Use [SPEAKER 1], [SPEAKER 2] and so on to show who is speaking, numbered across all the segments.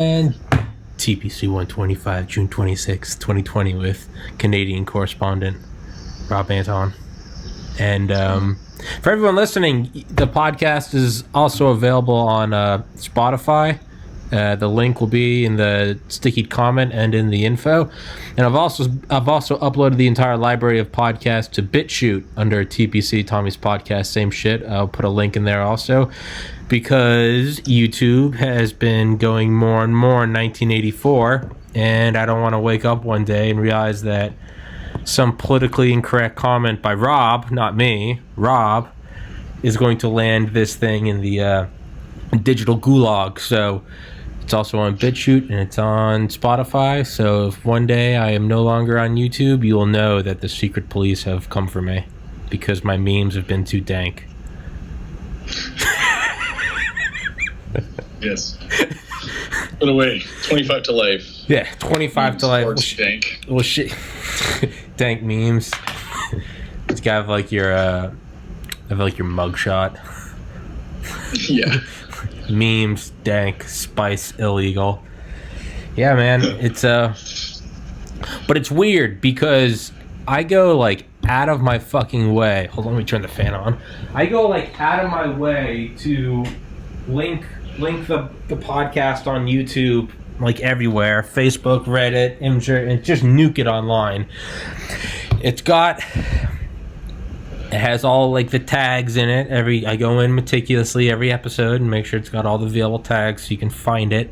[SPEAKER 1] And TPC 125, June 26, 2020, with Canadian correspondent Rob Anton. And for everyone listening, the podcast is also available on Spotify. The link will be in the sticky comment and in the info. And I've also uploaded the entire library of podcasts to BitChute under TPC Tommy's Podcast. Same shit. I'll put a link in there also, because YouTube has been going more and more in 1984, and I don't want to wake up one day and realize that some politically incorrect comment by Rob, not me, Rob, is going to land this thing in the digital gulag. So it's also on BitChute and it's on Spotify. So if one day I am no longer on YouTube, you will know that the secret police have come for me because my memes have been too dank.
[SPEAKER 2] Yes. Put away. 25 to life.
[SPEAKER 1] Yeah, 25 to life.
[SPEAKER 2] Dank.
[SPEAKER 1] Well, shit. Dank memes. It's got like your mugshot.
[SPEAKER 2] Yeah.
[SPEAKER 1] Memes, dank, spice, illegal. Yeah, man. It's but it's weird because I go like out of my fucking way. Hold on, let me turn the fan on. I go like out of my way to link the podcast on YouTube, like everywhere, Facebook, Reddit, Imgur, and just nuke it online. It has all like the tags in it. I go in meticulously every episode and make sure it's got all the available tags so you can find it.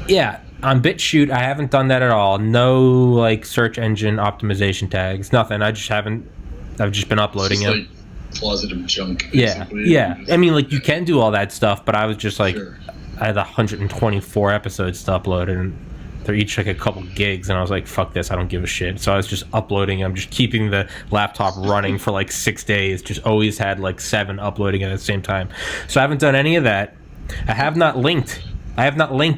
[SPEAKER 1] Yeah, on BitChute I haven't done that at all. No like search engine optimization tags, nothing. I've just been uploading it.
[SPEAKER 2] Closet of junk,
[SPEAKER 1] basically. Yeah. I mean, like, you can do all that stuff, but I was just like, sure. I had 124 episodes to upload, and they're each like a couple gigs, and I was like, fuck this, I don't give a shit. So I was just uploading. I'm just keeping the laptop running for like 6 days. Just always had like 7 uploading at the same time. So I haven't done any of that. I have not linked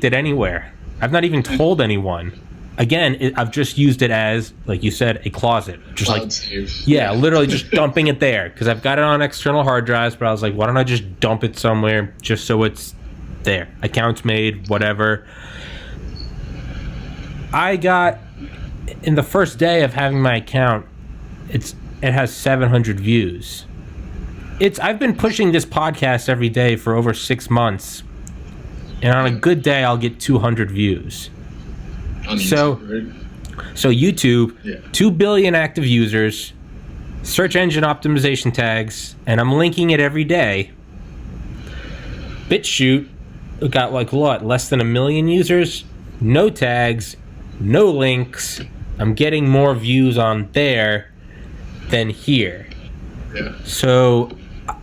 [SPEAKER 1] it anywhere. I've not even told anyone. Again, I've just used it as, like you said, a closet. Just
[SPEAKER 2] Cloud
[SPEAKER 1] like,
[SPEAKER 2] save.
[SPEAKER 1] Yeah, literally just dumping it there. Because I've got it on external hard drives, but I was like, why don't I just dump it somewhere just so it's there? Account's made, whatever. I got, in the first day of having my account, it has 700 views. I've been pushing this podcast every day for over 6 months. And on a good day, I'll get 200 views.
[SPEAKER 2] On YouTube, right?
[SPEAKER 1] So YouTube,
[SPEAKER 2] yeah.
[SPEAKER 1] 2 billion active users, search engine optimization tags, and I'm linking it every day. BitChute got like what, less than 1 million users, no tags, no links. I'm getting more views on there than here.
[SPEAKER 2] Yeah.
[SPEAKER 1] So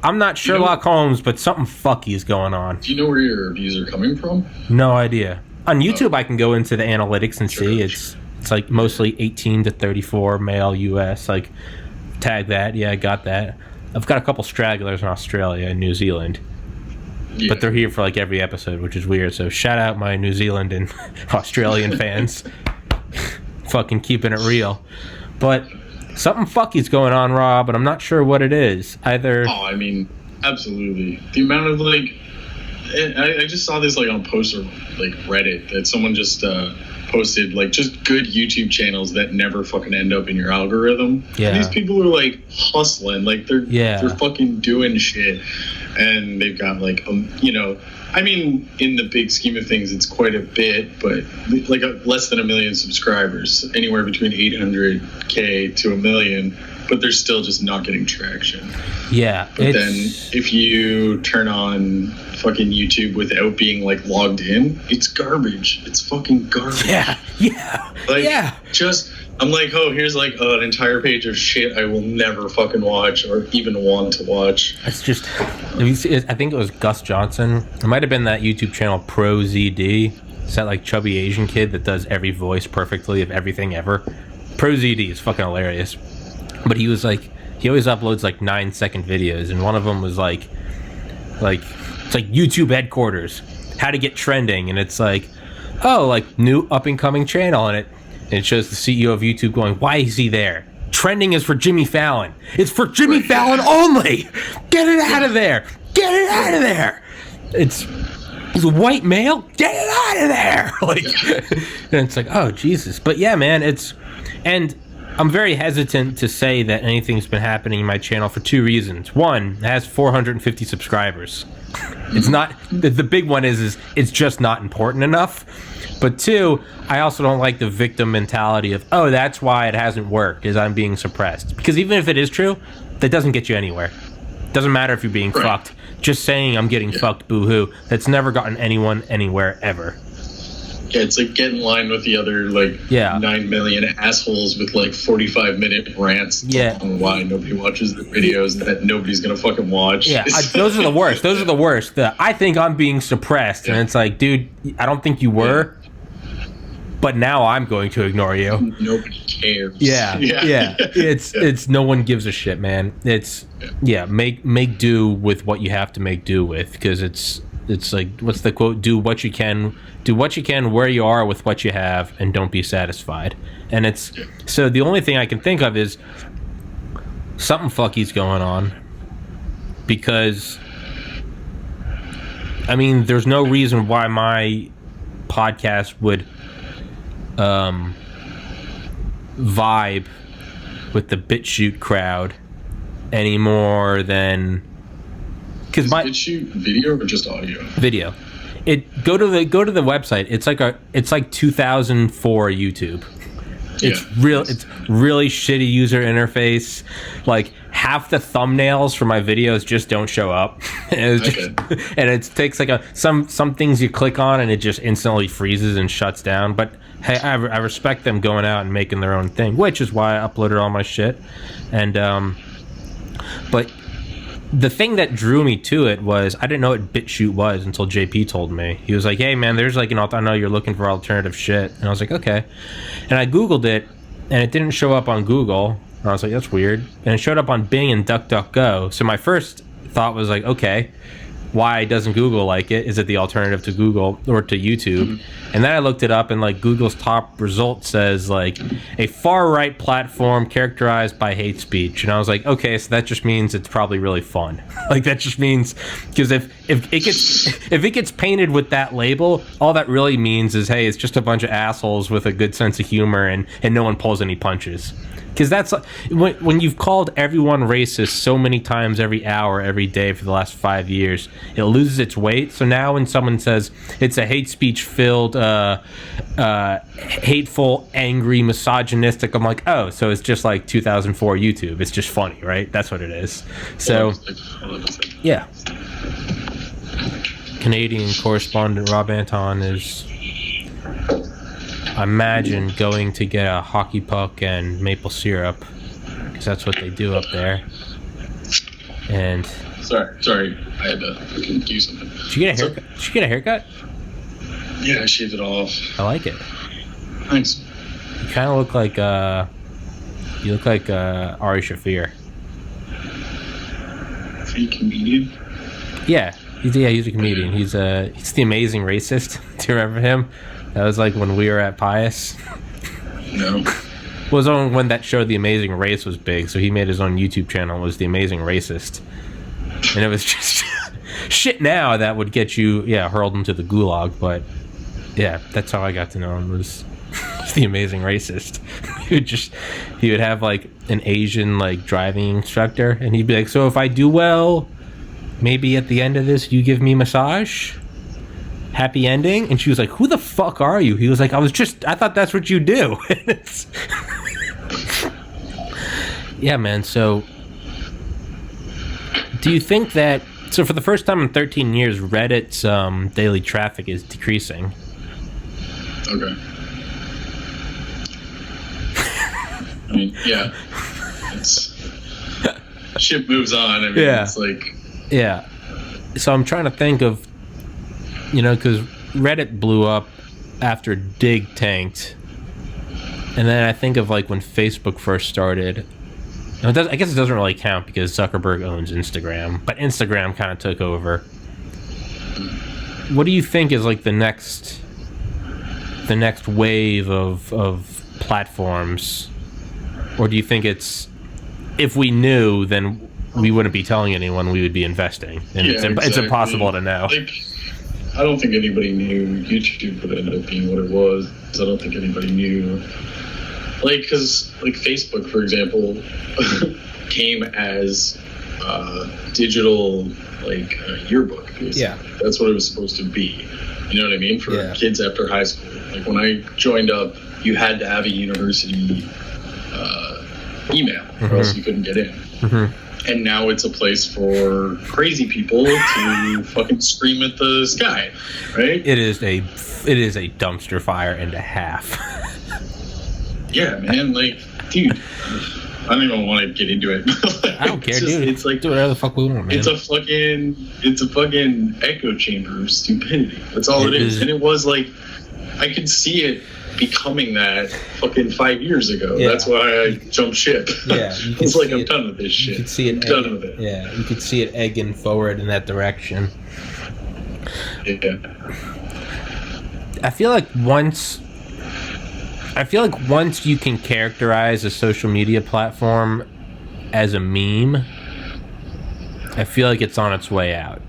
[SPEAKER 1] I'm not Sherlock Holmes, but something fucky is going on.
[SPEAKER 2] Do you know where your views are coming from?
[SPEAKER 1] No idea. On YouTube, I can go into the analytics and see. It's like mostly 18 to 34 male US. Like, tag that. Yeah, I got that. I've got a couple stragglers in Australia and New Zealand. Yeah. But they're here for like every episode, which is weird. So shout out my New Zealand and Australian fans. Fucking keeping it real. But something fucky's going on, Rob, and I'm not sure what it is. Either...
[SPEAKER 2] Oh, I mean, absolutely. The amount of like... I just saw this like on post or like Reddit that someone just posted, like, just good YouTube channels that never fucking end up in your algorithm.
[SPEAKER 1] Yeah.
[SPEAKER 2] And these people are like hustling, like they're fucking doing shit, and they've got like I mean, in the big scheme of things, it's quite a bit, but like less than 1 million subscribers, anywhere between 800K to 1 million. But they're still just not getting traction.
[SPEAKER 1] Yeah.
[SPEAKER 2] But then if you turn on fucking YouTube without being like logged in, it's garbage. It's fucking garbage.
[SPEAKER 1] Yeah.
[SPEAKER 2] Like, I'm like, oh, here's like an entire page of shit I will never fucking watch or even want to watch.
[SPEAKER 1] It's just, I think it was Gus Johnson. It might have been that YouTube channel Pro ZD. It's that like chubby Asian kid that does every voice perfectly of everything ever. Pro ZD is fucking hilarious. But he was like, he always uploads like 9-second videos, and one of them was like it's like YouTube headquarters, how to get trending, and it's like, oh, like new up and coming channel, and it shows the CEO of YouTube going, why is he there? Trending is for Jimmy Fallon. It's for Jimmy Fallon only. Get it out of there. Get it out of there. It's he's a white male, get it out of there. Like, and it's like, oh Jesus. But yeah, man, and I'm very hesitant to say that anything's been happening in my channel for two reasons. One, it has 450 subscribers. It's not, the big one is it's just not important enough. But two, I also don't like the victim mentality of, oh, that's why it hasn't worked, is I'm being suppressed. Because even if it is true, that doesn't get you anywhere. Doesn't matter if you're being fucked. Just saying I'm getting fucked, boo-hoo, that's never gotten anyone anywhere ever.
[SPEAKER 2] Yeah, it's like get in line with the other 9 million assholes with 45-minute rants on why nobody watches the videos that nobody's gonna fucking watch.
[SPEAKER 1] Yeah, those are the worst. Those are the worst. I think I'm being suppressed, and it's like, dude, I don't think you were, but now I'm going to ignore you.
[SPEAKER 2] Nobody cares.
[SPEAKER 1] Yeah. It's no one gives a shit, man. It's make do with what you have to make do with, because it's like, what's the quote? Do what you can where you are with what you have, and don't be satisfied. And it's so the only thing I can think of is something fucky's going on, because I mean, there's no reason why my podcast would vibe with the BitChute crowd any more than, because my
[SPEAKER 2] BitChute video or just audio?
[SPEAKER 1] Video. Go to the website. It's like 2004 YouTube. It's really shitty user interface. Like, half the thumbnails for my videos just don't show up. And it takes like some things you click on and it just instantly freezes and shuts down. But hey, I respect them going out and making their own thing, which is why I uploaded all my shit. And but the thing that drew me to it was, I didn't know what BitChute was until JP told me. He was like, hey man, there's like I know you're looking for alternative shit. And I was like, okay. And I Googled it, and it didn't show up on Google. And I was like, that's weird. And it showed up on Bing and DuckDuckGo. So my first thought was like, okay, why doesn't Google like it? Is it the alternative to Google or to YouTube? And then I looked it up, and like Google's top result says like a far right platform characterized by hate speech. And I was like, okay, so that just means it's probably really fun. Like, that just means, because if it gets painted with that label, all that really means is, hey, it's just a bunch of assholes with a good sense of humor, and no one pulls any punches. Because that's when you've called everyone racist so many times every hour, every day for the last 5 years, it loses its weight. So now when someone says it's a hate speech filled, hateful, angry, misogynistic, I'm like, oh, so it's just like 2004 YouTube. It's just funny, right? That's what it is. So, yeah. Canadian correspondent Rob Anton is, I imagine, going to get a hockey puck and maple syrup, because that's what they do up there. And
[SPEAKER 2] sorry, I had to do something.
[SPEAKER 1] Did you get a haircut? Did you get a haircut?
[SPEAKER 2] Yeah, I shaved it off.
[SPEAKER 1] I like it.
[SPEAKER 2] Thanks.
[SPEAKER 1] You kind of look like Ari Shaffir.
[SPEAKER 2] Is he a comedian?
[SPEAKER 1] Yeah, he's a comedian. He's the Amazing Racist. Do you remember him? That was like when we were at Pius.
[SPEAKER 2] No.
[SPEAKER 1] It was on when that show The Amazing Race was big, so he made his own YouTube channel. It was The Amazing Racist. And it was just shit now that would get you, hurled into the gulag, but yeah, that's how I got to know him, was The Amazing Racist. He would have like an Asian like driving instructor, and he'd be like, so if I do well, maybe at the end of this you give me massage? Happy ending? And she was like, who the fuck are you? He was like, I thought that's what you do. Yeah, man. So do you think that, so for the first time in 13 years, Reddit's daily traffic is decreasing?
[SPEAKER 2] Okay. I mean, yeah. Shit moves on. I mean, it's like...
[SPEAKER 1] Yeah. So I'm trying to think of, because Reddit blew up after Dig tanked. And then I think of like when Facebook first started. I guess it doesn't really count because Zuckerberg owns Instagram, but Instagram kind of took over. What do you think is like the next wave of platforms? Or do you think it's, if we knew, then we wouldn't be telling anyone, we would be investing? And it's impossible to know.
[SPEAKER 2] I don't think anybody knew YouTube would end up being what it was. I don't think anybody knew, like, because like Facebook, for example, came as digital like yearbook. Basically. Yeah, that's what it was supposed to be. You know what I mean? For kids after high school. Like when I joined up, you had to have a university email, or else you couldn't get in. And now it's a place for crazy people to fucking scream at the sky, right?
[SPEAKER 1] It is a dumpster fire and a half.
[SPEAKER 2] Yeah, man. Like, dude, I don't even want to get into it.
[SPEAKER 1] I don't care, dude. It's like, do whatever the fuck we want, man.
[SPEAKER 2] It's a fucking echo chamber of stupidity. That's all it is. And it was like, I could see it becoming that fucking 5 years ago. Yeah. That's why I jumped ship. Yeah, it's like I'm done with this shit. You could see it. Done with it.
[SPEAKER 1] Yeah, you could see it egging forward in that direction.
[SPEAKER 2] Yeah.
[SPEAKER 1] I feel like once you can characterize a social media platform as a meme, I feel like it's on its way out.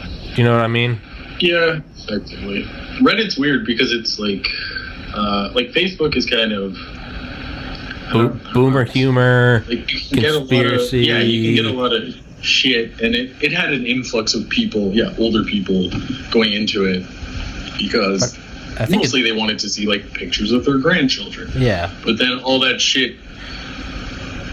[SPEAKER 1] Do you know what I mean?
[SPEAKER 2] Yeah, effectively. Reddit's weird because it's like Facebook is kind of
[SPEAKER 1] boomer humor,
[SPEAKER 2] like
[SPEAKER 1] conspiracy.
[SPEAKER 2] You can get a lot of shit, and it had an influx of people, older people going into it because I think mostly they wanted to see like pictures of their grandchildren.
[SPEAKER 1] Yeah.
[SPEAKER 2] But then all that shit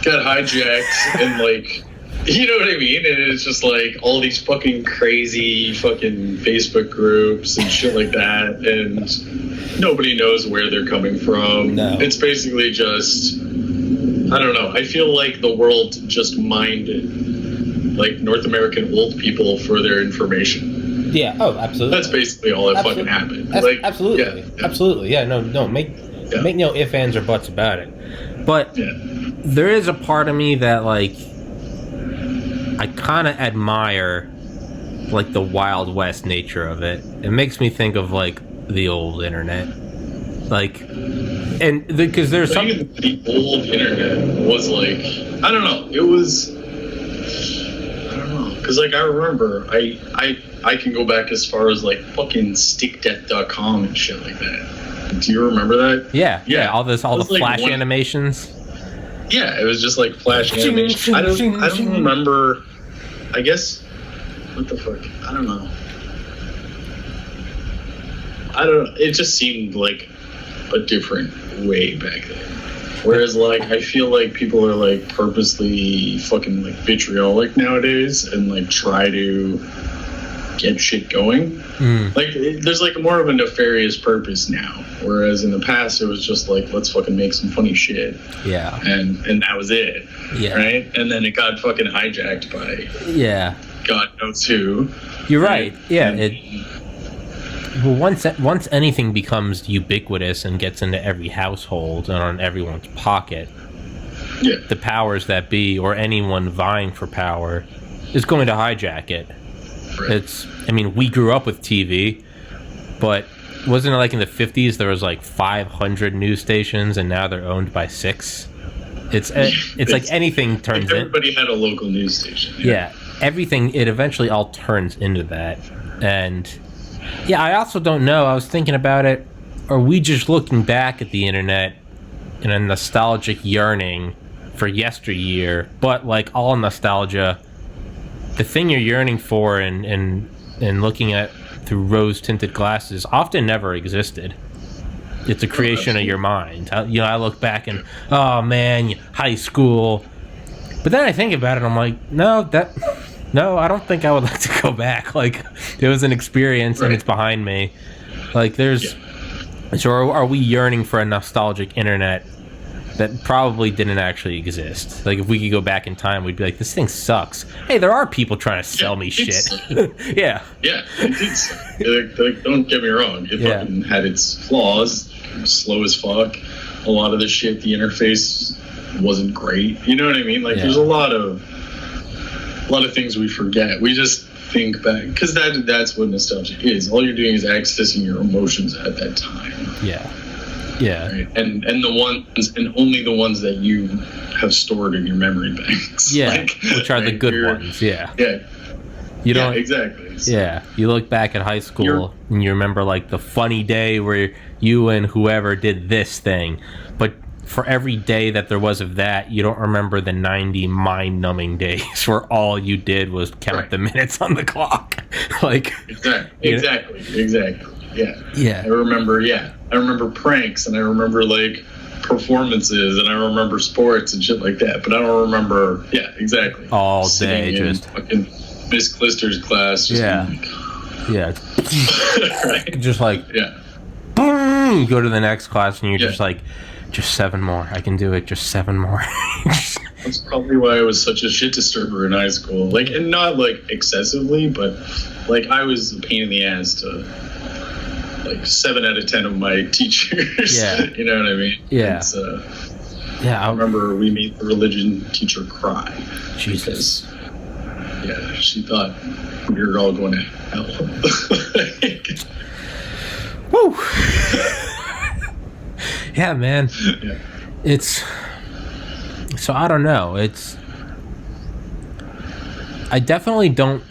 [SPEAKER 2] got hijacked and like, you know what I mean? And it's just like all these fucking crazy fucking Facebook groups and shit like that, and nobody knows where they're coming from.
[SPEAKER 1] No.
[SPEAKER 2] It's basically just, I don't know. I feel like the world just mined like North American old people for their information.
[SPEAKER 1] Yeah. Oh, absolutely.
[SPEAKER 2] That's basically all that fucking happened.
[SPEAKER 1] Like, absolutely. Yeah. Absolutely. Yeah. No. Make no ifs, ands, or buts about it. But there is a part of me that like I kind of admire like the Wild West nature of it. It makes me think of like the old internet, like, and because there's some
[SPEAKER 2] the old internet was like, I don't know. It was. Because, like, I remember, I can go back as far as, like, fucking stickdeath.com and shit like that. Do you remember that?
[SPEAKER 1] Yeah. All the Flash animations.
[SPEAKER 2] Yeah, it was just, like, Flash animations. I don't remember. I guess, what the fuck? I don't know. It just seemed like a different way back then. Whereas, like, I feel like people are, like, purposely fucking, like, vitriolic nowadays and, like, try to get shit going. Like, there's, like, more of a nefarious purpose now. Whereas in the past, it was just, like, let's fucking make some funny shit.
[SPEAKER 1] Yeah.
[SPEAKER 2] And that was it.
[SPEAKER 1] Yeah.
[SPEAKER 2] Right? And then it got fucking hijacked by...
[SPEAKER 1] Yeah.
[SPEAKER 2] God knows who.
[SPEAKER 1] You're right. Yeah. Well, once anything becomes ubiquitous and gets into every household and on everyone's pocket, the powers that be or anyone vying for power is going to hijack it. Right. We grew up with TV, but wasn't it like in the 50s there was like 500 news stations and now they're owned by 6? It's like anything turns
[SPEAKER 2] everybody had a local news station.
[SPEAKER 1] Yeah, everything, it eventually all turns into that. And yeah, I also don't know. I was thinking about it. Are we just looking back at the internet in a nostalgic yearning for yesteryear? But like all nostalgia, the thing you're yearning for and looking at through rose-tinted glasses often never existed. It's a creation of your mind. I look back and, oh man, high school. But then I think about it, I'm like, no, I don't think I would like to go back. Like, it was an experience and it's behind me. Like, so are we yearning for a nostalgic internet that probably didn't actually exist? Like, if we could go back in time, we'd be like, this thing sucks. Hey, there are people trying to sell me shit. Yeah.
[SPEAKER 2] Yeah, it did suck. Like, don't get me wrong. It fucking had its flaws. Slow as fuck. A lot of the shit, the interface wasn't great. You know what I mean? Like, there's a lot of things we forget. We just think back because that's what nostalgia is. All you're doing is accessing your emotions at that time.
[SPEAKER 1] Yeah.
[SPEAKER 2] Right? And the ones and only the ones that you have stored in your memory banks.
[SPEAKER 1] Yeah, which are the good ones. Yeah. You don't.
[SPEAKER 2] Exactly. So,
[SPEAKER 1] yeah, you look back at high school and you remember like the funny day where you and whoever did this thing, but for every day that there was of that, you don't remember the 90 mind-numbing days where all you did was count the minutes on the clock. Like
[SPEAKER 2] exactly.
[SPEAKER 1] Yeah.
[SPEAKER 2] I remember pranks, and I remember like performances, and I remember sports and shit like that. But I don't remember. Yeah, exactly.
[SPEAKER 1] All day, just
[SPEAKER 2] fucking Miss Clister's class. Just
[SPEAKER 1] right. Just like boom, you go to the next class, and you're just like. Just 7 more. I can do it. Just 7 more.
[SPEAKER 2] That's probably why I was such a shit disturber in high school. Like, and not like excessively, but like I was a pain in the ass to like 7 out of 10 of my teachers.
[SPEAKER 1] Yeah.
[SPEAKER 2] You know what I mean?
[SPEAKER 1] Yeah.
[SPEAKER 2] I remember we made the religion teacher cry.
[SPEAKER 1] Jesus.
[SPEAKER 2] Because, she thought we were all going to hell.
[SPEAKER 1] Woo. Yeah, man.
[SPEAKER 2] Yeah.
[SPEAKER 1] It's so I don't know. I definitely don't.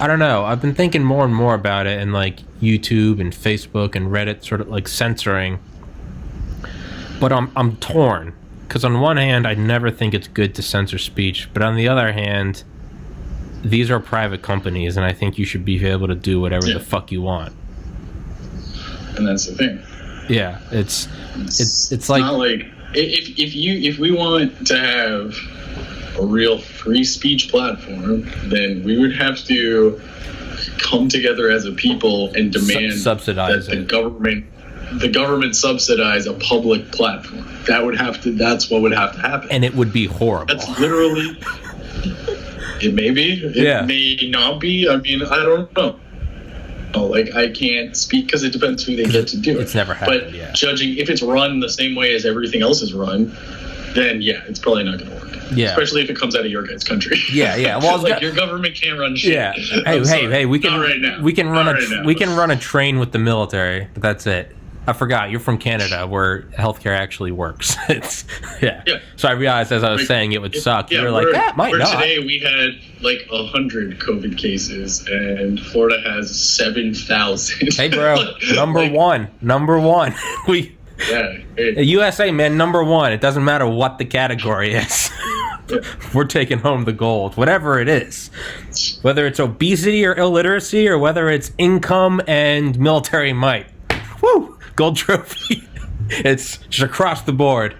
[SPEAKER 1] I don't know. I've been thinking more and more about it, and like YouTube and Facebook and Reddit sort of like censoring. But I'm torn because on one hand, I never think it's good to censor speech, but on the other hand, these are private companies, and I think you should be able to do whatever the fuck you want.
[SPEAKER 2] And that's the thing.
[SPEAKER 1] Yeah, it's like
[SPEAKER 2] not like if we want to have a real free speech platform, then we would have to come together as a people and demand
[SPEAKER 1] subsidize
[SPEAKER 2] that the government subsidize a public platform. That's what would have to happen.
[SPEAKER 1] And it would be horrible.
[SPEAKER 2] That's literally. It may be. It may not be. I mean, I don't know. Like, I can't speak because it depends who they get to do it.
[SPEAKER 1] It's never happened.
[SPEAKER 2] But judging if it's run the same way as everything else is run, then it's probably not going to work.
[SPEAKER 1] Yeah.
[SPEAKER 2] Especially if it comes out of your guys' country.
[SPEAKER 1] Yeah. Well,
[SPEAKER 2] like your government can't run shit.
[SPEAKER 1] Yeah. Hey, we can
[SPEAKER 2] not right now.
[SPEAKER 1] We can run a train with the military, but that's it. I forgot you're from Canada, where healthcare actually works. It's So I realized as I was saying it would suck. You were like, that might not.
[SPEAKER 2] Today we had like 100 COVID cases, and Florida has 7,000.
[SPEAKER 1] Hey, bro, number one. We.
[SPEAKER 2] Hey.
[SPEAKER 1] USA, man, number 1. It doesn't matter what the category is. We're taking home the gold, whatever it is. Whether it's obesity or illiteracy, or whether it's income and military might. Woo! Gold trophy. It's just across the board.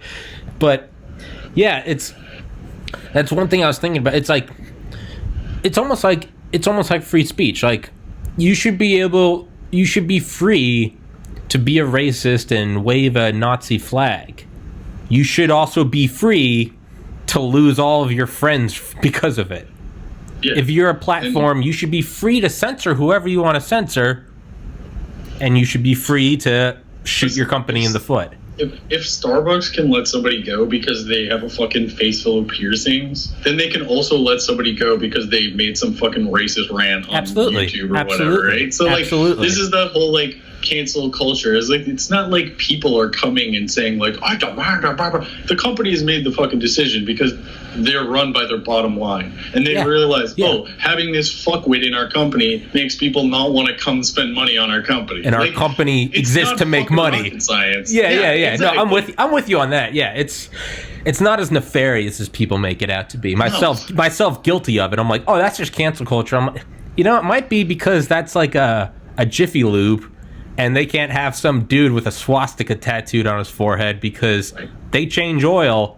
[SPEAKER 1] But yeah, that's one thing I was thinking about. It's like it's almost like free speech. Like you should be free to be a racist and wave a Nazi flag. You should also be free to lose all of your friends because of it. Yeah. If you're a platform, you should be free to censor whoever you want to censor, and you should be free to shoot your company in the foot.
[SPEAKER 2] If Starbucks can let somebody go because they have a fucking face full of piercings, then they can also let somebody go because they made some fucking racist rant on YouTube or whatever, right? So like, this is the whole like cancel culture. It's like, it's not like people are coming and saying like, the company has made the fucking decision because they're run by their bottom line, and they realize, having this fuckwit in our company makes people not want to come spend money on our company.
[SPEAKER 1] And our company exists to make money.
[SPEAKER 2] Science.
[SPEAKER 1] Yeah. Exactly. No, I'm with you on that. Yeah, it's not as nefarious as people make it out to be. Myself guilty of it. I'm like, oh, that's just cancel culture. I'm like, it might be because that's like a Jiffy Lube, and they can't have some dude with a swastika tattooed on his forehead because they change oil.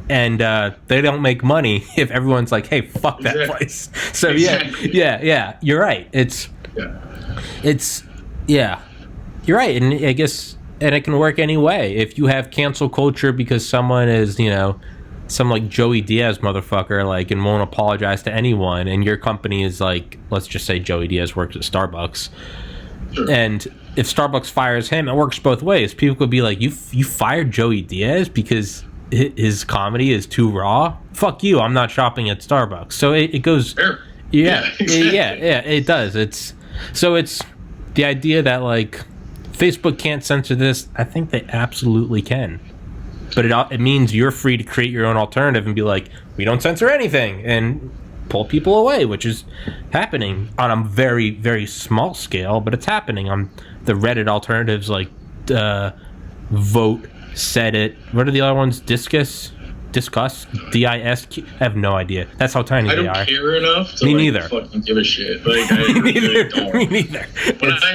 [SPEAKER 1] And they don't make money if everyone's like, "Hey, fuck that place." So yeah, you're right. You're right, and I guess, and it can work any way. If you have cancel culture because someone is, some like Joey Diaz motherfucker, like, and won't apologize to anyone, and your company is like, let's just say Joey Diaz works at Starbucks, and if Starbucks fires him, it works both ways. People could be like, "You fired Joey Diaz because his comedy is too raw? Fuck you, I'm not shopping at Starbucks." So it goes it does. It's the idea that like Facebook can't censor this. I think they absolutely can, but it means you're free to create your own alternative and be like, we don't censor anything, and pull people away, which is happening on a very, very small scale, but it's happening on the Reddit alternatives like Vote, Set It. What are the other ones? Discuss, DISQ. I have no idea. That's how tiny they are.
[SPEAKER 2] I don't care enough to fucking give a shit. Like, I really don't. Me neither.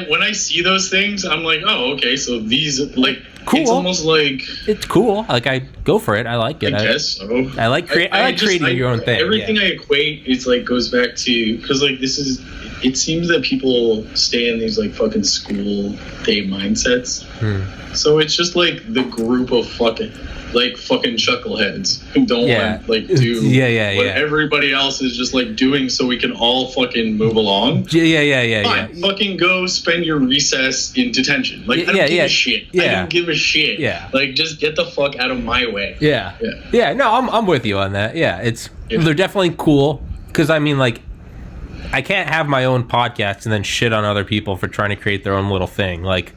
[SPEAKER 2] When I see those things, I'm like, oh, okay, so these, like, cool. It's almost like... It's
[SPEAKER 1] cool. Like, I go for it. I like it.
[SPEAKER 2] I guess so.
[SPEAKER 1] I like creating your own thing.
[SPEAKER 2] Everything I equate, it's like, goes back to... Because, like, this is... It seems that people stay in these, like, fucking school day mindsets. So it's just, like, the group of fucking chuckleheads who don't want, like, do what everybody else is just, like, doing so we can all fucking move along. Fine, fucking go spend your recess in detention. Like, I don't give a shit. I don't give a shit. Like, just get the fuck out of my way.
[SPEAKER 1] No, I'm with you on that. They're definitely cool. Because, I mean, like, I can't have my own podcast and then shit on other people for trying to create their own little thing. Like,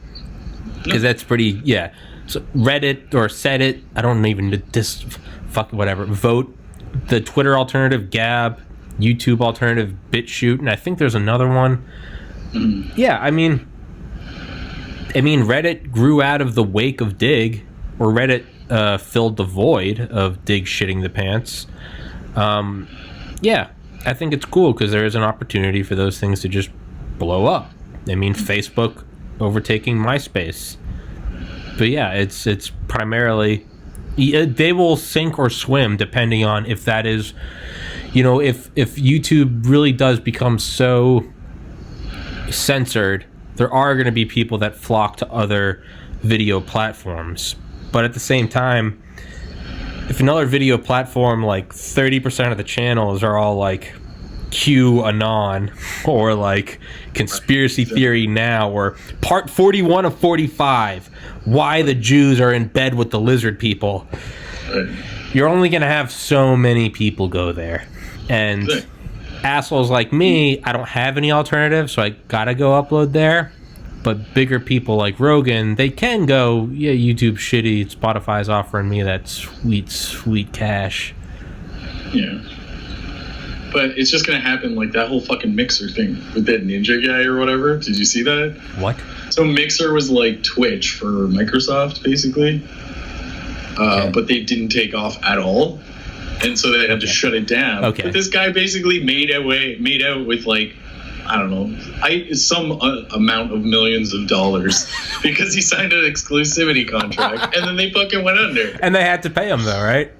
[SPEAKER 1] because that's pretty, So Reddit or Set It, I don't even whatever. Vote, the Twitter alternative, Gab, YouTube alternative, BitChute, and I think there's another one. Yeah, I mean, Reddit grew out of the wake of Dig, or Reddit filled the void of Dig shitting the pants. I think it's cool because there is an opportunity for those things to just blow up. I mean, Facebook overtaking MySpace. But yeah, it's primarily... They will sink or swim depending on if that is... if YouTube really does become so censored, there are going to be people that flock to other video platforms. But at the same time, if another video platform, like 30% of the channels are all like QAnon or like Conspiracy Theory Now or Part 41 of 45, why the Jews are in bed with the lizard people, you're only going to have so many people go there. And assholes like me, I don't have any alternatives, so I gotta go upload there. But bigger people like Rogan, they can go, YouTube shitty, Spotify's offering me that sweet, sweet cash.
[SPEAKER 2] Yeah. But it's just going to happen like that whole fucking Mixer thing with that ninja guy or whatever. Did you see that?
[SPEAKER 1] What?
[SPEAKER 2] So Mixer was like Twitch for Microsoft, basically. But they didn't take off at all. And so they had to shut it down. But this guy basically made out with like, I don't know, some amount of millions of dollars because he signed an exclusivity contract and then they fucking went under.
[SPEAKER 1] And they had to pay him though, right?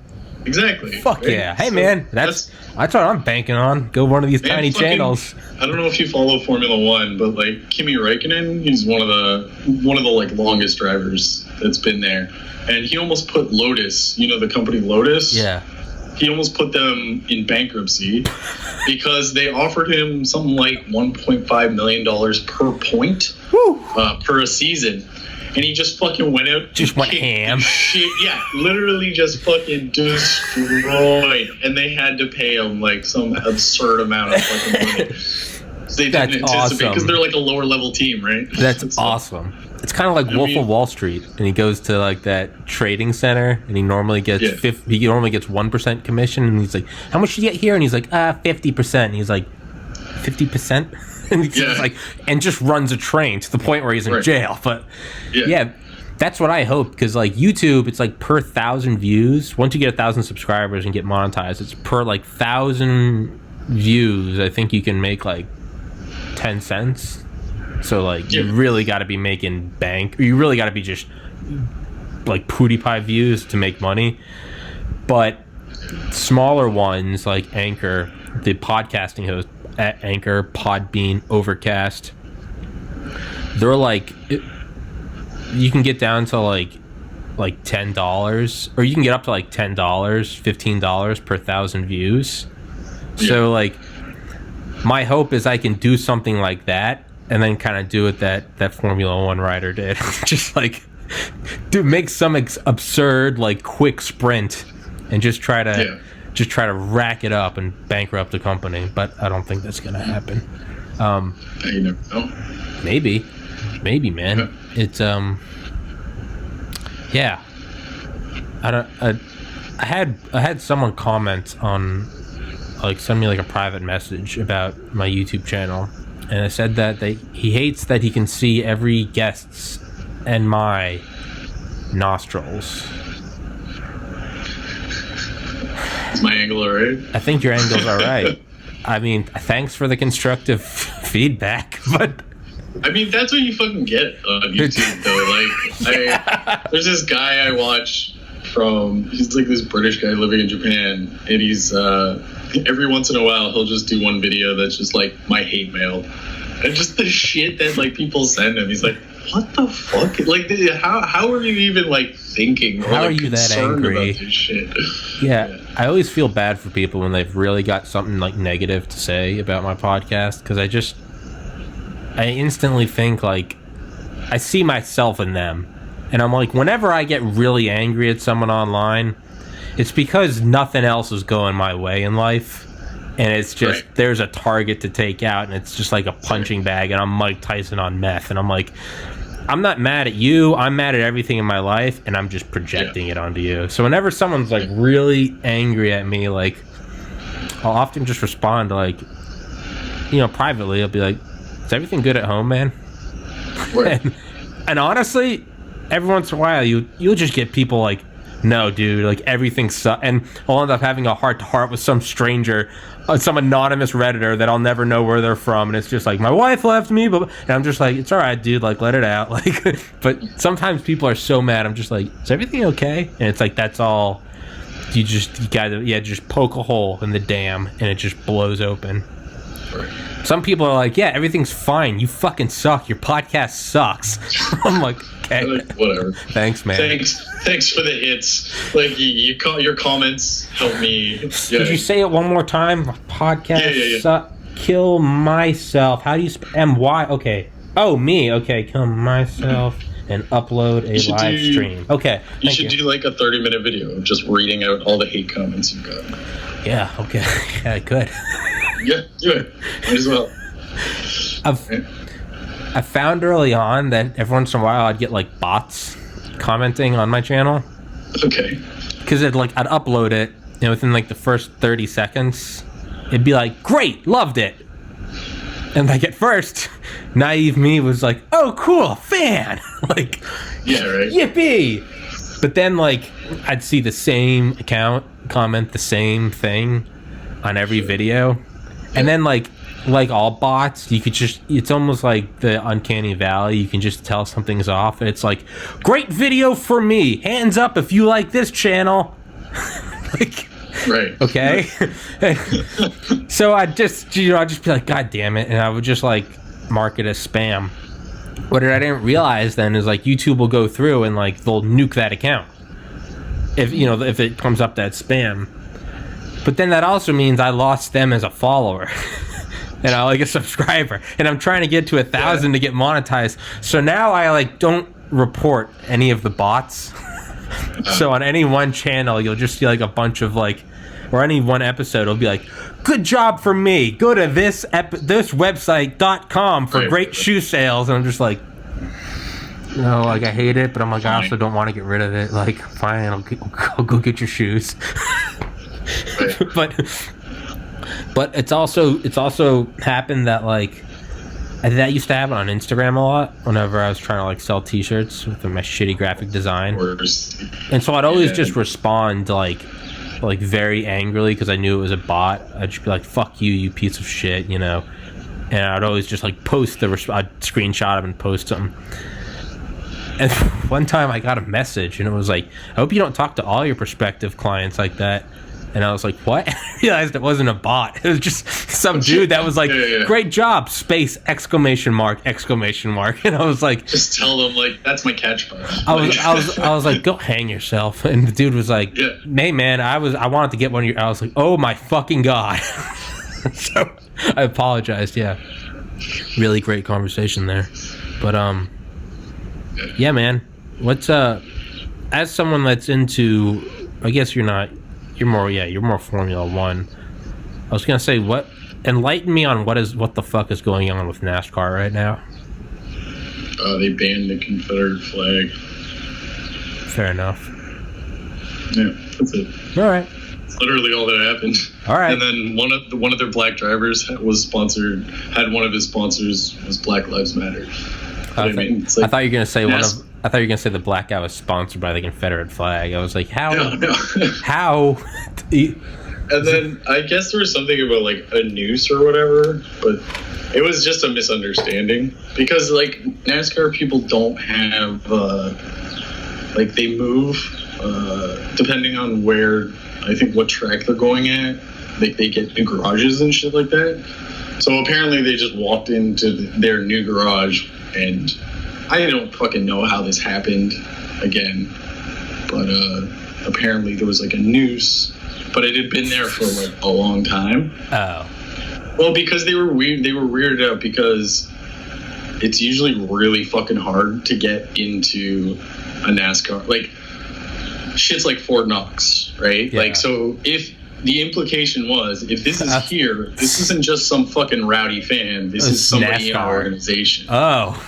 [SPEAKER 2] Exactly.
[SPEAKER 1] Fuck right? Yeah. Hey, so man, that's what I'm banking on. Go one of these tiny channels.
[SPEAKER 2] I don't know if you follow Formula One, but like Kimi Räikkönen, he's one of the like longest drivers that's been there. And he almost put Lotus, the company Lotus.
[SPEAKER 1] Yeah.
[SPEAKER 2] He almost put them in bankruptcy because they offered him something like $1.5 million per point per a season. And he just fucking went out.
[SPEAKER 1] Just went ham.
[SPEAKER 2] Shit. Yeah, literally just fucking destroyed. And they had to pay him like some absurd amount of fucking money. So they didn't anticipate because they're like a lower level team, right?
[SPEAKER 1] That's awesome. It's kind of like Wolf of Wall Street, and he goes to like that trading center, and he normally gets 1% commission, and he's like, "How much did you get here?" And he's like, 50%. And he's like, 50%, and he's like, and just runs a train to the point where he's in jail. But that's what I hope, because like YouTube, it's like per 1,000 views. Once you get 1,000 subscribers and get monetized, it's per like 1,000 views. I think you can make like 10 cents. So, like, you really got to be making bank. Or you really got to be just, like, PewDiePie views to make money. But smaller ones, like Anchor, the podcasting host at Anchor, Podbean, Overcast, they're, like, you can get down to, like $10. Or you can get up to, like, $10, $15 per 1,000 views. So, like, my hope is I can do something like that. And then kind of do what that Formula One rider did. Just like make some absurd like quick sprint and just try to rack it up and bankrupt the company. But I don't think that's gonna happen.
[SPEAKER 2] You never know.
[SPEAKER 1] Maybe, man. It's I had someone comment on like send me like a private message about my YouTube channel, and I said that he hates that he can see every guest's and my nostrils.
[SPEAKER 2] Is my angle alright?
[SPEAKER 1] I think your angle's alright. I mean, thanks for the constructive feedback, but
[SPEAKER 2] I mean, that's what you fucking get on YouTube, though. Like, there's this guy I watch he's like this British guy living in Japan, and he's, every once in a while, he'll just do one video that's just like my hate mail. And just the shit that, like, people send him. He's like, what the fuck? Like, how are you even, like, thinking? Or,
[SPEAKER 1] how
[SPEAKER 2] like,
[SPEAKER 1] are you that angry?
[SPEAKER 2] About this shit?
[SPEAKER 1] Yeah, I always feel bad for people when they've really got something, like, negative to say about my podcast, because I instantly think, like, I see myself in them. And I'm like, whenever I get really angry at someone online, it's because nothing else is going my way in life. And it's just, there's a target to take out, and it's just like a punching bag, and I'm Mike Tyson on meth. And I'm like, I'm not mad at you. I'm mad at everything in my life, and I'm just projecting it onto you. So whenever someone's, like, really angry at me, like, I'll often just respond, like, you know, privately. I'll be like, is everything good at home, man? And honestly, every once in a while, you'll just get people like, no, dude, like, everything sucks. And I'll end up having a heart-to-heart with some stranger, some anonymous Redditor that I'll never know where they're from. And it's just like, my wife left me. And I'm just like, it's all right, dude, like, let it out. Like, but sometimes people are so mad. I'm just like, is everything okay? And it's like, that's all. You gotta, just poke a hole in the dam, and it just blows open. Some people are like, yeah, everything's fine. You fucking suck. Your podcast sucks. I'm like, okay.
[SPEAKER 2] Like, whatever.
[SPEAKER 1] Thanks, man.
[SPEAKER 2] Thanks for the hits. Like, your comments help me. Yeah.
[SPEAKER 1] Could you say it one more time? Podcast suck. Kill myself. How do you M-Y? Okay. Oh, me. Okay. Kill myself and upload a live stream. Okay.
[SPEAKER 2] You should do like a 30-minute video of just reading out all the hate comments you've got.
[SPEAKER 1] Yeah. Okay. Yeah, I could.
[SPEAKER 2] Yeah, do it. Might as well.
[SPEAKER 1] I found early on that every once in a while I'd get like bots commenting on my channel.
[SPEAKER 2] Okay.
[SPEAKER 1] Because I'd upload it, and within like the first 30 seconds, it'd be like, great, loved it. And like at first, naive me was like, oh, cool, fan. Like,
[SPEAKER 2] yeah, right.
[SPEAKER 1] Yippee. But then like I'd see the same account comment the same thing on every video. And then, like all bots, you could just, it's almost like the uncanny valley. You can just tell something's off. And it's like, great video for me. Hands up if you like this channel. Like,
[SPEAKER 2] right.
[SPEAKER 1] Okay. So I'd just be like, God damn it. And I would just, like, mark it as spam. What I didn't realize then is, like, YouTube will go through and, like, they'll nuke that account. If it comes up that spam. But then that also means I lost them as a follower. And I like a subscriber. And I'm trying to get to 1,000 to get monetized. So now I like don't report any of the bots. So on any one channel, you'll just see like a bunch of like, or any one episode, it'll be like, good job for me. Go to this website.com for great shoe sales. And I'm just like, no, like I hate it, but I'm like, I also don't want to get rid of it. Like, fine, I'll go get your shoes. But it's also happened that like that used to happen on Instagram a lot whenever I was trying to like sell t-shirts with my shitty graphic design. And so I'd always just respond like very angrily because I knew it was a bot. I'd just be like, fuck you, you piece of shit, you know. And I'd always just like post I'd screenshot them and post them. And one time I got a message and it was like, I hope you don't talk to all your prospective clients like that. And I was like, what? I realized it wasn't a bot. It was just some dude that was like, great job, space, exclamation mark. And I was like,
[SPEAKER 2] just tell them like, that's my catchphrase.
[SPEAKER 1] I was like, go hang yourself. And the dude was like, hey man, I wanted to get one of your, I was like, oh my fucking God. So I apologized. Yeah. Really great conversation there. But, yeah, man, what's, as someone that's into, I guess you're more Formula One. I was gonna say, enlighten me on what the fuck is going on with NASCAR right now.
[SPEAKER 2] They banned the Confederate flag.
[SPEAKER 1] Fair enough.
[SPEAKER 2] Yeah, that's it.
[SPEAKER 1] All right.
[SPEAKER 2] It's literally all that happened.
[SPEAKER 1] All right.
[SPEAKER 2] And then one of their black drivers had one of his sponsors was Black Lives Matter.
[SPEAKER 1] I thought you were gonna say I thought you were gonna say the black guy was sponsored by the Confederate flag. I was like, how?
[SPEAKER 2] No.
[SPEAKER 1] How?
[SPEAKER 2] And then I guess there was something about like a noose or whatever, but it was just a misunderstanding because like NASCAR people don't have like they move depending on where I think what track they're going at. Like they get new garages and shit like that. So apparently they just walked into their new garage, and I don't fucking know how this happened again, but apparently there was like a noose, but it had been there for like a long time.
[SPEAKER 1] Oh.
[SPEAKER 2] Well, because they were weirded out because it's usually really fucking hard to get into a NASCAR. Like shit's like Fort Knox, right? Yeah. Like so if the implication was, if this is here, this isn't just some fucking rowdy fan. This is somebody in our organization.
[SPEAKER 1] Oh.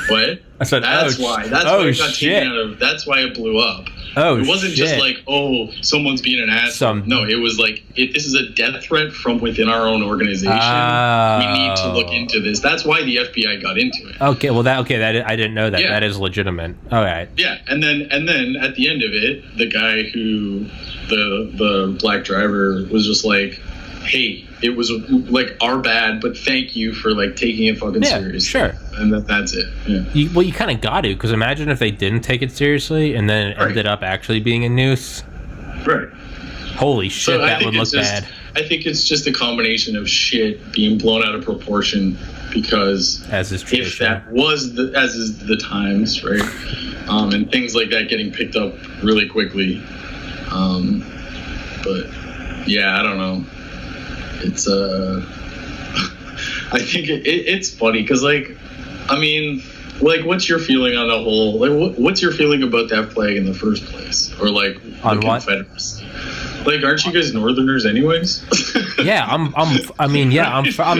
[SPEAKER 2] What?
[SPEAKER 1] I said,
[SPEAKER 2] that's why. That's why it got taken out of. That's why it blew up.
[SPEAKER 1] Oh,
[SPEAKER 2] it wasn't just like, oh, someone's being an asshole. No, it was like, this is a death threat from within our own organization. We need to look into this. That's why the FBI got into it.
[SPEAKER 1] Okay, well, that I didn't know that. Yeah. That is legitimate. All right.
[SPEAKER 2] Yeah, and then at the end of it, the guy who the black driver was just like, hey, it was like our bad, but thank you for like taking it fucking seriously.
[SPEAKER 1] Sure.
[SPEAKER 2] And that's it. Yeah.
[SPEAKER 1] You kind of got to, because imagine if they didn't take it seriously and then it ended up actually being a noose.
[SPEAKER 2] Right.
[SPEAKER 1] Holy shit, that would look bad.
[SPEAKER 2] I think it's just a combination of shit being blown out of proportion because if that was as is the times, right? And things like that getting picked up really quickly. But yeah, I don't know. It's I think it's funny because like, I mean, like, what's your feeling on the whole? Like, what's your feeling about that flag in the first place, or like
[SPEAKER 1] on
[SPEAKER 2] the
[SPEAKER 1] what?
[SPEAKER 2] Confederacy? Like, aren't you guys Northerners anyways?
[SPEAKER 1] Yeah, I'm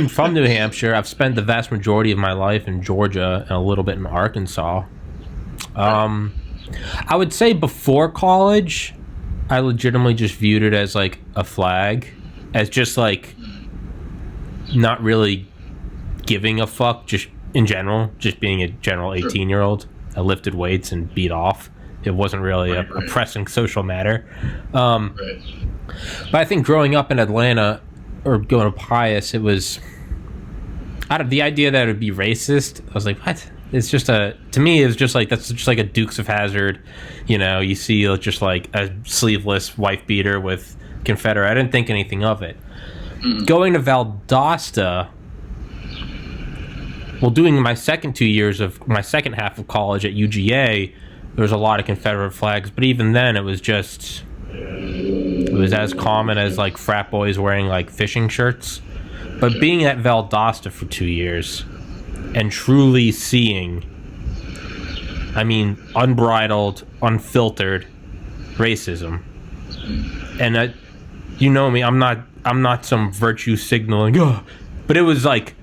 [SPEAKER 1] from New Hampshire. I've spent the vast majority of my life in Georgia and a little bit in Arkansas. I would say before college, I legitimately just viewed it as like a flag, as just like not really giving a fuck, just in general, just being a general 18-year-old. I lifted weights and beat off. It wasn't really a pressing social matter. But I think growing up in Atlanta or going to Pius, it was out of the idea that it would be racist. I was like, what? It's just to me, it's just like, that's just like a Dukes of Hazzard. You know, you see just like a sleeveless wife beater with Confederate. I didn't think anything of it. Going to Valdosta, well, doing my second 2 years of my second half of college at UGA, there was a lot of Confederate flags, but even then it was as common as like frat boys wearing like fishing shirts. But being at Valdosta for 2 years and truly seeing, I mean, unbridled, unfiltered racism. And you know me, I'm not some virtue signaling, but it was like,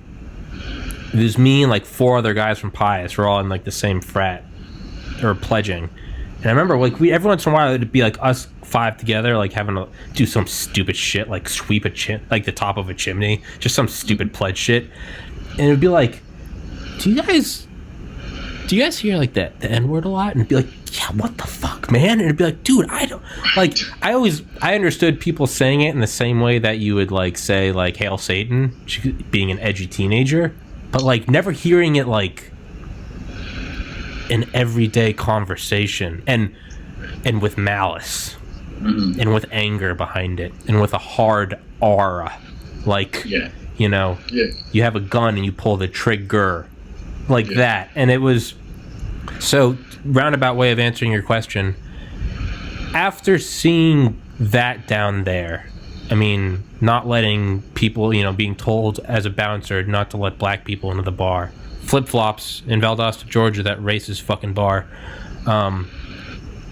[SPEAKER 1] it was me and like 4 other guys from Pius. We're all in like the same frat or pledging. And I remember like every once in a while it'd be like us 5 together, like having to do some stupid shit, like sweep like the top of a chimney, just some stupid pledge shit. And it'd be like, do you guys hear like the N-word a lot? And it'd be like, yeah, what the fuck, man? And it'd be like, dude, I don't like. I understood people saying it in the same way that you would like say like Hail Satan, being an edgy teenager, but like never hearing it like an everyday conversation and with malice and with anger behind it and with a hard aura, like you know, you have a gun and you pull the trigger like that. And it was so roundabout way of answering your question. After seeing that down there, I mean, not letting people, you know, being told as a bouncer not to let black people into the bar, flip-flops in Valdosta, Georgia, that racist fucking bar, and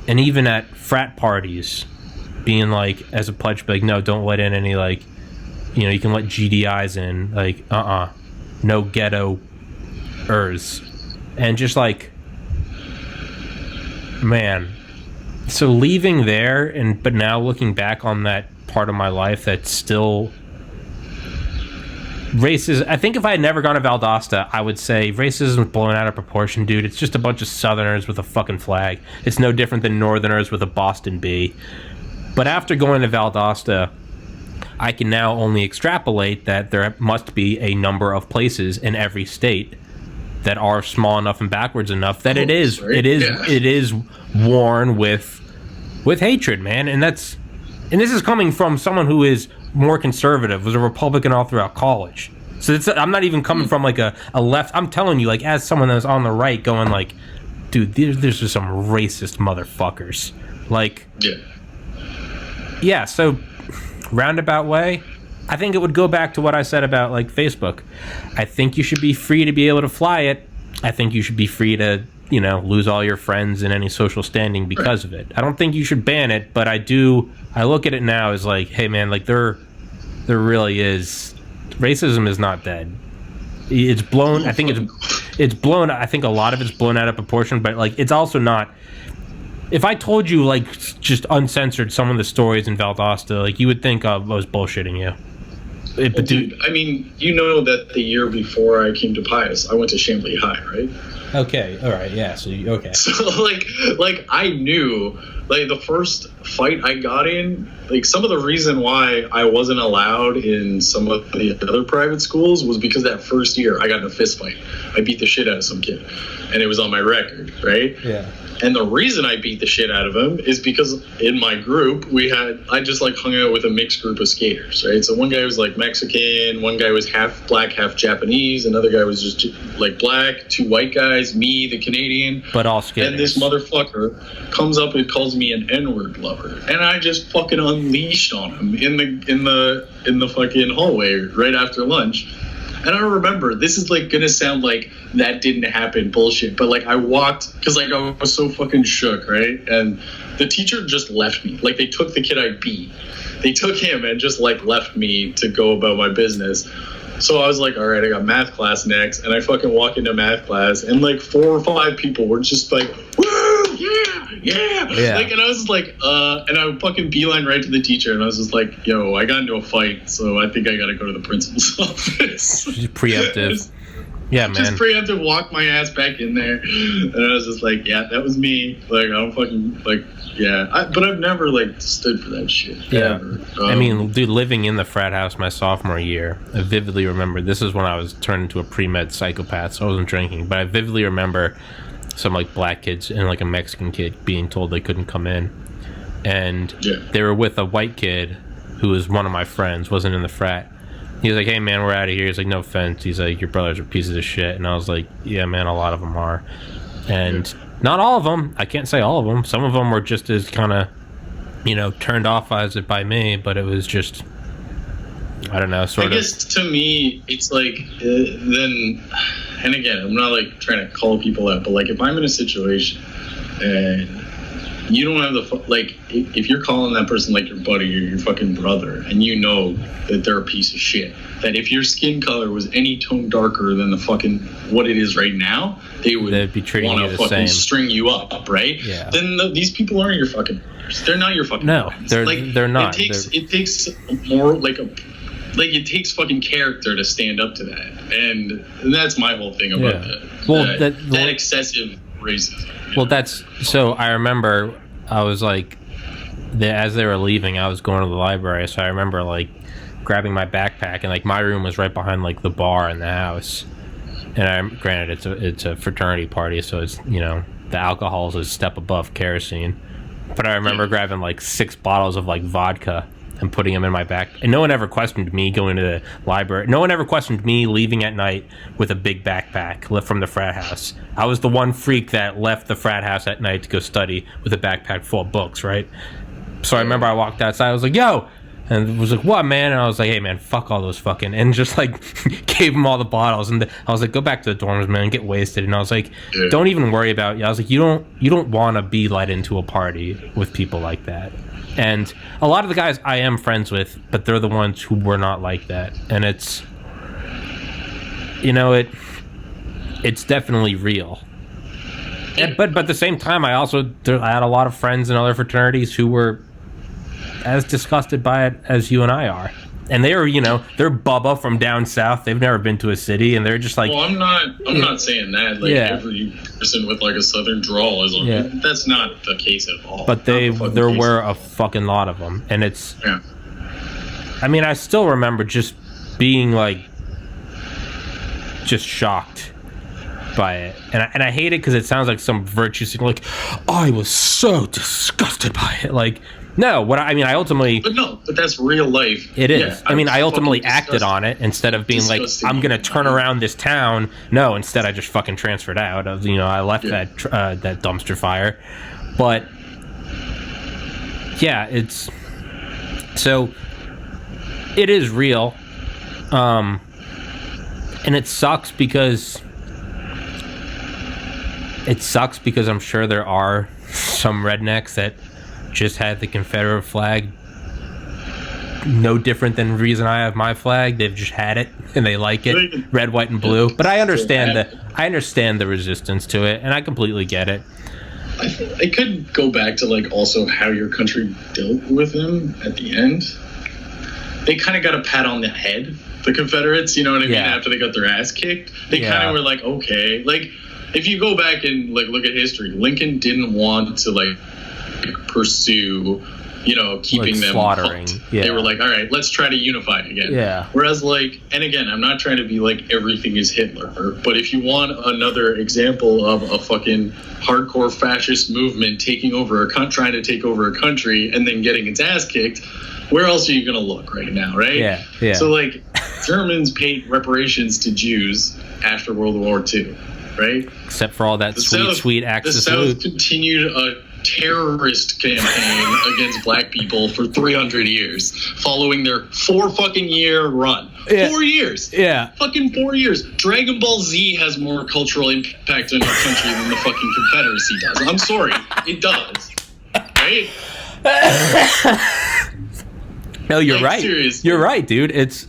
[SPEAKER 1] even at frat parties being like, as a pledge, like, no, don't let in any, like, you know, you can let GDIs in, like, no ghetto-ers. And just like, man, so leaving there, but now looking back on that part of my life that's still racism. I think if I had never gone to Valdosta, I would say racism is blown out of proportion, dude. It's just a bunch of Southerners with a fucking flag. It's no different than Northerners with a Boston B. But after going to Valdosta, I can now only extrapolate that there must be a number of places in every state that are small enough and backwards enough that it is worn with hatred, man. And this is coming from someone who is more conservative, was a Republican all throughout college. So I'm not even coming from like a left. I'm telling you, like, as someone that's on the right, going like, dude, there's just some racist motherfuckers. Like, yeah. So roundabout way, I think it would go back to what I said about like Facebook. I think you should be free to be able to fly it. I think you should be free to, lose all your friends and any social standing because of it. I don't think you should ban it, but I look at it now as like, hey man, like there really is, racism is not dead. It's blown. I think it's blown. I think a lot of it's blown out of proportion, but like it's also not. If I told you like just uncensored some of the stories in Valdosta, like you would think I was bullshitting you.
[SPEAKER 2] Dude, I mean, that the year before I came to Pius, I went to Chambly High, right?
[SPEAKER 1] Okay, all right, yeah. So okay.
[SPEAKER 2] So like I knew, like the first fight I got in, like some of the reason why I wasn't allowed in some of the other private schools was because that first year I got in a fist fight. I beat the shit out of some kid, and it was on my record, right?
[SPEAKER 1] Yeah.
[SPEAKER 2] And the reason I beat the shit out of him is because in my group, I just like hung out with a mixed group of skaters, right? So one guy was like Mexican, one guy was half black, half Japanese, another guy was just like black, two white guys, me, the Canadian.
[SPEAKER 1] But all skaters.
[SPEAKER 2] And this motherfucker comes up and calls me an N-word lover. And I just fucking unleashed on him in the fucking hallway right after lunch. And I remember, this is like gonna sound like that didn't happen bullshit, but like I walked, because like I was so fucking shook, right? And the teacher just left me. Like they took the kid I beat. They took him and just like left me to go about my business. So I was like, all right, I got math class next. And I fucking walk into math class and like 4 or 5 people were just like, woo, yeah. Like, and I was just like, and I fucking beeline right to the teacher. And I was just like, yo, I got into a fight. So I think I got to go to the principal's office.
[SPEAKER 1] Preemptive. Yeah, man.
[SPEAKER 2] Just preemptive, walk my ass back in there. And I was just like, yeah, that was me. Like, I don't fucking, like, yeah. But I've never, like, stood for that shit.
[SPEAKER 1] Yeah. I mean, dude, living in the frat house my sophomore year, I vividly remember, this is when I was turned into a pre-med psychopath, so I wasn't drinking, but I vividly remember some, like, black kids and, like, a Mexican kid being told they couldn't come in. And they were with a white kid who was one of my friends, wasn't in the frat. He was like, hey, man, we're out of here. He's like, no offense. He's like, your brothers are pieces of shit. And I was like, yeah, man, a lot of them are. And not all of them. I can't say all of them. Some of them were just as kind of, turned off as it by me. But it was just, I don't know, sort of.
[SPEAKER 2] I guess to me, it's like, then, and again, I'm not like trying to call people out. But like, if I'm in a situation and you don't have if you're calling that person like your buddy or your fucking brother, and you know that they're a piece of shit, that if your skin color was any tone darker than the fucking what it is right now, they'd be treating you the same, string you up, right?
[SPEAKER 1] Yeah.
[SPEAKER 2] Then these people aren't your fucking brothers. They're not your fucking
[SPEAKER 1] brothers. They're not.
[SPEAKER 2] It takes more it takes fucking character to stand up to that, and that's my whole thing about that excessive racism.
[SPEAKER 1] So I remember I was like, as they were leaving, I was going to the library, so I remember like grabbing my backpack, and like my room was right behind like the bar in the house, and granted it's a fraternity party, so it's the alcohol is a step above kerosene, but I remember grabbing like 6 bottles of like vodka and putting them in my back. And no one ever questioned me going to the library. No one ever questioned me leaving at night with a big backpack left from the frat house. I was the one freak that left the frat house at night to go study with a backpack full of books, right? So I remember I walked outside. I was like, yo! And it was like, what, man? And I was like, hey, man, fuck all those fucking... And just, like, gave them all the bottles. And I was like, go back to the dorms, man, and get wasted. And I was like, don't even worry about it. I was like, you don't want to be let into a party with people like that. And a lot of the guys I am friends with, but they're the ones who were not like that. And it's, it's definitely real. But at the same time, I had a lot of friends in other fraternities who were as disgusted by it as you and I are. And they're Bubba from down south. They've never been to a city, and they're just like.
[SPEAKER 2] Well, I'm not saying that. Like every person with like a southern drawl is. That's not the case at all.
[SPEAKER 1] But there were a fucking lot of them, and it's.
[SPEAKER 2] Yeah.
[SPEAKER 1] I mean, I still remember just being like, just shocked by it, and I hate it because it sounds like some virtue signal. Like, I was so disgusted by it. Like. No, I ultimately...
[SPEAKER 2] But that's real life.
[SPEAKER 1] It is. Yeah, I ultimately acted on it instead of being like, I'm going to turn around this town. No, instead I just fucking transferred out. I left that dumpster fire. But, yeah, it's... So, it is real. And it sucks because... I'm sure there are some rednecks that... just had the Confederate flag, no different than the reason I have my flag. They've just had it and they like it, red, white, and blue. But I understand the resistance to it, and I completely get it.
[SPEAKER 2] I could go back to like also how your country dealt with them at the end. They kind of got a pat on the head, the Confederates. You know what I mean? After they got their ass kicked, they kind of were like, okay, like if you go back and like look at history, Lincoln didn't want to like pursue, keeping
[SPEAKER 1] like
[SPEAKER 2] them
[SPEAKER 1] slaughtering.
[SPEAKER 2] Yeah. They were like, all right, let's try to unify again.
[SPEAKER 1] Yeah.
[SPEAKER 2] Whereas like, and again, I'm not trying to be like everything is Hitler, but if you want another example of a fucking hardcore fascist movement taking over trying to take over a country and then getting its ass kicked, where else are you going to look right now, right?
[SPEAKER 1] Yeah.
[SPEAKER 2] So like, Germans paid reparations to Jews after World War II, right?
[SPEAKER 1] Except for all that sweet Axis
[SPEAKER 2] The
[SPEAKER 1] loot.
[SPEAKER 2] South continued a terrorist campaign against black people for 300 years, following their 4 fucking year run. 4 years.
[SPEAKER 1] Yeah.
[SPEAKER 2] Fucking 4 years. Dragon Ball Z has more cultural impact in our country than the fucking Confederacy does. I'm sorry. It does. Right?
[SPEAKER 1] No, you're right.
[SPEAKER 2] Seriously.
[SPEAKER 1] You're right, dude. It's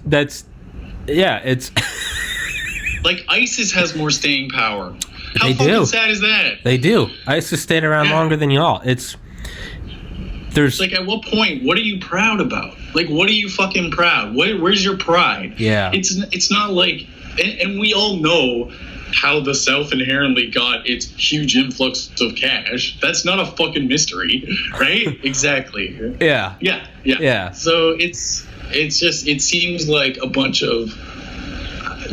[SPEAKER 2] like ISIS has more staying power. How
[SPEAKER 1] they
[SPEAKER 2] fucking
[SPEAKER 1] do.
[SPEAKER 2] sad is that?
[SPEAKER 1] They do. ISIS stayed around longer than y'all. There's
[SPEAKER 2] like, at what point? What are you proud about? Like, what are you fucking proud? Where's your pride?
[SPEAKER 1] Yeah.
[SPEAKER 2] It's not like, and we all know how the South inherently got its huge influx of cash. That's not a fucking mystery, right? Exactly.
[SPEAKER 1] Yeah.
[SPEAKER 2] So it's just, it seems like a bunch of,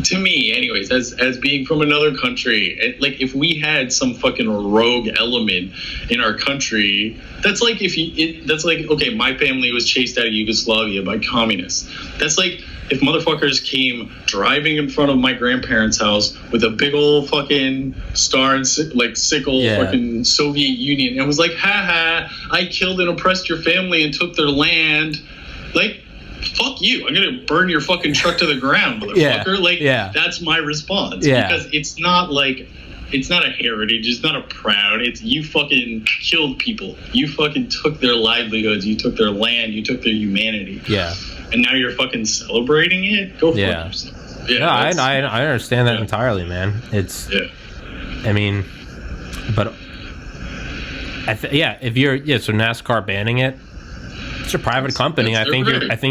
[SPEAKER 2] to me anyways, as being from another country, like if we had some fucking rogue element in our country, that's like okay, my family was chased out of Yugoslavia by communists. That's like if motherfuckers came driving in front of my grandparents' house with a big old fucking star and sickle fucking Soviet Union and was like, ha, I killed and oppressed your family and took their land. Like, fuck you, I'm gonna burn your fucking truck to the ground, motherfucker. That's my response. Because it's not a heritage, it's not a proud, it's you fucking killed people, you fucking took their livelihoods, you took their land, you took their humanity, and now you're fucking celebrating it. Go for yourself.
[SPEAKER 1] I understand that entirely, man. It's I mean, but if you're so NASCAR banning it, it's a private company. I think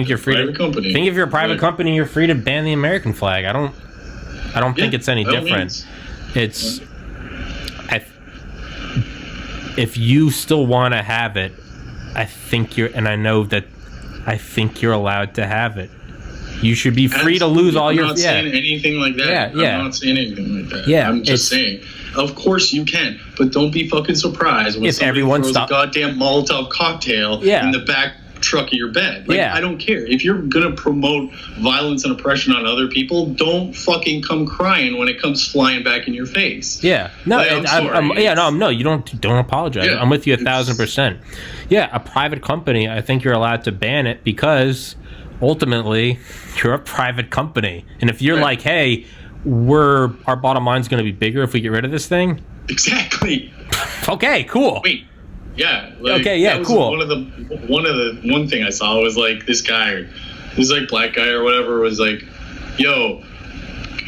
[SPEAKER 1] you're free to. I think if you're a private company, you're free to ban the American flag. I don't think it's any different. It's if you still want to have it, I think you're allowed to have it. You should be free to lose all your.
[SPEAKER 2] I'm not saying anything like that. I'm not saying anything like that. I'm just saying. Of course you can, but don't be fucking surprised when somebody throws a goddamn Molotov cocktail in the back truck of your bed. I don't care. If you're gonna promote violence and oppression on other people, don't fucking come crying when it comes flying back in your face.
[SPEAKER 1] You don't apologize. I'm with you 1,000%. A private company, I think you're allowed to ban it because ultimately you're a private company, and if you're like, hey, our bottom line's going to be bigger if we get rid of this thing.
[SPEAKER 2] Exactly.
[SPEAKER 1] Okay, cool.
[SPEAKER 2] Wait. Yeah.
[SPEAKER 1] Cool.
[SPEAKER 2] One thing I saw was like this guy, this like black guy or whatever, was like, yo,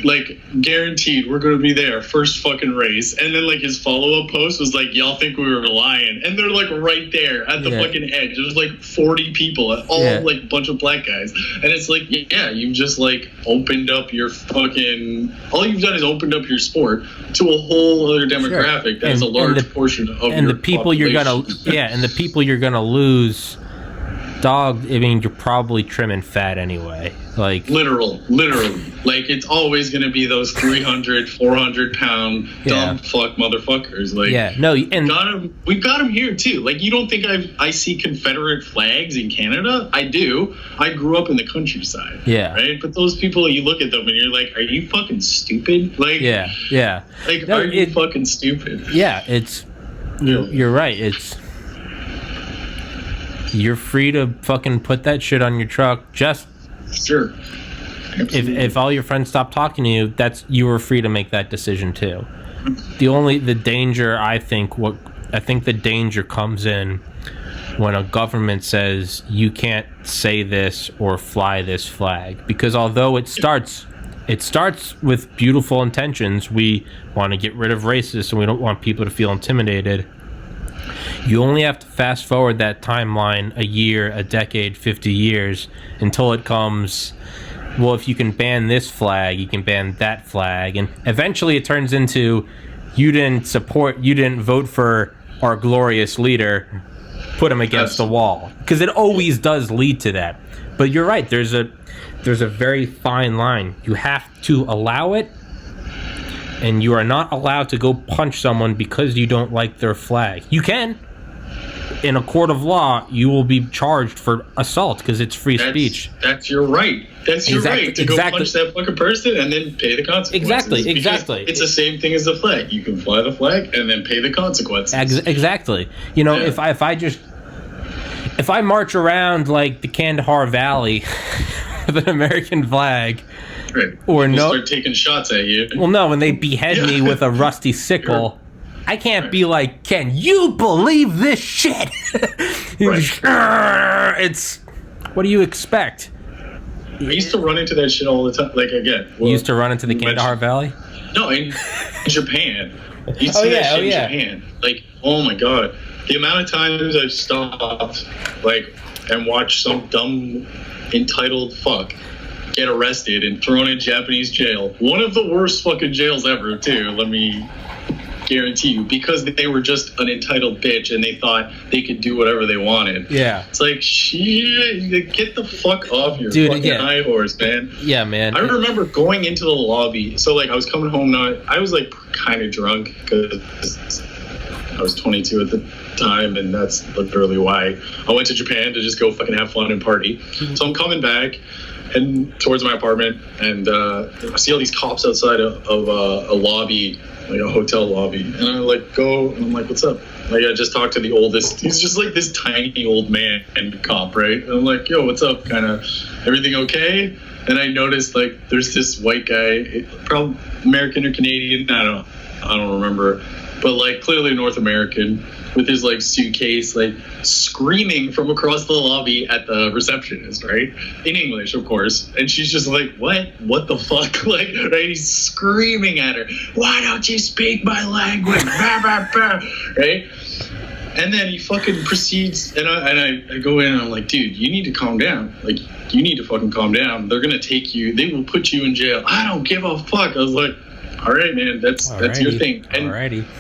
[SPEAKER 2] like, guaranteed, we're going to be there, first fucking race. And then, like, his follow-up post was like, y'all think we were lying. And they're, like, right there at the fucking edge. There's, like, 40 people, all, like, a bunch of black guys. And it's like, yeah, you've just, like, opened up your fucking... All you've done is opened up your sport to a whole other demographic that is a large portion of
[SPEAKER 1] and
[SPEAKER 2] your
[SPEAKER 1] the people
[SPEAKER 2] population.
[SPEAKER 1] you're gonna and the people you're gonna lose, dog. I mean, you're probably trimming fat anyway. Like
[SPEAKER 2] literally, like it's always gonna be those 300, 400 pound dumb fuck motherfuckers. Like and we've got them here too. Like you don't think I see Confederate flags in Canada? I do. I grew up in the countryside. Yeah. Right. But those people, you look at them and you're like, are you fucking stupid? Like Like are you fucking stupid?
[SPEAKER 1] Yeah. You're right. You're free to fucking put that shit on your truck. Just
[SPEAKER 2] sure.
[SPEAKER 1] If all your friends stop talking to you, you were free to make that decision too. The danger, I think the danger comes in when a government says you can't say this or fly this flag, because although it starts with beautiful intentions, we want to get rid of racists and we don't want people to feel intimidated. You only have to fast forward that timeline a year, a decade, 50 years until it comes, well, if you can ban this flag, you can ban that flag. And eventually it turns into, you didn't vote for our glorious leader, put him against the wall. Because it always does lead to that. But you're right, there's a very fine line. You have to allow it, and you are not allowed to go punch someone because you don't like their flag. You can. In a court of law, you will be charged for assault because it's free speech.
[SPEAKER 2] That's your right. That's your right to go punch that fucking person and then pay the consequences.
[SPEAKER 1] Exactly.
[SPEAKER 2] It's the same thing as the flag. You can fly the flag and then pay the consequences.
[SPEAKER 1] Exactly. You know, if I march around like the Kandahar Valley with an American flag,
[SPEAKER 2] right, or people start taking shots at you.
[SPEAKER 1] Well, no, when they behead me with a rusty sickle. Sure. I can't be like, can you believe this shit? It's, what do you expect?
[SPEAKER 2] I used to run into that shit all the time. Like, again.
[SPEAKER 1] You used to run into the Kandahar Valley?
[SPEAKER 2] No, in Japan. You see that shit in Japan. Like, oh my God. The amount of times I've stopped, like, and watched some dumb, entitled fuck get arrested and thrown in Japanese jail. One of the worst fucking jails ever, too. Let me guarantee you, because they were just an entitled bitch and they thought they could do whatever they wanted. Yeah. It's like, shit, get the fuck off your fucking high horse, man.
[SPEAKER 1] Yeah, man.
[SPEAKER 2] I remember going into the lobby. So, like, I was coming home now. I was, like, kind of drunk because I was 22 at the time, and that's literally why I went to Japan, to just go fucking have fun and party. So I'm coming back and towards my apartment, and I see all these cops outside of a lobby, like a hotel lobby, and I like go and I'm like, what's up? Like, I just talked to the oldest. He's just like this tiny old man and cop, right? And I'm like, yo, what's up? Kind of, everything okay? And I noticed, like, there's this white guy, probably American or Canadian, I don't remember, but like clearly North American, with his like suitcase, like screaming from across the lobby at the receptionist, right? In English, of course. And she's just like, what the fuck? Like, right? He's screaming at her, why don't you speak my language? Bah, bah, bah. Right? And then he fucking proceeds, and I go in and I'm like, dude, you need to calm down. Like, you need to fucking calm down. They're gonna take you, they will put you in jail. I don't give a fuck. I was like, all right, man, that's your thing. And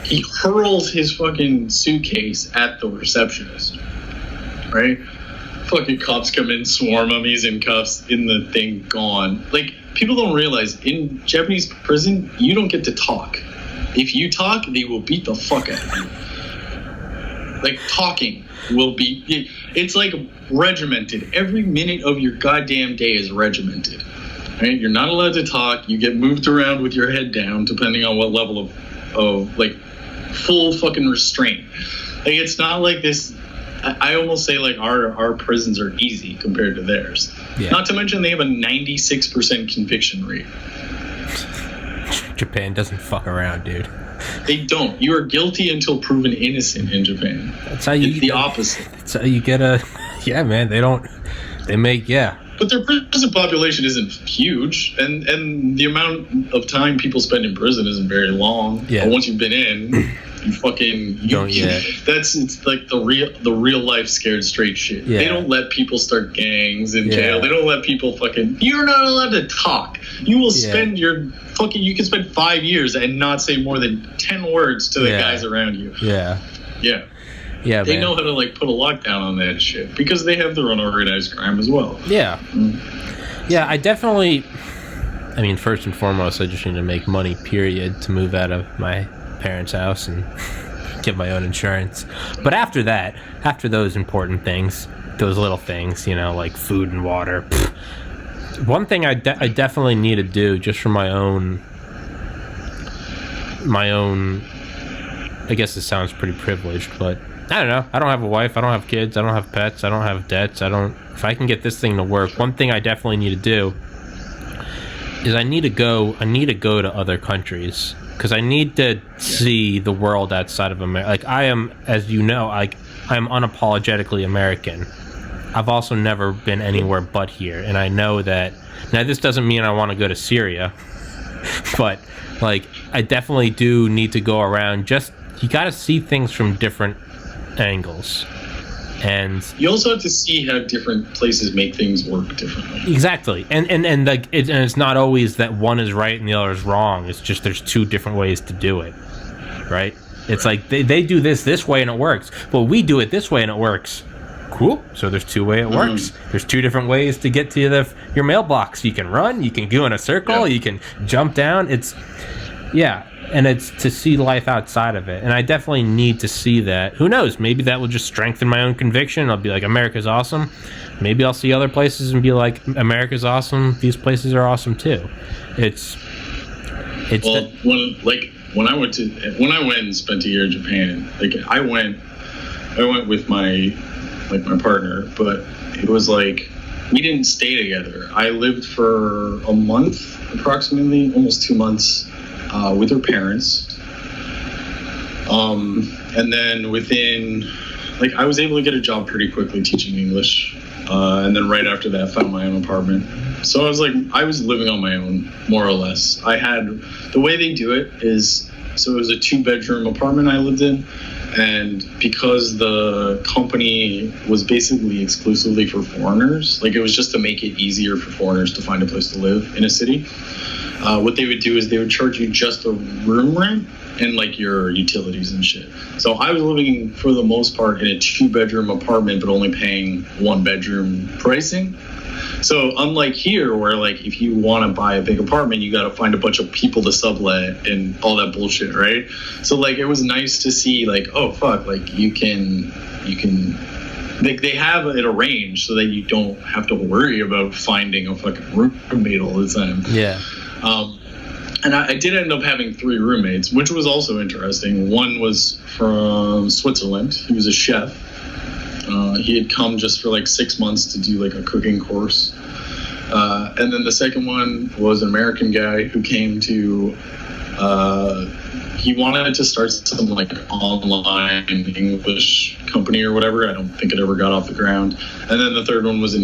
[SPEAKER 2] he hurls his fucking suitcase at the receptionist, right? Fucking cops come in, swarm him, he's in cuffs, in the thing, gone. Like, people don't realize, in Japanese prison, you don't get to talk. If you talk, they will beat the fuck out of you. Like, talking will be, it's like regimented. Every minute of your goddamn day is regimented. Right? You're not allowed to talk. You get moved around with your head down, depending on what level of like full fucking restraint. Like, it's not like this. I almost say like our prisons are easy compared to theirs. Yeah. Not to mention they have a 96% conviction rate.
[SPEAKER 1] Japan doesn't fuck around, dude.
[SPEAKER 2] They don't. You are guilty until proven innocent in Japan.
[SPEAKER 1] That's how you.
[SPEAKER 2] It's the opposite.
[SPEAKER 1] That's how you get a. Yeah, man. They don't. They make
[SPEAKER 2] But their prison population isn't huge, and the amount of time people spend in prison isn't very long.
[SPEAKER 1] Yeah.
[SPEAKER 2] But once you've been in, it's like the real life scared straight shit.
[SPEAKER 1] Yeah.
[SPEAKER 2] They don't let people start gangs in jail. They don't let people you're not allowed to talk. You will spend you can spend 5 years and not say more than 10 words to the guys around you.
[SPEAKER 1] Yeah.
[SPEAKER 2] Yeah.
[SPEAKER 1] Yeah,
[SPEAKER 2] they know how to put a lockdown on that shit because they have their own organized crime as well.
[SPEAKER 1] Yeah. Yeah, I definitely, first and foremost, I just need to make money, period, to move out of my parents' house and get my own insurance. But after that, after those important things, those little things, like food and water, one thing I definitely need to do just for my own, I guess this sounds pretty privileged, but I don't know. I don't have a wife. I don't have kids. I don't have pets. I don't have debts. If I can get this thing to work, one thing I definitely need to do is I need to go to other countries because I need to see the world outside of America. I am, as you know, I'm unapologetically American. I've also never been anywhere but here, and I know that. Now, this doesn't mean I want to go to Syria, but I definitely do need to go around. You got to see things from different angles, and
[SPEAKER 2] you also have to see how different places make things work differently.
[SPEAKER 1] Exactly, and it's not always that one is right and the other is wrong. It's just there's two different ways to do it, right? It's like they do this way and it works. Well, we do it this way and it works. Cool. So there's two ways it works. There's two different ways to get to your mailbox. You can run. You can go in a circle. You can jump down. And it's to see life outside of it. And I definitely need to see that. Who knows? Maybe that will just strengthen my own conviction. I'll be like, America's awesome. Maybe I'll see other places and be like, America's awesome. These places are awesome too.
[SPEAKER 2] When I went and spent a year in Japan, I went with my partner, but it was we didn't stay together. I lived for a month, approximately, almost 2 months. With her parents, and then within, I was able to get a job pretty quickly teaching English, and then right after that, found my own apartment. So I was living on my own, more or less. The way they do it is, so it was a 2-bedroom apartment I lived in, and because the company was basically exclusively for foreigners, it was just to make it easier for foreigners to find a place to live in a city. What they would do is they would charge you just the room rent and your utilities and shit. So I was living for the most part in a 2-bedroom apartment, but only paying 1-bedroom pricing. So unlike here, where if you want to buy a big apartment, you got to find a bunch of people to sublet and all that bullshit, right? So it was nice to see oh fuck, you can. They have it arranged so that you don't have to worry about finding a fucking roommate all the time.
[SPEAKER 1] Yeah.
[SPEAKER 2] And I did end up having 3 roommates, which was also interesting. One was from Switzerland. He was a chef. He had come just for 6 months to do a cooking course. And then the second one was an American guy who came to, he wanted to start some online English company or whatever. I don't think it ever got off the ground. And then the third one was a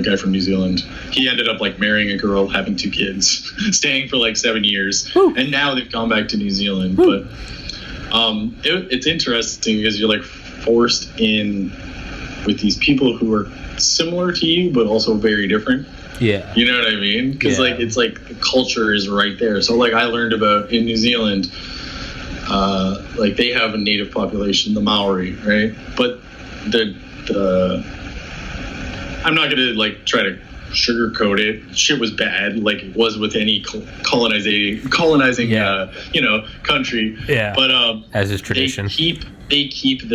[SPEAKER 2] guy from New Zealand. He ended up marrying a girl, having 2 kids, staying for 7 years. Woo. And now they've gone back to New Zealand. Woo. But it's interesting because you're forced in with these people who are similar to you, but also very different.
[SPEAKER 1] Yeah.
[SPEAKER 2] You know what I mean? Because it's the culture is right there. So I learned about in New Zealand, they have a native population, the Maori, right? But the I'm not gonna try to sugarcoat it. Shit was bad, it was with any colonizing country. Yeah. But
[SPEAKER 1] as is tradition,
[SPEAKER 2] they keep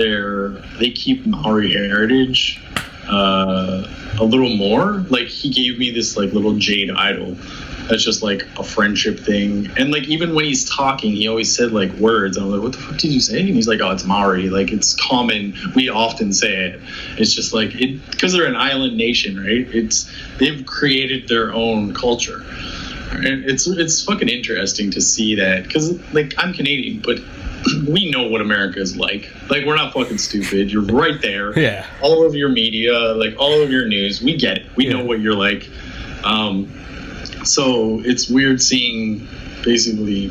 [SPEAKER 2] Maori heritage a little more. He gave me this little jade idol that's just a friendship thing, and even when he's talking, he always said words. I'm what the fuck did you say? And he's oh, it's Maori. It's common, we often say it. It's just because they're an island nation, right? They've created their own culture, and it's fucking interesting to see that, because I'm Canadian, but we know what America is like. Like, we're not fucking stupid. You're right there.
[SPEAKER 1] Yeah.
[SPEAKER 2] All of your media, like all of your news, we get it. We know what you're like. So it's weird seeing basically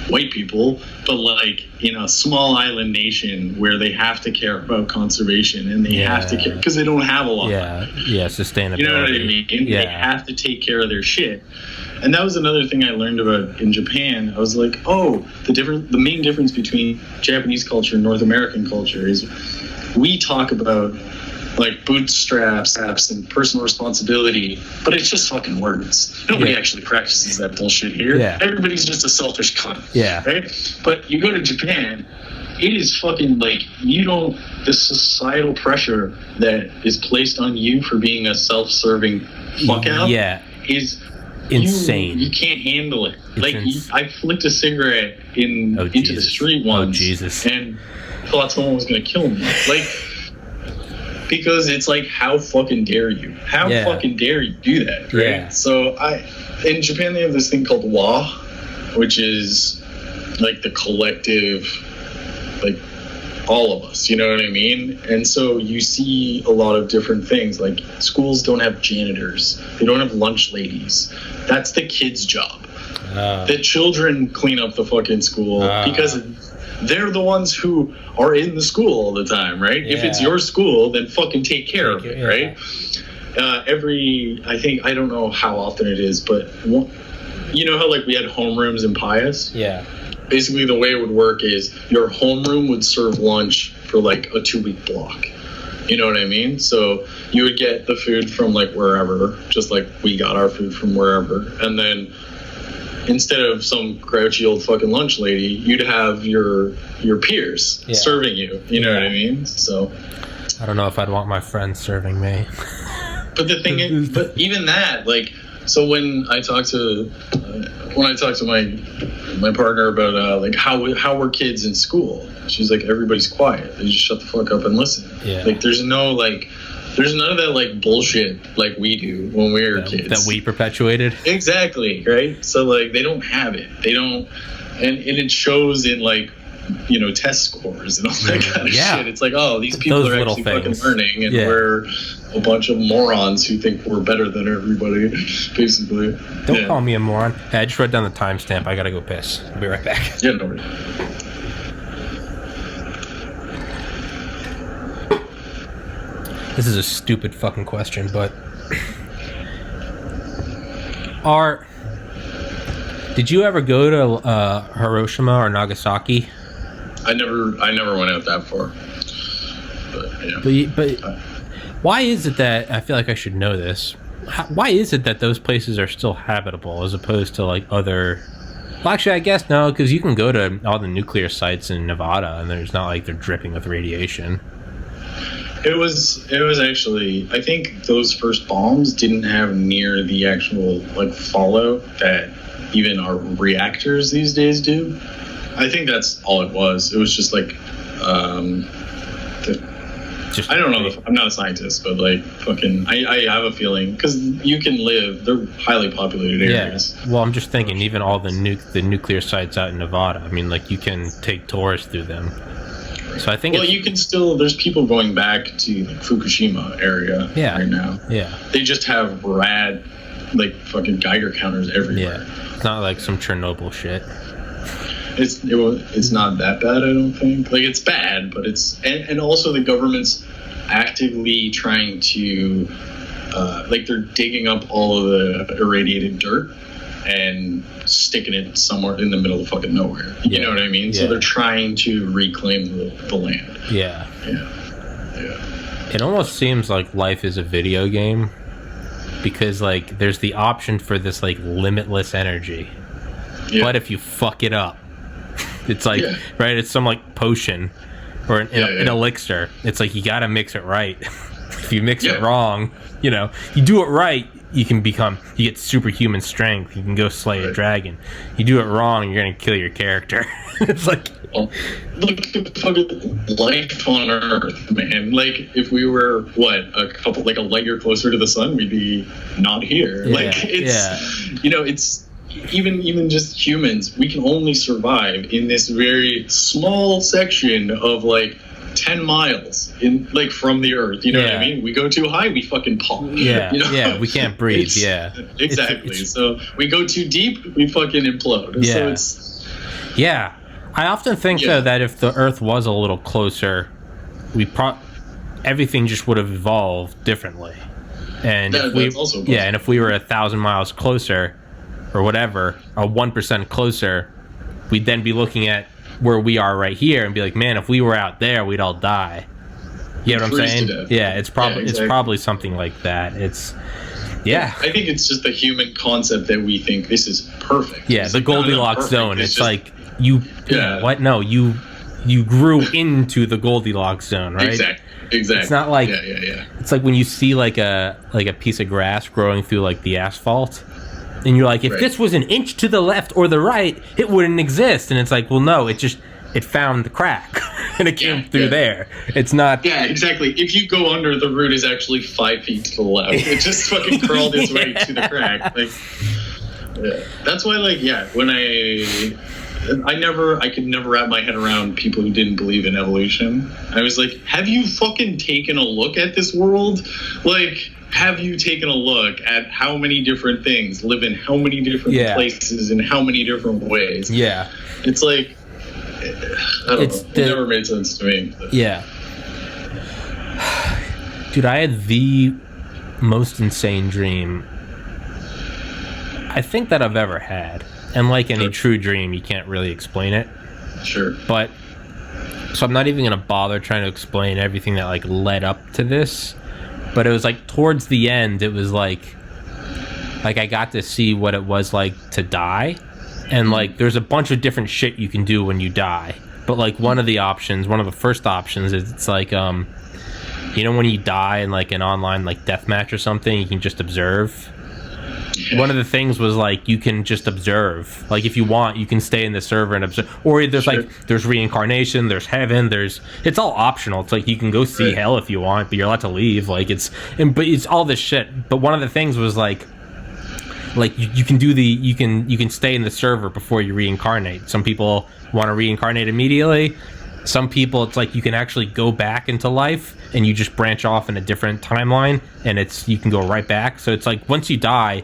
[SPEAKER 2] white people, but like in a small island nation where they have to care about conservation and they have to care because they don't have a lot.
[SPEAKER 1] Sustainability.
[SPEAKER 2] You know what I mean? They have to take care of their shit. And that was another thing I learned about in Japan. I was like, oh, the main difference between Japanese culture and North American culture is we talk about like bootstraps, apps, and personal responsibility, but it's just fucking words. Nobody actually practices that bullshit here. Yeah. Everybody's just a selfish cunt. Yeah. Right? But you go to Japan, it is fucking like the societal pressure that is placed on you for being a self-serving fuck out is insane. You can't handle it. I flicked a cigarette into the street once and thought someone was going to kill me. Like, because it's like, how fucking dare you? How fucking dare you do that, right? Yeah. So in Japan they have this thing called WA, which is like the collective, like all of us, you know what I mean? And so you see a lot of different things, like schools don't have janitors, they don't have lunch ladies. That's the kids' job. The children clean up the fucking school because they're the ones who are in the school all the time, right? Yeah. If it's your school, then fucking take care of it, right? I don't know how often it is, but you know how like we had homerooms in Pius? Yeah. Basically the way it would work is your homeroom would serve lunch for like a 2-week block. You know what I mean? So you would get the food from like wherever, just like we got our food from wherever. And then instead of some grouchy old fucking lunch lady, you'd have your peers serving you. You know what I mean? So
[SPEAKER 1] I don't know if I'd want my friends serving me.
[SPEAKER 2] But the thing is, but even that, like, so when I talk to my partner about like how were kids in school, she's like, everybody's quiet. They just shut the fuck up and listen. Yeah. Like there's none of that like bullshit like we do when we were kids.
[SPEAKER 1] That we perpetuated.
[SPEAKER 2] Exactly, right? So like they don't have it. They don't, and it shows in like, you know, test scores and all that kind of shit. It's like, oh, these people are actually fucking learning, and we're a bunch of morons who think we're better than everybody, basically.
[SPEAKER 1] Don't call me a moron. Hey, I just wrote down the timestamp. I gotta go piss. I'll be right back.
[SPEAKER 2] Yeah, no worries.
[SPEAKER 1] This is a stupid fucking question, but did you ever go to Hiroshima or Nagasaki?
[SPEAKER 2] I never went out that far. But yeah.
[SPEAKER 1] But why is it that I feel like I should know this? Why is it that those places are still habitable as opposed to like other? Well, actually, I guess no, because you can go to all the nuclear sites in Nevada, and there's not like they're dripping with radiation.
[SPEAKER 2] It was actually, I think those first bombs didn't have near the actual like fallout that even our reactors these days do. I think that's all it was. It was just like, I don't know. I'm not a scientist, but like fucking, I have a feeling because you can live. They're highly populated areas.
[SPEAKER 1] Yeah. Well, I'm just thinking, even all the nuclear sites out in Nevada. I mean, like you can take tours through them. So I think.
[SPEAKER 2] Well, you can still. There's people going back to like Fukushima area right now. Yeah. They just have rad, like fucking Geiger counters everywhere.
[SPEAKER 1] Yeah. It's not like some Chernobyl shit.
[SPEAKER 2] It's not that bad, I don't think. Like, it's bad, but it's... And also the government's actively trying to... like, they're digging up all of the irradiated dirt and sticking it somewhere in the middle of fucking nowhere. You know what I mean? Yeah. So they're trying to reclaim the land. Yeah.
[SPEAKER 1] It almost seems like life is a video game because, like, there's the option for this, like, limitless energy. Yeah. But if you fuck it up, it's like, right, it's some like potion or an elixir. It's like you gotta mix it right. If you mix it wrong, you know, you do it right, you get superhuman strength. You can go slay a dragon. You do it wrong, you're gonna kill your character. It's like,
[SPEAKER 2] well, look at fucking life on Earth, man. Like, if we were a light year closer to the sun, we'd be not here. Like, it's you know, it's even just humans, we can only survive in this very small section of like 10 miles in like from the earth, you know what I mean? We go too high, we fucking pop.
[SPEAKER 1] Yeah,
[SPEAKER 2] you know?
[SPEAKER 1] We can't breathe.
[SPEAKER 2] Exactly. So we go too deep, we fucking implode. So
[SPEAKER 1] I often think though that if the earth was a little closer, everything just would have evolved differently. And and if we were 1,000 miles closer or whatever, or 1% closer, we'd then be looking at where we are right here and be like, man, if we were out there, we'd all die. You know what I'm saying? Yeah, it's probably something like that. I
[SPEAKER 2] think it's just the human concept that we think this is perfect.
[SPEAKER 1] Yeah, the Goldilocks zone. It's just, like what? No, you grew into the Goldilocks zone, right?
[SPEAKER 2] Exactly.
[SPEAKER 1] It's not like it's like when you see like a piece of grass growing through like the asphalt. And you're like, if this was an inch to the left or the right, it wouldn't exist. And it's like, well, no, it found the crack and it came through there. It's not.
[SPEAKER 2] Yeah, exactly. If you go under, the root is actually 5 feet to the left. It just fucking crawled its way to the crack. Like, that's why, like, when I could never wrap my head around people who didn't believe in evolution. I was like, have you fucking taken a look at this world? Like, have you taken a look at how many different things live in how many different places in how many different ways?
[SPEAKER 1] Yeah.
[SPEAKER 2] It's like, I don't know. It never made sense to me. But.
[SPEAKER 1] Yeah. Dude, I had the most insane dream I think that I've ever had. And like any true dream, you can't really explain it.
[SPEAKER 2] Sure.
[SPEAKER 1] But, so I'm not even going to bother trying to explain everything that like led up to this. But it was like towards the end, it was like I got to see what it was like to die. And like there's a bunch of different shit you can do when you die. But like one of the first options is it's like, when you die in like an online like deathmatch or something, you can just observe. One of the things was like you can just observe. Like if you want, you can stay in the server and observe. Or there's there's reincarnation, there's heaven, it's all optional. It's like you can go see hell if you want, but you're allowed to leave. Like but it's all this shit. But one of the things was like you can do you can stay in the server before you reincarnate. Some people want to reincarnate immediately. Some people, it's like you can actually go back into life and you just branch off in a different timeline and you can go right back. So it's like once you die,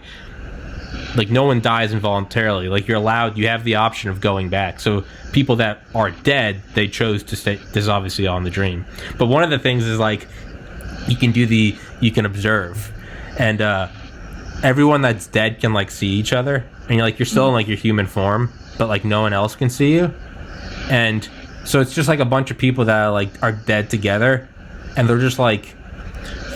[SPEAKER 1] like no one dies involuntarily. Like you have the option of going back. So people that are dead, they chose to stay. This is obviously on the dream. But one of the things is like you can observe. And everyone that's dead can like see each other. And you're still in like your human form, but like no one else can see you. And so it's just like a bunch of people that are dead together, and they're just like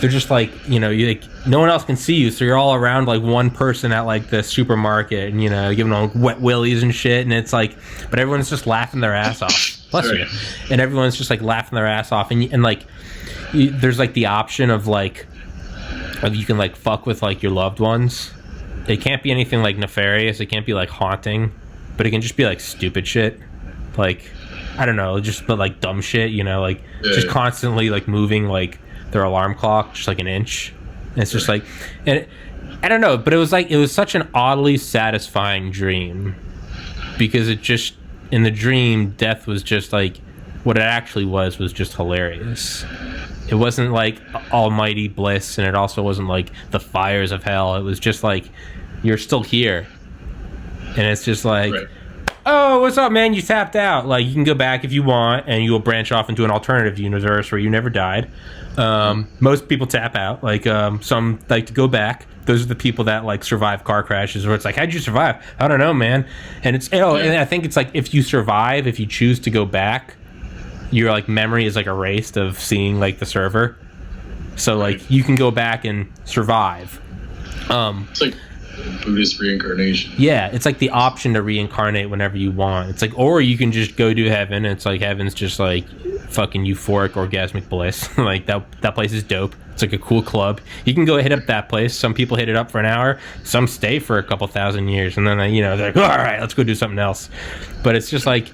[SPEAKER 1] no one else can see you, so you're all around like one person at like the supermarket, and giving them wet willies and shit, and it's like, but everyone's just laughing their ass off. Bless you. And everyone's just like laughing their ass off, and there's like the option of like you can like fuck with like your loved ones. It can't be anything like nefarious. It can't be like haunting, but it can just be like stupid shit, like. I don't know, but like dumb shit, just constantly like moving like their alarm clock just like an inch. And it's just like, and I don't know, but it was such an oddly satisfying dream because in the dream, death was just like, what it actually was just hilarious. It wasn't like almighty bliss, and it also wasn't like the fires of hell. It was just like, you're still here. And it's just like, oh, what's up, man? You tapped out. Like, you can go back if you want, and you will branch off into an alternative universe where you never died. Most people tap out. Like, some like to go back. Those are the people that like survive car crashes, where it's like, how'd you survive? I don't know, man. And and I think it's like if you survive, if you choose to go back, your like memory is like erased of seeing like the server. So like you can go back and survive.
[SPEAKER 2] It's like Buddhist reincarnation.
[SPEAKER 1] Yeah, it's like the option to reincarnate whenever you want. It's like, or you can just go to heaven. And it's like heaven's just like fucking euphoric orgasmic bliss. Like that place is dope. It's like a cool club. You can go hit up that place. Some people hit it up for an hour. Some stay for a couple thousand years, and then they're like, all right, let's go do something else. But it's just like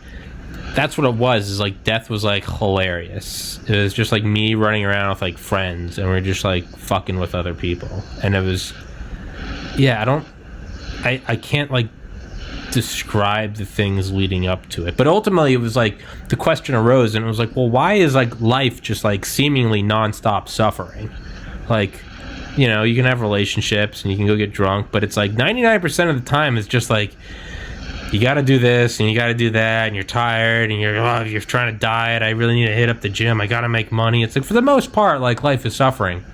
[SPEAKER 1] that's what it was. Is like death was like hilarious. It was just like me running around with like friends, and we're just like fucking with other people, and it was. Yeah, I can't like describe the things leading up to it. But ultimately, it was like the question arose, and it was like, well, why is like life just like seemingly nonstop suffering? Like, you know, you can have relationships and you can go get drunk, but it's like 99% of the time it's just like you got to do this and you got to do that, and you're tired and you're trying to diet. I really need to hit up the gym. I got to make money. It's like, for the most part, like, life is suffering.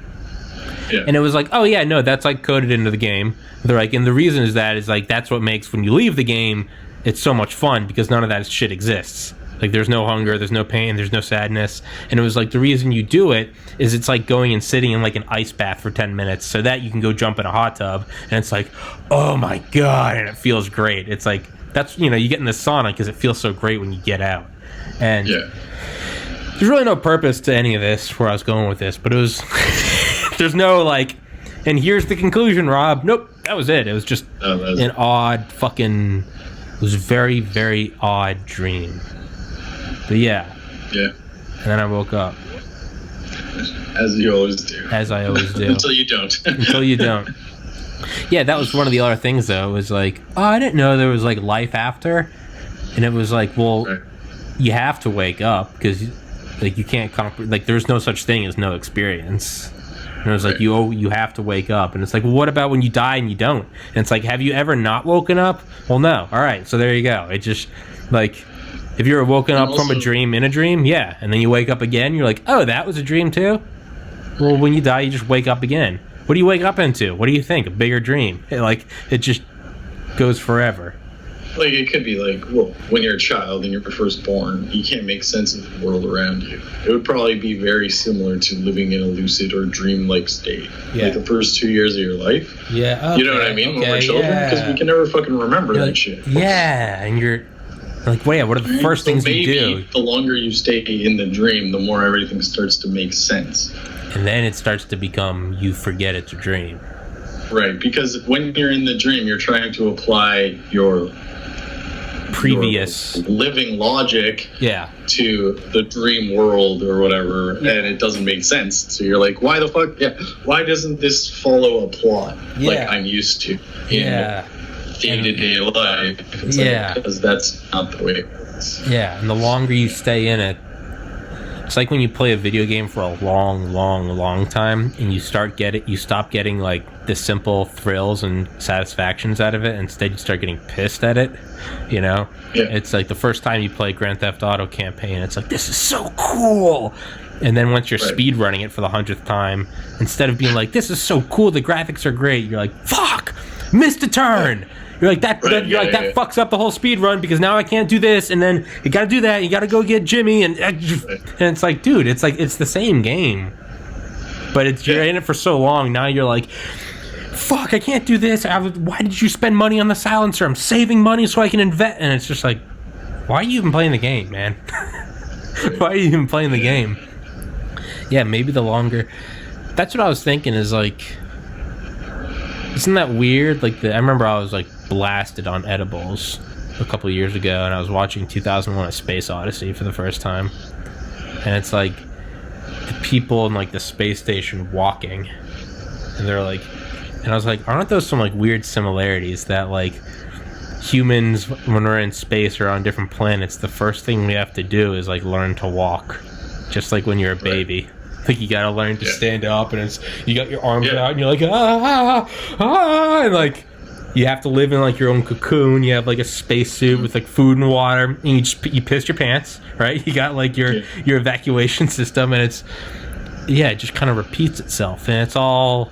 [SPEAKER 1] Yeah. And it was like, oh yeah, no, that's like coded into the game. They're like, and the reason is like that's what makes when you leave the game, it's so much fun, because none of that shit exists. Like, there's no hunger, there's no pain, there's no sadness. And it was like, the reason you do it is it's like going and sitting in like an ice bath for 10 minutes so that you can go jump in a hot tub, and it's like, oh my god, and it feels great. It's like, that's, you know, you get in the sauna because it feels so great when you get out. And there's really no purpose to any of this, where I was going with this, but it was there's no like, and here's the conclusion, Rob. Nope, that was it. It was just an odd fucking, it was a very, very odd dream. But yeah. And then I woke up.
[SPEAKER 2] As you always do.
[SPEAKER 1] As I always do.
[SPEAKER 2] Until you don't.
[SPEAKER 1] Until you don't. Yeah, that was one of the other things, though. It was like, oh, I didn't know there was like life after. And it was like, well, you have to wake up, because like you can't like there's no such thing as no experience. And it was like, you have to wake up. And it's like, well, what about when you die and you don't? And it's like, have you ever not woken up? Well, no. All right, so there you go. It just, like, if you're woken up from a dream in a dream, yeah, and then you wake up again, you're like, oh, that was a dream too? Well, when you die, you just wake up again. What do you wake up into? What do you think? A bigger dream? It just goes forever.
[SPEAKER 2] Like, it could be like, well, when you're a child and you're first born, you can't make sense of the world around you. It would probably be very similar to living in a lucid or dream-like state. Yeah. Like the first 2 years of your life.
[SPEAKER 1] Yeah, okay,
[SPEAKER 2] you know what I mean? When we're children, because we can never fucking remember that shit.
[SPEAKER 1] Yeah, and you're like, wait, what are the first things you do?
[SPEAKER 2] The longer you stay in the dream, the more everything starts to make sense.
[SPEAKER 1] And then it starts to become, you forget it's a dream.
[SPEAKER 2] Right, because when you're in the dream, you're trying to apply your
[SPEAKER 1] previous
[SPEAKER 2] living logic to the dream world or whatever, and it doesn't make sense. So you're like, why the fuck? Yeah, why doesn't this follow a plot like I'm used to in day-to-day life? It's like, because that's not the way it works.
[SPEAKER 1] Yeah, and the longer you stay in it, it's like when you play a video game for a long time, and you stop getting like the simple thrills and satisfactions out of it. Instead, you start getting pissed at it. You know, it's like the first time you play Grand Theft Auto campaign, it's like, this is so cool. And then once you're speed running it for the 100th time, instead of being like, this is so cool, the graphics are great, you're like, fuck, missed a turn. You're like, that fucks up the whole speed run, because now I can't do this, and then you gotta do that, you gotta go get Jimmy, and it's like, dude, it's like, it's the same game, but you're in it for so long, now you're like, fuck, I can't do this, why did you spend money on the silencer? I'm saving money so I can invest, and it's just like, why are you even playing the game, man? Why are you even playing the game? Yeah, maybe the longer, that's what I was thinking, is like, isn't that weird? Like, I remember I was like blasted on edibles a couple of years ago, and I was watching 2001: A Space Odyssey for the first time, and it's like the people in like the space station walking, and they're like, and I was like, aren't those some like weird similarities that like humans, when we're in space or on different planets, the first thing we have to do is like learn to walk, just like when you're a baby. Like, you gotta learn to stand up, and it's, you got your arms out, and you're like, and like, you have to live in like your own cocoon. You have like a spacesuit with like food and water, and you piss your pants, right? You got like your evacuation system, and it's, it just kind of repeats itself, and it's all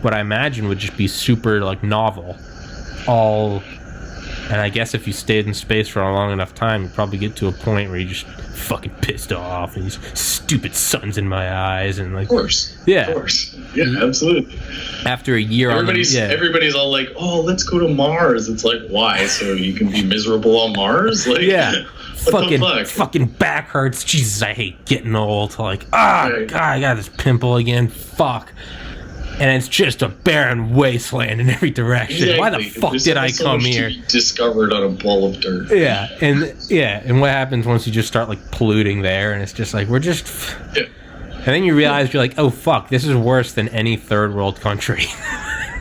[SPEAKER 1] what I imagine would just be super like novel, and I guess if you stayed in space for a long enough time, you'd probably get to a point where you just fucking pissed off, and these stupid suns in my eyes, and like,
[SPEAKER 2] of course, absolutely.
[SPEAKER 1] After a year,
[SPEAKER 2] everybody's all like, "Oh, let's go to Mars." It's like, why? So you can be miserable on Mars? Like,
[SPEAKER 1] fucking back hurts. Jesus, I hate getting old. Like, God, I got this pimple again. Fuck. And it's just a barren wasteland in every direction. Exactly. Why the fuck did I come here?
[SPEAKER 2] Discovered on a ball of dirt.
[SPEAKER 1] And what happens once you just start like polluting there, and it's just like, we're just. And then you realize you're like, oh fuck, this is worse than any third world country.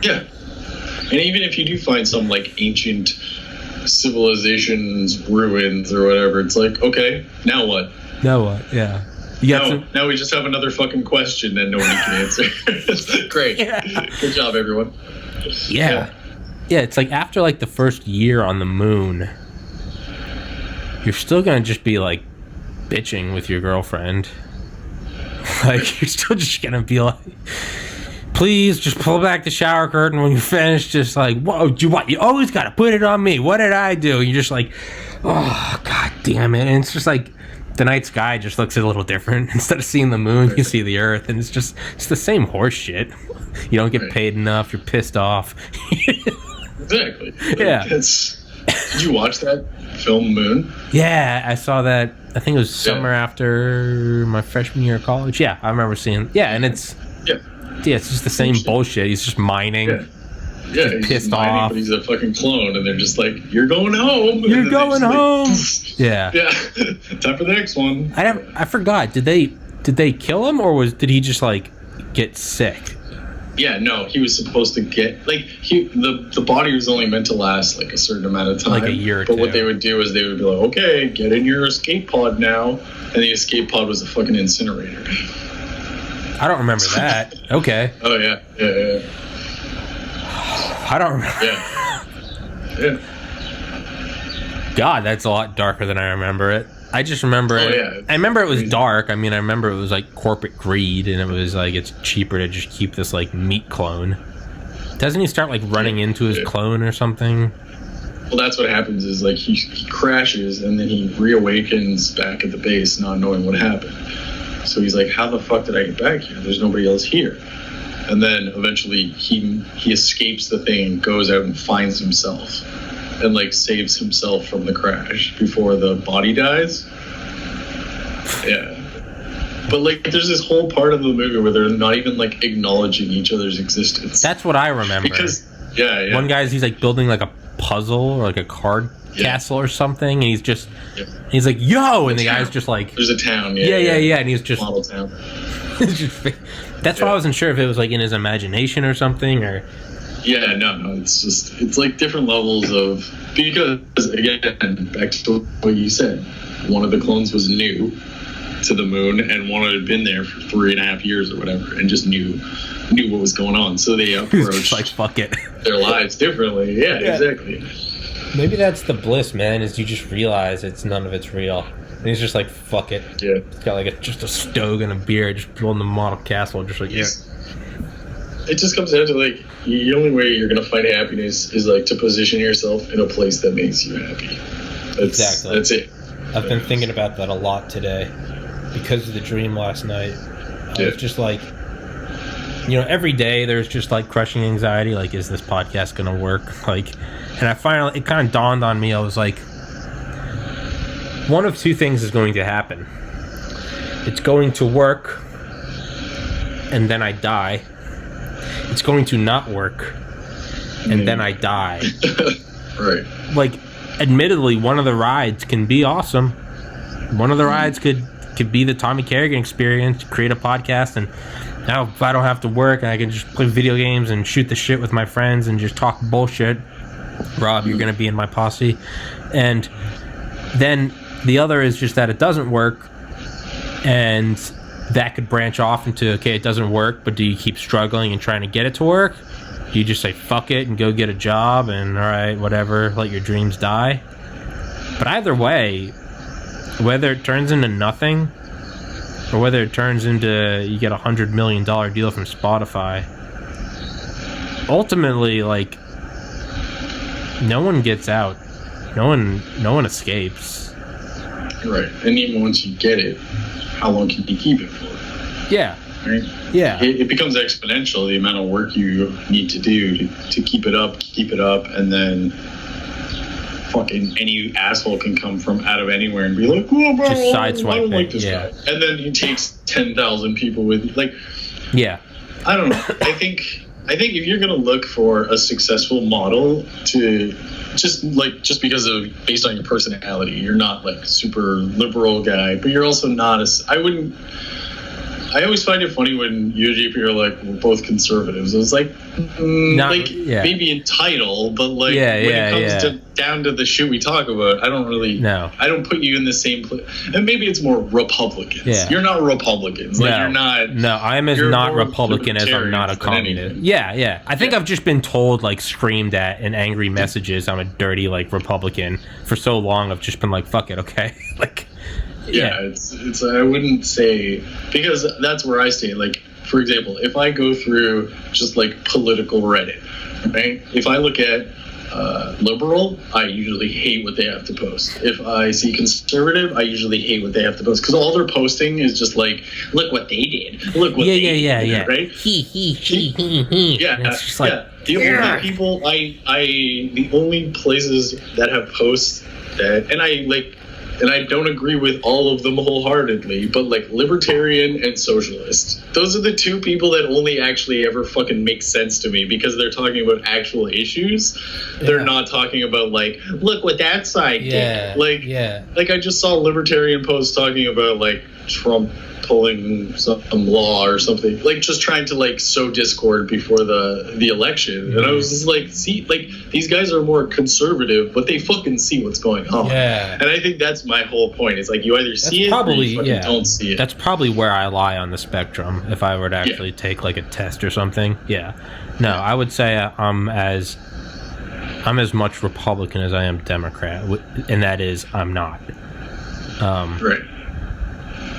[SPEAKER 2] And even if you do find some like ancient civilization's ruins or whatever. It's like, okay, now what?
[SPEAKER 1] Yeah.
[SPEAKER 2] Now we just have another fucking question that nobody can answer. Great. Yeah. Good job, everyone.
[SPEAKER 1] Yeah. Yeah, it's like after like the first year on the moon, you're still gonna just be like bitching with your girlfriend. Like, you're still just gonna be like, please just pull back the shower curtain when you're finished. Just like, whoa, you always gotta put it on me. What did I do? And you're just like, oh, god damn it. And it's just like, the night sky just looks a little different. Instead of seeing the moon, you see the earth, and it's the same horse shit. You don't get paid enough. You're pissed off.
[SPEAKER 2] Exactly.
[SPEAKER 1] Yeah.
[SPEAKER 2] Did you watch that film Moon?
[SPEAKER 1] Yeah, I saw that. I think it was summer after my freshman year of college. Yeah, I remember seeing. Yeah, and it's it's just the same bullshit. He's just mining.
[SPEAKER 2] Yeah, he's
[SPEAKER 1] pissed
[SPEAKER 2] mining,
[SPEAKER 1] off.
[SPEAKER 2] But he's a fucking clone, and they're just like, "You're going home.
[SPEAKER 1] You're going home." Yeah.
[SPEAKER 2] Time for the next one.
[SPEAKER 1] I forgot. Did they kill him, or did he just like get sick?
[SPEAKER 2] Yeah, no, he was supposed to get the body was only meant to last like a certain amount of time,
[SPEAKER 1] like a year or two.
[SPEAKER 2] But what they would do is they would be like, okay, get in your escape pod now, and the escape pod was a fucking incinerator.
[SPEAKER 1] I don't remember that. Okay.
[SPEAKER 2] Oh yeah.
[SPEAKER 1] I don't remember.
[SPEAKER 2] Yeah.
[SPEAKER 1] God, that's a lot darker than I remember it. I just remember it.
[SPEAKER 2] Yeah.
[SPEAKER 1] I remember it was dark. I mean, I remember it was like corporate greed, and it was like it's cheaper to just keep this like meat clone. Doesn't he start like running into his clone or something?
[SPEAKER 2] Well, that's what happens is like he crashes and then he reawakens back at the base, not knowing what happened. So he's like, how the fuck did I get back here? There's nobody else here. And then eventually he escapes the thing, goes out and finds himself, and like saves himself from the crash before the body dies. Yeah. But like there's this whole part of the movie where they're not even like acknowledging each other's existence.
[SPEAKER 1] That's what I remember.
[SPEAKER 2] Because
[SPEAKER 1] one guy's he's like building like a puzzle or like a card castle or something, and he's just he's like, yo, and the guy's just like,
[SPEAKER 2] there's a town.
[SPEAKER 1] Yeah, and he's just
[SPEAKER 2] model town.
[SPEAKER 1] That's why I wasn't sure if it was like in his imagination or something, or
[SPEAKER 2] no, it's like different levels of, because again, back to what you said, one of the clones was new to the moon and one had been there for 3.5 years or whatever, and just knew what was going on, so they approached
[SPEAKER 1] like, fuck it,
[SPEAKER 2] their lives differently. Yeah, exactly.
[SPEAKER 1] Maybe that's the bliss, man, is you just realize none of it's real. And he's just like, fuck it.
[SPEAKER 2] Yeah.
[SPEAKER 1] He's got like just a stove and a beer, just building the model castle, just like,
[SPEAKER 2] It just comes down to like, the only way you're going to find happiness is like to position yourself in a place that makes you happy.
[SPEAKER 1] Exactly.
[SPEAKER 2] That's it.
[SPEAKER 1] I've been thinking about that a lot today because of the dream last night. I was just like, every day there's just like crushing anxiety, like, is this podcast going to work? Like, and it kind of dawned on me, I was like, one of two things is going to happen. It's going to work, and then I die. It's going to not work, and then I die.
[SPEAKER 2] Right.
[SPEAKER 1] Like, admittedly, one of the rides can be awesome. One of the rides could be the Tommy Kerrigan experience, create a podcast, and now I don't have to work, and I can just play video games and shoot the shit with my friends and just talk bullshit. Rob, you're going to be in my posse. And then the other is just that it doesn't work, and that could branch off into, okay, it doesn't work, but do you keep struggling and trying to get it to work? Do you just say fuck it and go get a job and all right, whatever, let your dreams die? But either way, whether it turns into nothing or whether it turns into you get $100 million deal from Spotify, ultimately, like, no one gets out. No one escapes.
[SPEAKER 2] Right. And even once you get it, how long can you keep it for?
[SPEAKER 1] Yeah.
[SPEAKER 2] Right?
[SPEAKER 1] Yeah.
[SPEAKER 2] It becomes exponential, the amount of work you need to do to keep it up, and then fucking any asshole can come from out of anywhere and be like, oh, bro,
[SPEAKER 1] just
[SPEAKER 2] I don't like this guy. And then he takes 10,000 people with, like, I don't know. I think if you're going to look for a successful model to just because of based on your personality, you're not like super liberal guy, but you're also not I I always find it funny when you and JP are like, we're both conservatives. I was like, maybe in title, but like when it comes down to the shit we talk about, I don't really.
[SPEAKER 1] No.
[SPEAKER 2] I don't put you in the same place. And maybe it's more Republicans. Yeah. You're not Republicans. Like you're not.
[SPEAKER 1] No, I'm as not Republican as I'm not a communist. Yeah. I think I've just been told, like, screamed at in angry messages, I'm a dirty, like, Republican for so long. I've just been like, fuck it, okay, like.
[SPEAKER 2] Yeah, it's I wouldn't say, because that's where I stand. Like, for example, if I go through just like political Reddit, right? If I look at liberal, I usually hate what they have to post. If I see conservative, I usually hate what they have to post, because all they're posting is just like, look what they did. Look what they did, right? Yeah,
[SPEAKER 1] it's just like,
[SPEAKER 2] The only people the only places that have posts that, and I don't agree with all of them wholeheartedly, but like libertarian and socialist. Those are the two people that only actually ever fucking make sense to me, because they're talking about actual issues. They're not talking about like, look what that side did. Like I just saw a libertarian post talking about like Trump pulling some law or something, like just trying to like sow discord before the election. And I was just like, see, like these guys are more conservative, but they fucking see what's going on. And I think that's my whole point. It's like, you either see it or you fucking don't see it.
[SPEAKER 1] That's probably where I lie on the spectrum if I were to actually take like a test or something. No, I would say I'm as much Republican as I am Democrat, and that is I'm not.
[SPEAKER 2] Right.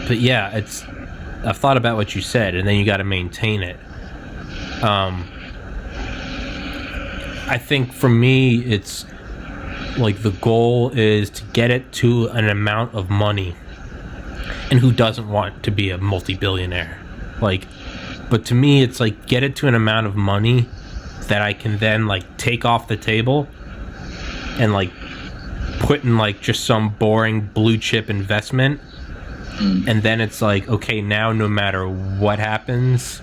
[SPEAKER 1] But yeah, I've thought about what you said, and then you got to maintain it. I think for me, it's like the goal is to get it to an amount of money, and who doesn't want to be a multi-billionaire? Like, but to me, it's like get it to an amount of money that I can then like take off the table and like put in like just some boring blue chip investment. And then it's like, okay, now no matter what happens,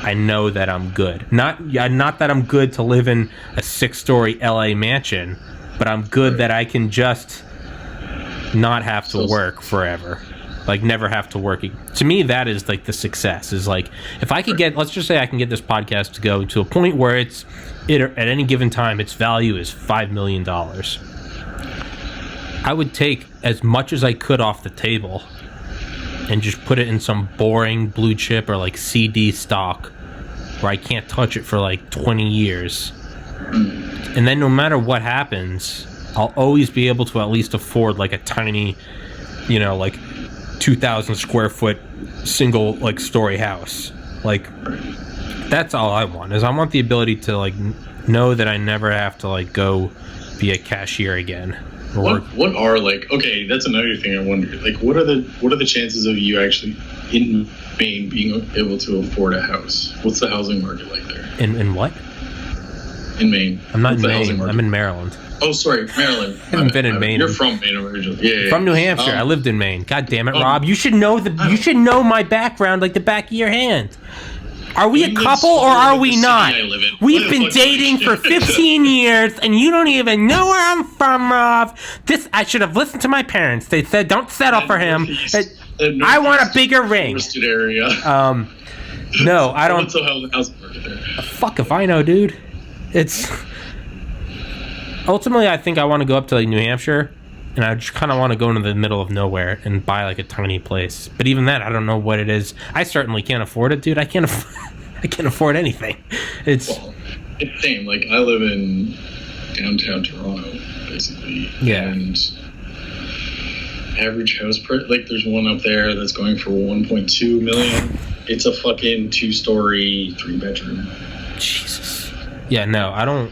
[SPEAKER 1] I know that I'm good. Not that I'm good to live in a 6-story LA mansion, but I'm good that I can just not have to work forever. Like, never have to work. To me, that is like the success. Is like, if I could get, let's just say I can get this podcast to go to a point where at any given time, its value is $5 million. I would take as much as I could off the table and just put it in some boring blue chip or like CD stock where I can't touch it for like 20 years. And then no matter what happens, I'll always be able to at least afford like a tiny, like 2,000 square foot single like story house. Like, that's all I want, is I want the ability to like know that I never have to like go be a cashier again.
[SPEAKER 2] What are like, okay, that's another thing I wonder. Like, what are the chances of you actually in Maine being able to afford a house? What's the housing market like there?
[SPEAKER 1] In what?
[SPEAKER 2] In Maine.
[SPEAKER 1] I'm not in Maine. I'm in Maryland.
[SPEAKER 2] Oh, sorry, Maryland.
[SPEAKER 1] I haven't been in Maine.
[SPEAKER 2] You're from Maine originally. Yeah.
[SPEAKER 1] From New Hampshire. I lived in Maine. God damn it, Rob. You should know you should know my background like the back of your hand. Are we a couple or are we not? We've been dating for 15 years and you don't even know where I'm from, Rob. I should have listened to my parents. They said don't settle for him. I want a bigger ring.
[SPEAKER 2] Area.
[SPEAKER 1] No, I don't.
[SPEAKER 2] So how's the housing market there?
[SPEAKER 1] Fuck if I know, dude. It's ultimately, I think I want to go up to like New Hampshire, and I just kind of want to go into the middle of nowhere and buy like a tiny place. But even that, I don't know what it is. I certainly can't afford it, dude. I can't afford anything. It's
[SPEAKER 2] same. Like, I live in downtown Toronto, basically.
[SPEAKER 1] Yeah.
[SPEAKER 2] And average house price, like, there's one up there that's going for $1.2 million. It's a fucking 2-story, 3-bedroom.
[SPEAKER 1] Jesus. Yeah. No, I don't.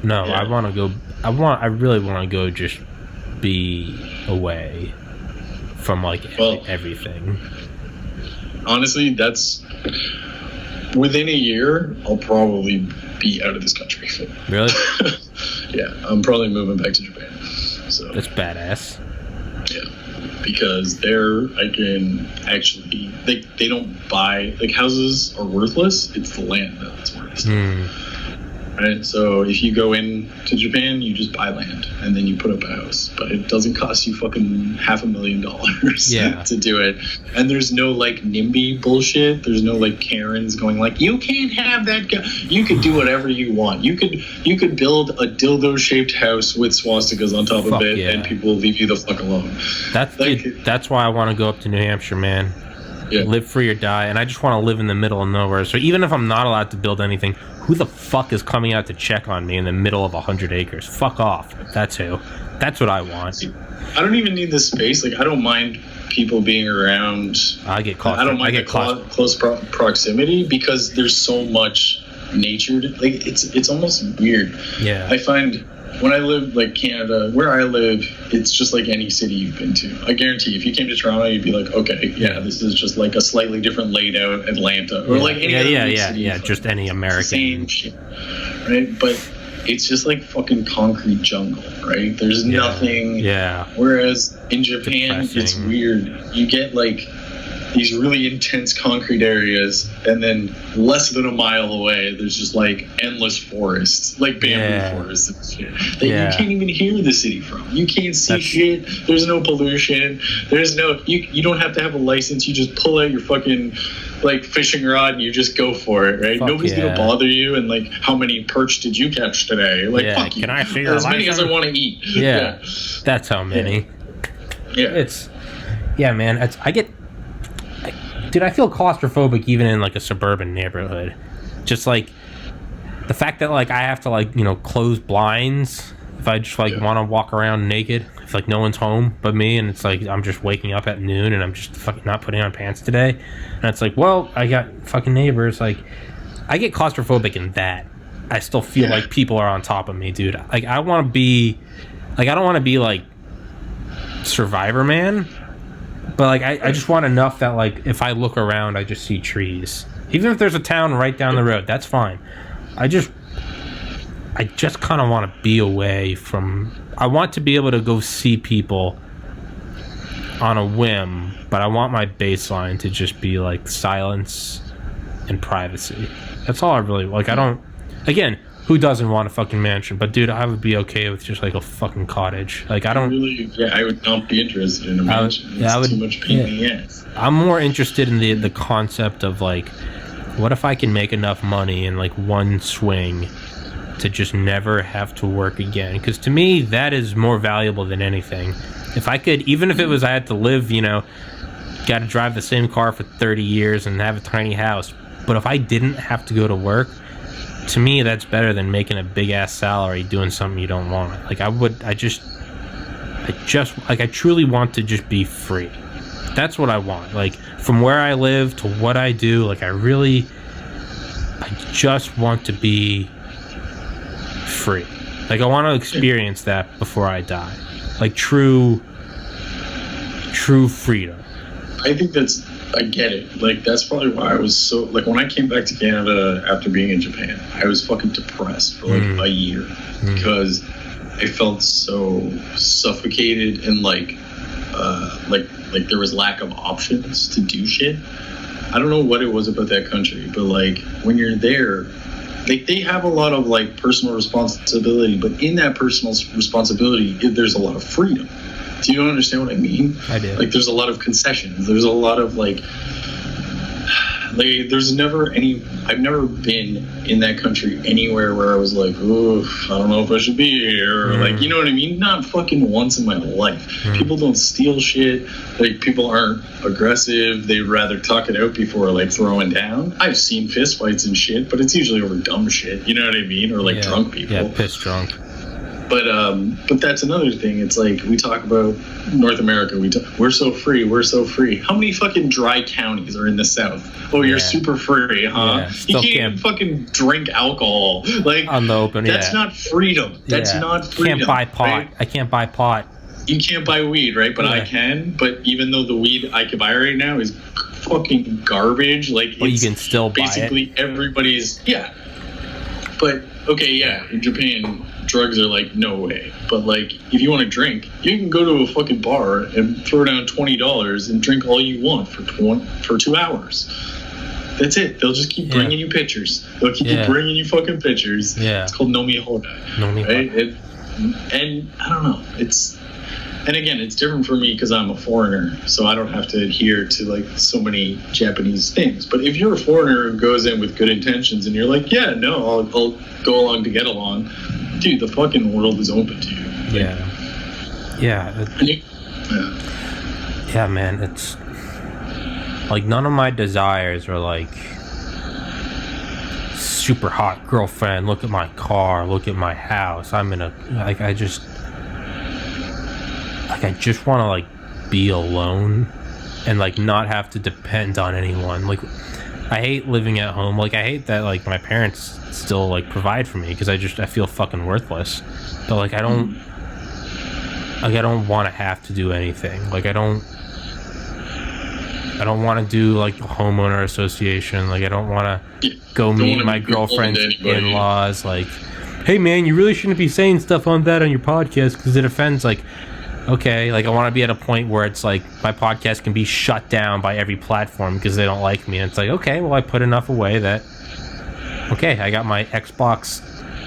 [SPEAKER 1] No, yeah. I really want to go just be away from like everything.
[SPEAKER 2] Honestly, that's within a year I'll probably be out of this country.
[SPEAKER 1] Really?
[SPEAKER 2] Yeah, I'm probably moving back to Japan. So
[SPEAKER 1] that's badass.
[SPEAKER 2] Yeah, because there I can actually they don't buy, like, houses are worthless. It's the land that's worth. right? So if you go into Japan, you just buy land and then you put up a house, but it doesn't cost you fucking $500,000 to do it. And there's no like NIMBY bullshit. There's no like Karens going like, you can't have that guy. You could do whatever you want. You could build a dildo shaped house with swastikas on top of it, and people will leave you the fuck alone.
[SPEAKER 1] That's why I want to go up to New Hampshire, man. Yeah. Live free or die, and I just want to live in the middle of nowhere. So even if I'm not allowed to build anything, who the fuck is coming out to check on me in the middle of 100 acres? Fuck off. That's who. That's what I want.
[SPEAKER 2] I don't even need the space. Like, I don't mind people being around.
[SPEAKER 1] I don't
[SPEAKER 2] mind close proximity because there's so much nature. Like, it's almost weird.
[SPEAKER 1] Yeah.
[SPEAKER 2] I find when I live, like, Canada, where I live, it's just like any city you've been to. I guarantee if you came to Toronto, you'd be like, okay, this is just like a slightly different laid out Atlanta or like any other city.
[SPEAKER 1] Just any American.
[SPEAKER 2] Same shit, right? But it's just like fucking concrete jungle, right? There's nothing.
[SPEAKER 1] Yeah.
[SPEAKER 2] Whereas in Japan, it's weird. You get like these really intense concrete areas, and then less than a mile away, there's just like endless forests, like bamboo forests and shit that you can't even hear the city from. You can't see shit. There's no pollution. There's no. You don't have to have a license. You just pull out your fucking like fishing rod and you just go for it, right? Nobody's gonna bother you. And like, how many perch did you catch today? Like, fuck you.
[SPEAKER 1] Can I see your
[SPEAKER 2] as many as I want to eat.
[SPEAKER 1] Yeah, that's how many.
[SPEAKER 2] Yeah,
[SPEAKER 1] man. Dude, I feel claustrophobic even in like a suburban neighborhood. Just like the fact that like I have to like, close blinds if I just like want to walk around naked. If like no one's home but me, and it's like I'm just waking up at noon and I'm just fucking not putting on pants today. And it's like, well, I got fucking neighbors. Like, I get claustrophobic in that. I still feel like people are on top of me, dude. Like, I don't want to be like Survivor Man. But, like, I just want enough that, like, if I look around, I just see trees. Even if there's a town right down the road, that's fine. I just kind of want to be away from... I want to be able to go see people on a whim, but I want my baseline to just be, like, silence and privacy. That's all I really... Like, I don't... Again, who doesn't want a fucking mansion? But, dude, I would be okay with just, like, a fucking cottage. Like, I don't...
[SPEAKER 2] I would not be interested in a mansion. It's too much pain in the ass.
[SPEAKER 1] I'm more interested in the concept of, like, what if I can make enough money in, like, one swing to just never have to work again? Because to me, that is more valuable than anything. If I could... Even if it was I had to live, got to drive the same car for 30 years and have a tiny house. But if I didn't have to go to work... To me, that's better than making a big ass salary doing something you don't want. Like, I truly want to just be free. That's what I want. Like, from where I live to what I do, like, I just want to be free. Like, I want to experience that before I die. Like, true freedom.
[SPEAKER 2] I think I get it. Like, that's probably why I was so... Like, when I came back to Canada after being in Japan, I was fucking depressed for, like, a year. Because I felt so suffocated and, like there was lack of options to do shit. I don't know what it was about that country, but, like, when you're there... Like, they have a lot of, like, personal responsibility, but in that personal responsibility, there's a lot of freedom. Do you understand what I mean?
[SPEAKER 1] I do.
[SPEAKER 2] Like, there's a lot of concessions. There's a lot of, like there's never any... I've never been in that country anywhere where I was like, oof, I don't know if I should be here. Or, like, you know what I mean? Not fucking once in my life. People don't steal shit. Like, people aren't aggressive. They'd rather talk it out before, like, throwing down. I've seen fist fights and shit, but it's usually over dumb shit. You know what I mean? Or, like, drunk people.
[SPEAKER 1] Yeah, piss drunk.
[SPEAKER 2] But that's another thing. It's like, we talk about North America. We're so free. We're so free. How many fucking dry counties are in the South? Oh, you're super free, huh?
[SPEAKER 1] Yeah,
[SPEAKER 2] you can't even fucking drink alcohol. Like,
[SPEAKER 1] on the open,
[SPEAKER 2] that's not freedom. That's not freedom.
[SPEAKER 1] Can't buy pot. Right? I can't buy pot.
[SPEAKER 2] You can't buy weed, right? But I can. But even though the weed I can buy right now is fucking garbage, like,
[SPEAKER 1] you can still buy
[SPEAKER 2] basically everybody's... Yeah. But, okay, yeah, in Japan... drugs are like, no way. But, like, if you want to drink, you can go to a fucking bar and throw down $20 and drink all you want for 2 hours. That's it. They'll just keep bringing you pictures. They'll keep bringing you fucking pictures.
[SPEAKER 1] Yeah.
[SPEAKER 2] It's called Nomi Hodai. Right? And I don't know. And again, it's different for me because I'm a foreigner, so I don't have to adhere to like so many Japanese things. But if you're a foreigner who goes in with good intentions and you're like, yeah, no, I'll go along to get along, dude, the fucking world is open to you.
[SPEAKER 1] Yeah, man, it's like none of my desires are like super hot girlfriend, look at my car, look at my house. I'm in a like I just want to like be alone and like not have to depend on anyone. Like I hate living at home. Like I hate that like my parents still like provide for me because I feel fucking worthless. But like I don't want to have to do anything. Like I don't want to do like the homeowner association. Like I don't want to go meet my girlfriend's in-laws. Like, hey man, you really shouldn't be saying stuff on that on your podcast because it offends. Like, okay, like I want to be at a point where it's like my podcast can be shut down by every platform because they don't like me. And it's like, okay, well I put enough away that okay, I got my Xbox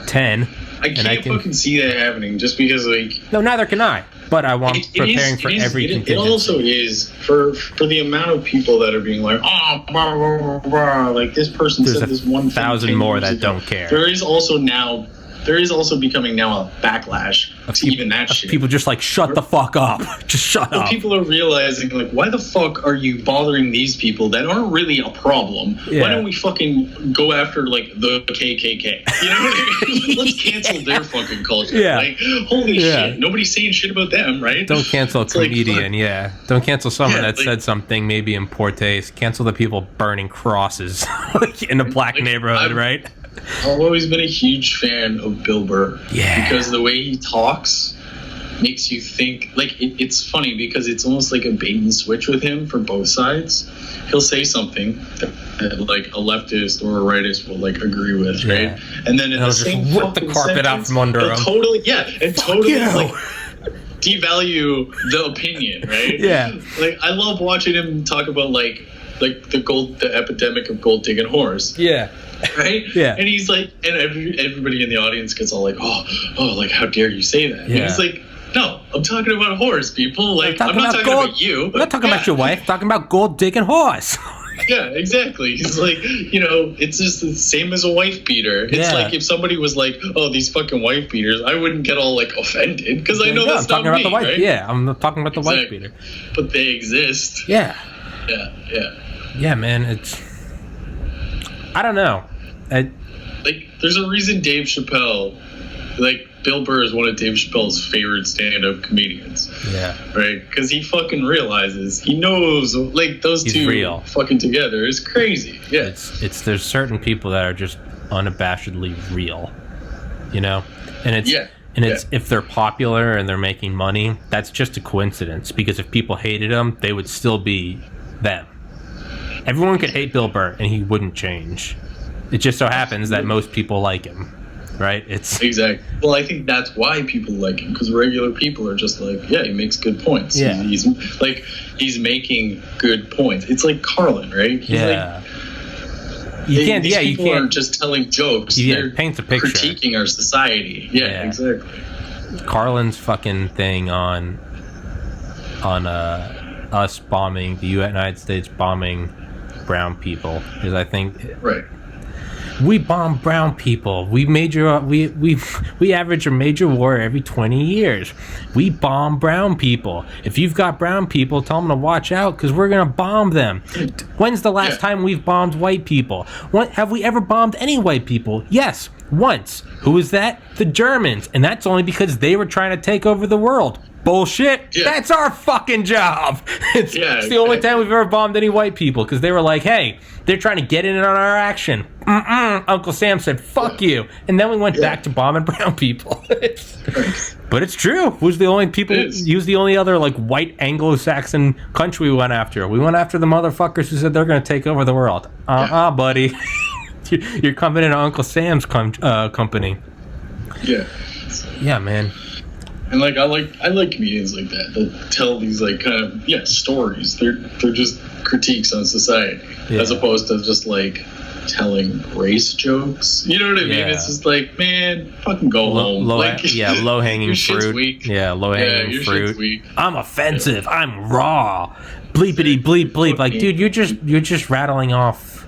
[SPEAKER 1] 10.
[SPEAKER 2] I can't fucking see that happening just because like
[SPEAKER 1] no, neither can I. But I want preparing for every contingency.
[SPEAKER 2] It also is for the amount of people that are being like, oh, blah, blah, blah, blah, like this person said this one thing.
[SPEAKER 1] 1,000 more that don't care.
[SPEAKER 2] There is also becoming now a backlash to even that shit.
[SPEAKER 1] People just like, shut the fuck up. Just shut up.
[SPEAKER 2] People are realizing, like, why the fuck are you bothering these people that aren't really a problem? Yeah. Why don't we fucking go after, like, the KKK? You know what I mean? Let's cancel their fucking culture. Yeah. Like, holy shit. Nobody's saying shit about them, right?
[SPEAKER 1] Don't cancel a comedian, Don't cancel someone that said something maybe in poor taste. Cancel the people burning crosses in a black neighborhood, right?
[SPEAKER 2] I've always been a huge fan of Bill Burr. Yeah. Because the way he talks makes you think, like, it's funny because it's almost like a bait and switch with him for both sides. He'll say something that like, a leftist or a rightist will, like, agree with, right? And then in the same
[SPEAKER 1] rip the carpet out from under him.
[SPEAKER 2] Totally, like, devalue the opinion, right? Yeah. Like, I love watching him talk about, like the epidemic of gold digging whores. Yeah. Right? Yeah. And he's like, and everybody in the audience gets all like, oh, like, how dare you say that? Yeah. And he's like, no, I'm talking about whores, people. Like, I'm not talking about you.
[SPEAKER 1] I'm not talking about your wife. I'm talking about gold digging horse.
[SPEAKER 2] Yeah, exactly. He's like, it's just the same as a wife beater. It's like if somebody was like, oh, these fucking wife beaters, I wouldn't get all, like, offended because I know that's not me, about the wife. Right?
[SPEAKER 1] Yeah, I'm not talking about the wife beater.
[SPEAKER 2] But they exist.
[SPEAKER 1] Yeah.
[SPEAKER 2] Yeah.
[SPEAKER 1] Yeah, man, I don't know.
[SPEAKER 2] Like, there's a reason Dave Chappelle, like, Bill Burr is one of Dave Chappelle's favorite stand-up comedians. Yeah. Right? Because he fucking realizes, he knows, like, those two fucking together is crazy. Yeah.
[SPEAKER 1] There's certain people that are just unabashedly real, And it's if they're popular and they're making money, that's just a coincidence. Because if people hated them, they would still be them. Everyone could hate Bill Burr and he wouldn't change. It just so happens that most people like him, right?
[SPEAKER 2] Exactly. Well, I think that's why people like him, because regular people are just like, yeah, he makes good points. Yeah. He's making good points. It's like Carlin, right? These people aren't just telling jokes. They're
[SPEAKER 1] paints a picture.
[SPEAKER 2] Critiquing our society. Yeah, exactly.
[SPEAKER 1] Carlin's fucking thing on us bombing, the United States bombing brown people, because I think we bomb brown people. We average a major war every 20 years. We bomb brown people. If you've got brown people, tell them to watch out because we're gonna bomb them. When's the last time we've bombed white people? Have we ever bombed any white people? Yes, once. Who was that? The Germans, and that's only because they were trying to take over the world. Bullshit. Yeah. That's our fucking job. It's the only time we've ever bombed any white people because they were like, hey, they're trying to get in on our action. Uncle Sam said, fuck you. And then we went back to bombing brown people. But it's true. Who's the only people? He was the only other like white Anglo-Saxon country we went after. We went after the motherfuckers who said they're going to take over the world. Buddy. You're coming into Uncle Sam's company.
[SPEAKER 2] Yeah.
[SPEAKER 1] Yeah, man.
[SPEAKER 2] And like I like comedians like that tell these like kind of stories. They're just critiques on society as opposed to just like telling race jokes. You know what I mean? It's just like, man, fucking go home.
[SPEAKER 1] Low hanging
[SPEAKER 2] your
[SPEAKER 1] fruit.
[SPEAKER 2] Shit's weak.
[SPEAKER 1] Yeah, low hanging fruit.
[SPEAKER 2] Shit's weak.
[SPEAKER 1] I'm offensive. I'm raw. Bleepity bleep bleep. Like, dude, you're just rattling off.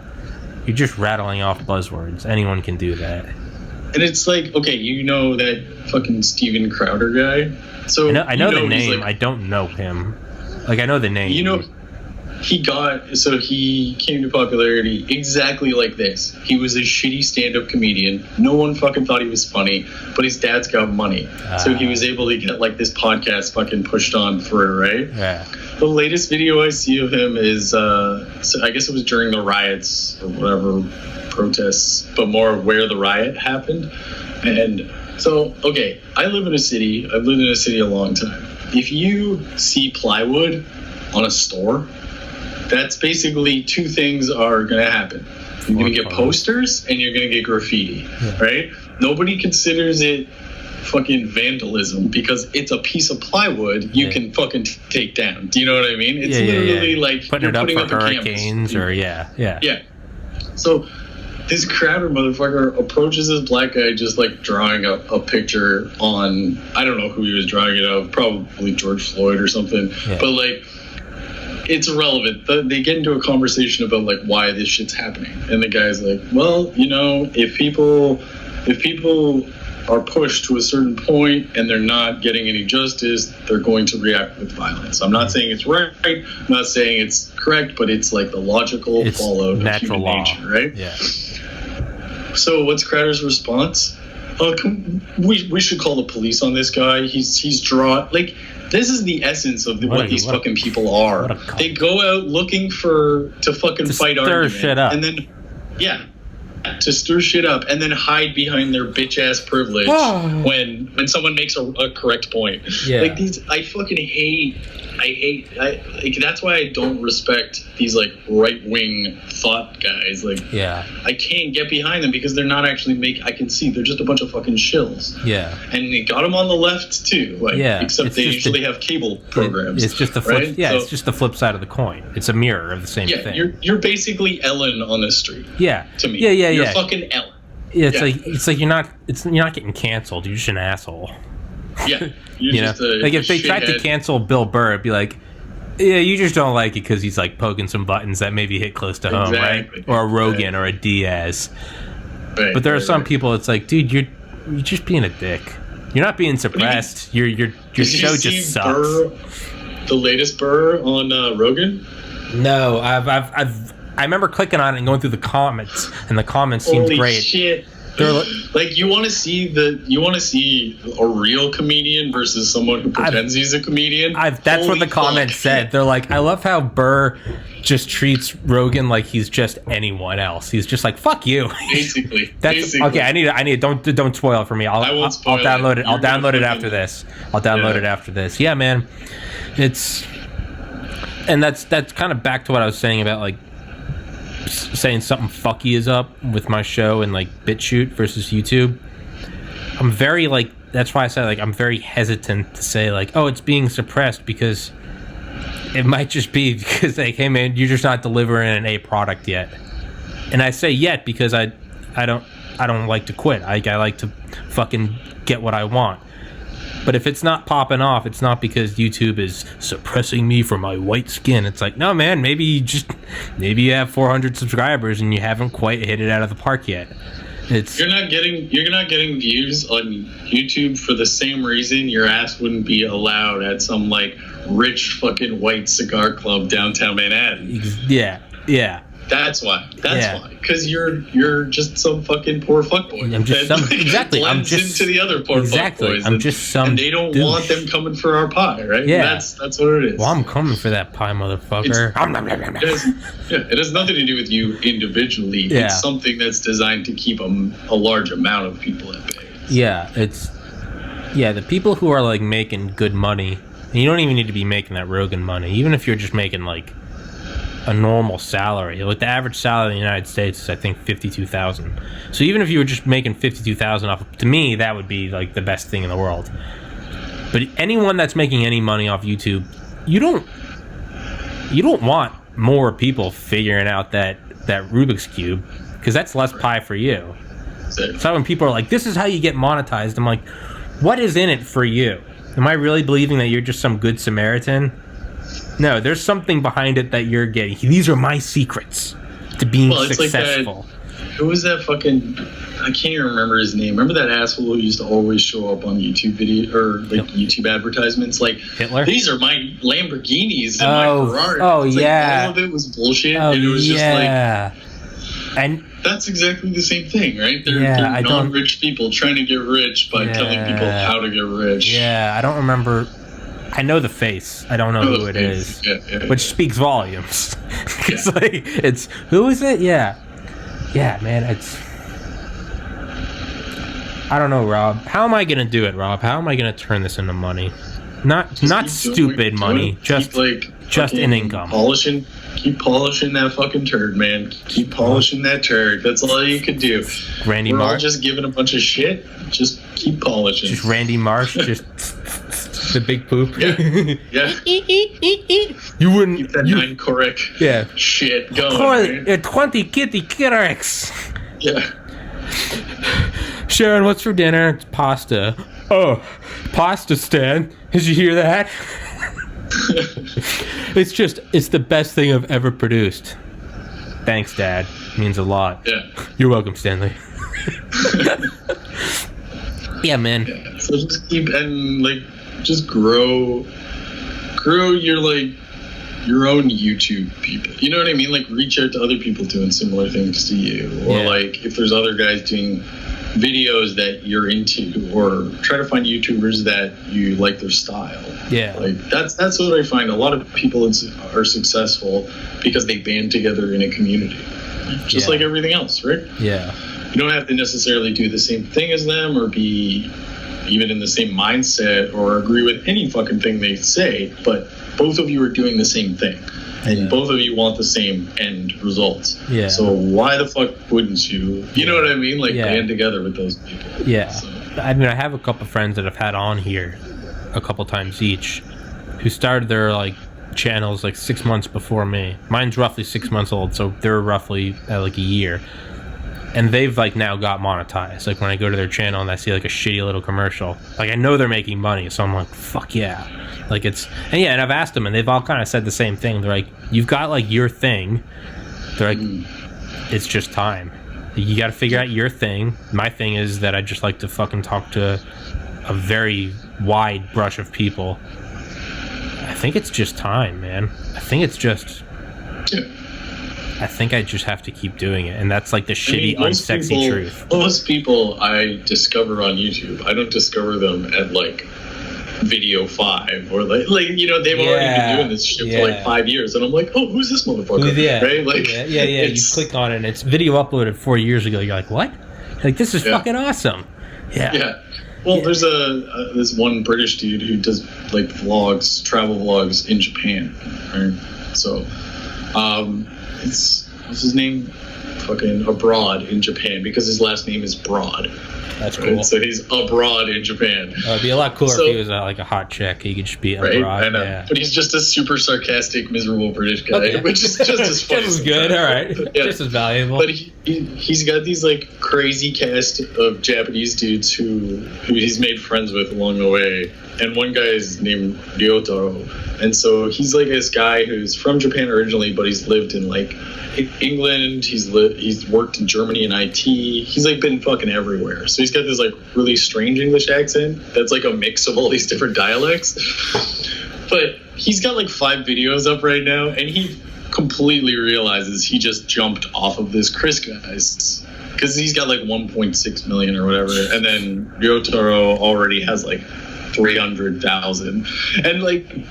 [SPEAKER 1] You're just rattling off buzzwords. Anyone can do that.
[SPEAKER 2] And it's like, okay, you know that fucking Steven Crowder guy. So
[SPEAKER 1] I know the name. Like, I don't know him. Like, I know the name.
[SPEAKER 2] You know, he came to popularity exactly like this. He was a shitty stand-up comedian. No one fucking thought he was funny, but his dad's got money. So he was able to get like this podcast fucking pushed on through, right?
[SPEAKER 1] Yeah.
[SPEAKER 2] The latest video I see of him is, so I guess it was during the riots or whatever, protests, but more where the riot happened. And so, okay, I live in a city. I've lived in a city a long time. If you see plywood on a store, that's basically two things are going to happen. You're going to get posters and you're going to get graffiti, right? Nobody considers it fucking vandalism because it's a piece of plywood you can fucking take down. Do you know what I mean? It's literally like
[SPEAKER 1] putting it up for hurricanes or yeah.
[SPEAKER 2] So this Crowder motherfucker approaches this black guy just like drawing a picture on, I don't know who he was drawing it of, probably George Floyd or something, but like, it's irrelevant. They get into a conversation about like why this shit's happening, and the guy's like, well, you know, if people are pushed to a certain point and they're not getting any justice, they're going to react with violence. I'm not saying it's right, I'm not saying it's correct, but it's like the logical fallout of human nature, right?
[SPEAKER 1] Yeah.
[SPEAKER 2] So what's Crowder's response? We should call the police on this guy. He's drawn like. This is the essence of what these fucking people are. They go out looking to fucking fight argument.
[SPEAKER 1] Shit up.
[SPEAKER 2] And then, to stir shit up and then hide behind their bitch ass privilege when someone makes a correct point.
[SPEAKER 1] Yeah.
[SPEAKER 2] Like these, I fucking hate. Like that's why I don't respect these like right wing thought guys. Like, I can't get behind them because they're not actually I can see they're just a bunch of fucking shills.
[SPEAKER 1] Yeah.
[SPEAKER 2] And they got them on the left too. Like, except they usually have cable programs.
[SPEAKER 1] It's just the flip.
[SPEAKER 2] Right?
[SPEAKER 1] Yeah, it's just the flip side of the coin. It's a mirror of the same thing.
[SPEAKER 2] You're basically Ellen on the street.
[SPEAKER 1] Yeah.
[SPEAKER 2] To me.
[SPEAKER 1] Yeah.
[SPEAKER 2] You're fucking Ellen.
[SPEAKER 1] Yeah, it's like you're not getting canceled. You're just an asshole.
[SPEAKER 2] Yeah.
[SPEAKER 1] You know, like if they tried to cancel Bill Burr, it'd be like, yeah, you just don't like it because he's like poking some buttons that maybe hit close to home, right? Or a Rogan or a Diaz. Right, but there are some people. It's like, dude, you're just being a dick. You're not being suppressed. Your show just sucks.
[SPEAKER 2] The latest Burr on Rogan?
[SPEAKER 1] No, I remember clicking on it and going through the comments, and the comments seemed great.
[SPEAKER 2] Holy shit. Like you want to see a real comedian versus someone who pretends he's a comedian.
[SPEAKER 1] That's what the comments said. They're like, I love how Burr just treats Rogan like he's just anyone else. He's just like, fuck you.
[SPEAKER 2] Basically.
[SPEAKER 1] Okay. I need. Don't spoil it for me. I'll download it. I'll download it after this. It after this. Yeah, man. That's kind of back to what I was saying about like saying something fucky is up with my show and like BitChute versus YouTube. I'm very like, that's why I said like I'm very hesitant to say like, oh, it's being suppressed, because it might just be because like, hey man, you're just not delivering an A product yet. And I say yet because I don't like to quit. I like to fucking get what I want. But if it's not popping off, it's not because YouTube is suppressing me for my white skin. It's like, no, man, maybe you have 400 subscribers and you haven't quite hit it out of the park yet. You're not getting views on YouTube for the same reason your ass wouldn't be allowed at some like rich fucking white cigar club downtown Manhattan. Yeah.
[SPEAKER 2] That's why. Why. Because you're just some fucking poor fuckboy.
[SPEAKER 1] I'm just some exactly.
[SPEAKER 2] I'm just into the other poor fuckboys.
[SPEAKER 1] I'm just some.
[SPEAKER 2] And they don't want them coming for our pie, right?
[SPEAKER 1] Yeah.
[SPEAKER 2] That's what it is.
[SPEAKER 1] Well, I'm coming for that pie, motherfucker.
[SPEAKER 2] It has nothing to do with you individually.
[SPEAKER 1] Yeah.
[SPEAKER 2] It's something that's designed to keep a large amount of people at bay.
[SPEAKER 1] Yeah, the people who are like making good money, and you don't even need to be making that Rogan money. Even if you're just making like a normal salary, like the average salary in the United States is I think $52,000. So even if you were just making $52,000 off, to me that would be like the best thing in the world. But anyone that's making any money off YouTube, you don't want more people figuring out that Rubik's Cube, because that's less pie for you. So when people are like, this is how you get monetized, I'm like, what is in it for you? Am I really believing that you're just some good Samaritan? No, there's something behind it that you're getting. These are my secrets to being successful.
[SPEAKER 2] Like who was that fucking... I can't even remember his name. Remember that asshole who used to always show up on YouTube video or YouTube advertisements? Like,
[SPEAKER 1] Hitler?
[SPEAKER 2] These are my Lamborghinis and my Ferrari.
[SPEAKER 1] Oh, yeah.
[SPEAKER 2] All of it was bullshit. And it was just like...
[SPEAKER 1] And
[SPEAKER 2] that's exactly the same thing, right? They're non-rich people trying to get rich by telling people how to get rich.
[SPEAKER 1] Yeah, I don't remember... I know the face. I don't know who it is. Which speaks volumes. It's... Who is it? Yeah. Yeah, man, it's... I don't know, Rob. How am I going to do it, Rob? How am I going to turn this into money? Not stupid money, just an income.
[SPEAKER 2] Keep polishing that fucking turd, man. Keep polishing that turd. That's all you can do. We're all just giving a bunch of shit. Just keep polishing.
[SPEAKER 1] Just Randy Marsh, just the big poop.
[SPEAKER 2] Yeah.
[SPEAKER 1] You wouldn't
[SPEAKER 2] keep that 9 correct shit going.
[SPEAKER 1] 20 kitty Kirex.
[SPEAKER 2] Yeah.
[SPEAKER 1] Sharon, what's for dinner? It's pasta. Oh, pasta stand. Did you hear that? It's the best thing I've ever produced. Thanks, Dad. It means a lot.
[SPEAKER 2] Yeah.
[SPEAKER 1] You're welcome, Stanley. Yeah, man.
[SPEAKER 2] Yeah. So just keep just grow your own YouTube people. You know what I mean? Like reach out to other people doing similar things to you, or like if there's other guys doing videos that you're into, or try to find YouTubers that you like their style.
[SPEAKER 1] Yeah,
[SPEAKER 2] like that's what I find. A lot of people are successful because they band together in a community, just like everything else, right?
[SPEAKER 1] Yeah,
[SPEAKER 2] you don't have to necessarily do the same thing as them or be even in the same mindset or agree with any fucking thing they say, but both of you are doing the same thing. And both of you want the same end results. Yeah. So why the fuck wouldn't you? You know what I mean? Like band together with those people.
[SPEAKER 1] Yeah.
[SPEAKER 2] So.
[SPEAKER 1] I mean, I have a couple friends that I've had on here a couple times each, who started their channels 6 months before me. Mine's roughly 6 months old, so they're roughly at a year. And they've now got monetized. When I go to their channel and I see a shitty little commercial, I know they're making money, so I'm like, fuck yeah. And I've asked them, and they've all kind of said the same thing. They're like, you've got your thing. They're like, it's just time. You got to figure out your thing. My thing is that I just like to fucking talk to a very wide brush of people. I think it's just time, man. I think I just have to keep doing it, and that's the shitty, unsexy truth.
[SPEAKER 2] Most people I discover on YouTube, I don't discover them at video 5 or they've already been doing this shit for 5 years, and I'm like, oh, who's this motherfucker? Right?
[SPEAKER 1] You click on it and it's video uploaded 4 years ago. You're like, what? This is fucking awesome.
[SPEAKER 2] Well, there's this one British dude who does vlogs, travel vlogs in Japan, right? So what's his name? Fucking abroad in Japan, because his last name is Broad.
[SPEAKER 1] That's cool.
[SPEAKER 2] So he's abroad in Japan.
[SPEAKER 1] It'd be a lot cooler if he was a hot chick. He could just be abroad.
[SPEAKER 2] I know. Yeah. But he's just a super sarcastic, miserable British guy, which is just as funny.
[SPEAKER 1] Just as good, all right. Just as valuable.
[SPEAKER 2] But he's got these crazy cast of Japanese dudes who he's made friends with along the way. And one guy is named Ryotaro. And so he's this guy who's from Japan originally, but he's lived in England. He's worked in Germany in IT. He's been fucking everywhere. So he's got this really strange English accent that's a mix of all these different dialects. But he's got 5 videos up right now, and he completely realizes he just jumped off of this Chris guy's, because he's got 1.6 million or whatever, and then Ryotaro already has 300,000, and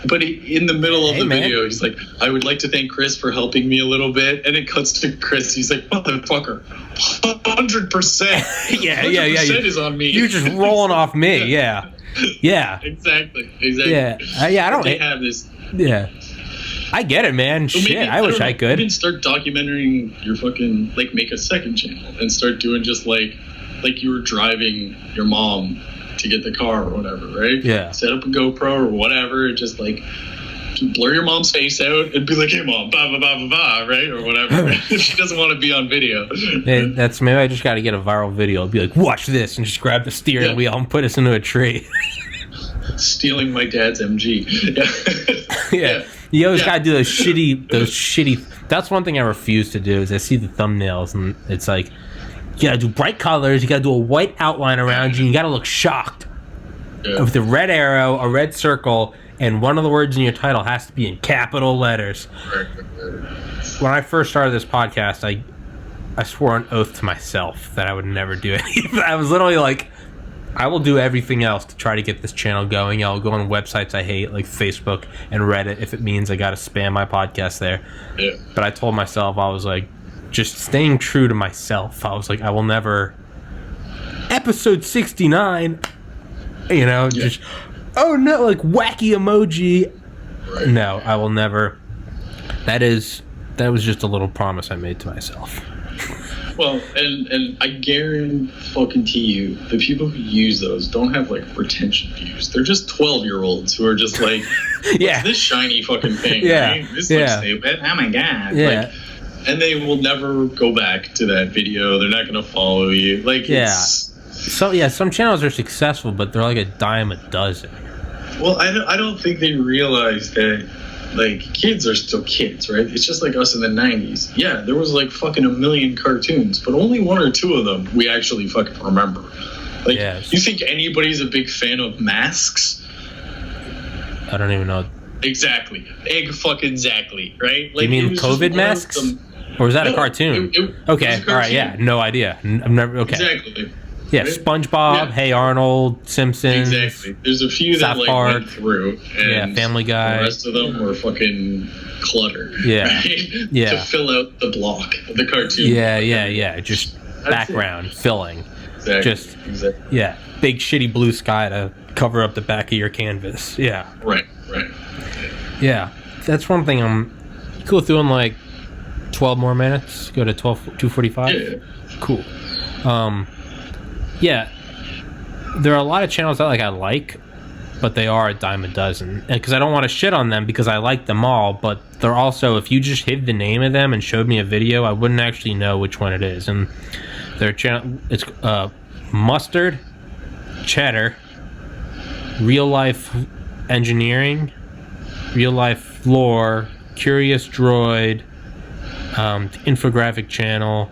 [SPEAKER 2] but in the middle of the video, he's like, I would like to thank Chris for helping me a little bit, and it cuts to Chris. He's like, motherfucker, 100%.
[SPEAKER 1] Yeah,
[SPEAKER 2] 100% is on me.
[SPEAKER 1] You're just rolling off me. Yeah.
[SPEAKER 2] Exactly.
[SPEAKER 1] Yeah, I don't
[SPEAKER 2] have this.
[SPEAKER 1] Yeah. I get it, man.
[SPEAKER 2] So
[SPEAKER 1] shit, I wish I could.
[SPEAKER 2] Maybe start documenting your fucking, make a second channel and start doing just like you were driving your mom to get the car or whatever, right?
[SPEAKER 1] Yeah.
[SPEAKER 2] Set up a GoPro or whatever, just like blur your mom's face out and be like, hey mom, blah blah blah blah blah, right, or whatever. If she doesn't want to be on video.
[SPEAKER 1] That's maybe I just got to get a viral video. I'll be like, watch this, and just grab the steering wheel and put us into a tree.
[SPEAKER 2] Stealing my dad's MG.
[SPEAKER 1] Yeah. You always gotta do those shitty. That's one thing I refuse to do. Is I see the thumbnails and it's like, you gotta do bright colors. You gotta do a white outline around you. And you gotta look shocked with a red arrow, a red circle, and one of the words in your title has to be in capital letters. When I first started this podcast, I swore an oath to myself that I would never do any. I was literally like, I will do everything else to try to get this channel going. I'll go on websites I hate, like Facebook and Reddit, if it means I gotta spam my podcast there. Yeah. But I told myself, I was like, just staying true to myself. I was like, I will never. Episode 69, just, oh no, like wacky emoji. Right. No, I will never. That was just a little promise I made to myself.
[SPEAKER 2] Well, and I guarantee you, the people who use those don't have like retention views. They're just 12-year-olds who are just like, what's this shiny fucking thing? Right? This looks stupid. Oh my god!
[SPEAKER 1] Yeah.
[SPEAKER 2] And they will never go back to that video. They're not going to follow you. Like,
[SPEAKER 1] some channels are successful, but they're like a dime a dozen.
[SPEAKER 2] Well, I don't think they realize that, like, kids are still kids, right? It's just like us in the 90s. Yeah, there was like fucking a million cartoons, but only one or two of them we actually fucking remember. Like, you think anybody's a big fan of Masks?
[SPEAKER 1] I don't even know.
[SPEAKER 2] Exactly. Exactly, right? Like,
[SPEAKER 1] you mean COVID masks? Or was that a cartoon? Okay, all right, yeah, no idea. I've never, okay.
[SPEAKER 2] Exactly.
[SPEAKER 1] Yeah, SpongeBob, Hey Arnold, Simpsons.
[SPEAKER 2] Exactly. There's a few that like
[SPEAKER 1] Park,
[SPEAKER 2] went through. And
[SPEAKER 1] Family Guy.
[SPEAKER 2] The rest of them were fucking clutter.
[SPEAKER 1] Yeah.
[SPEAKER 2] Right?
[SPEAKER 1] Yeah.
[SPEAKER 2] To fill out the block, the cartoon.
[SPEAKER 1] Yeah. Just background filling.
[SPEAKER 2] Exactly.
[SPEAKER 1] Yeah. Big shitty blue sky to cover up the back of your canvas. Yeah.
[SPEAKER 2] Right.
[SPEAKER 1] Yeah. That's one thing go through in like 12 more minutes. Go to 2:45.
[SPEAKER 2] Yeah.
[SPEAKER 1] Cool. Yeah, there are a lot of channels that I like, but they are a dime a dozen. Because I don't want to shit on them because I like them all, but they're also, if you just hid the name of them and showed me a video, I wouldn't actually know which one it is. And their channel, it's Mustard, Cheddar, Real Life Engineering, Real Life Lore, Curious Droid, the Infographic Channel.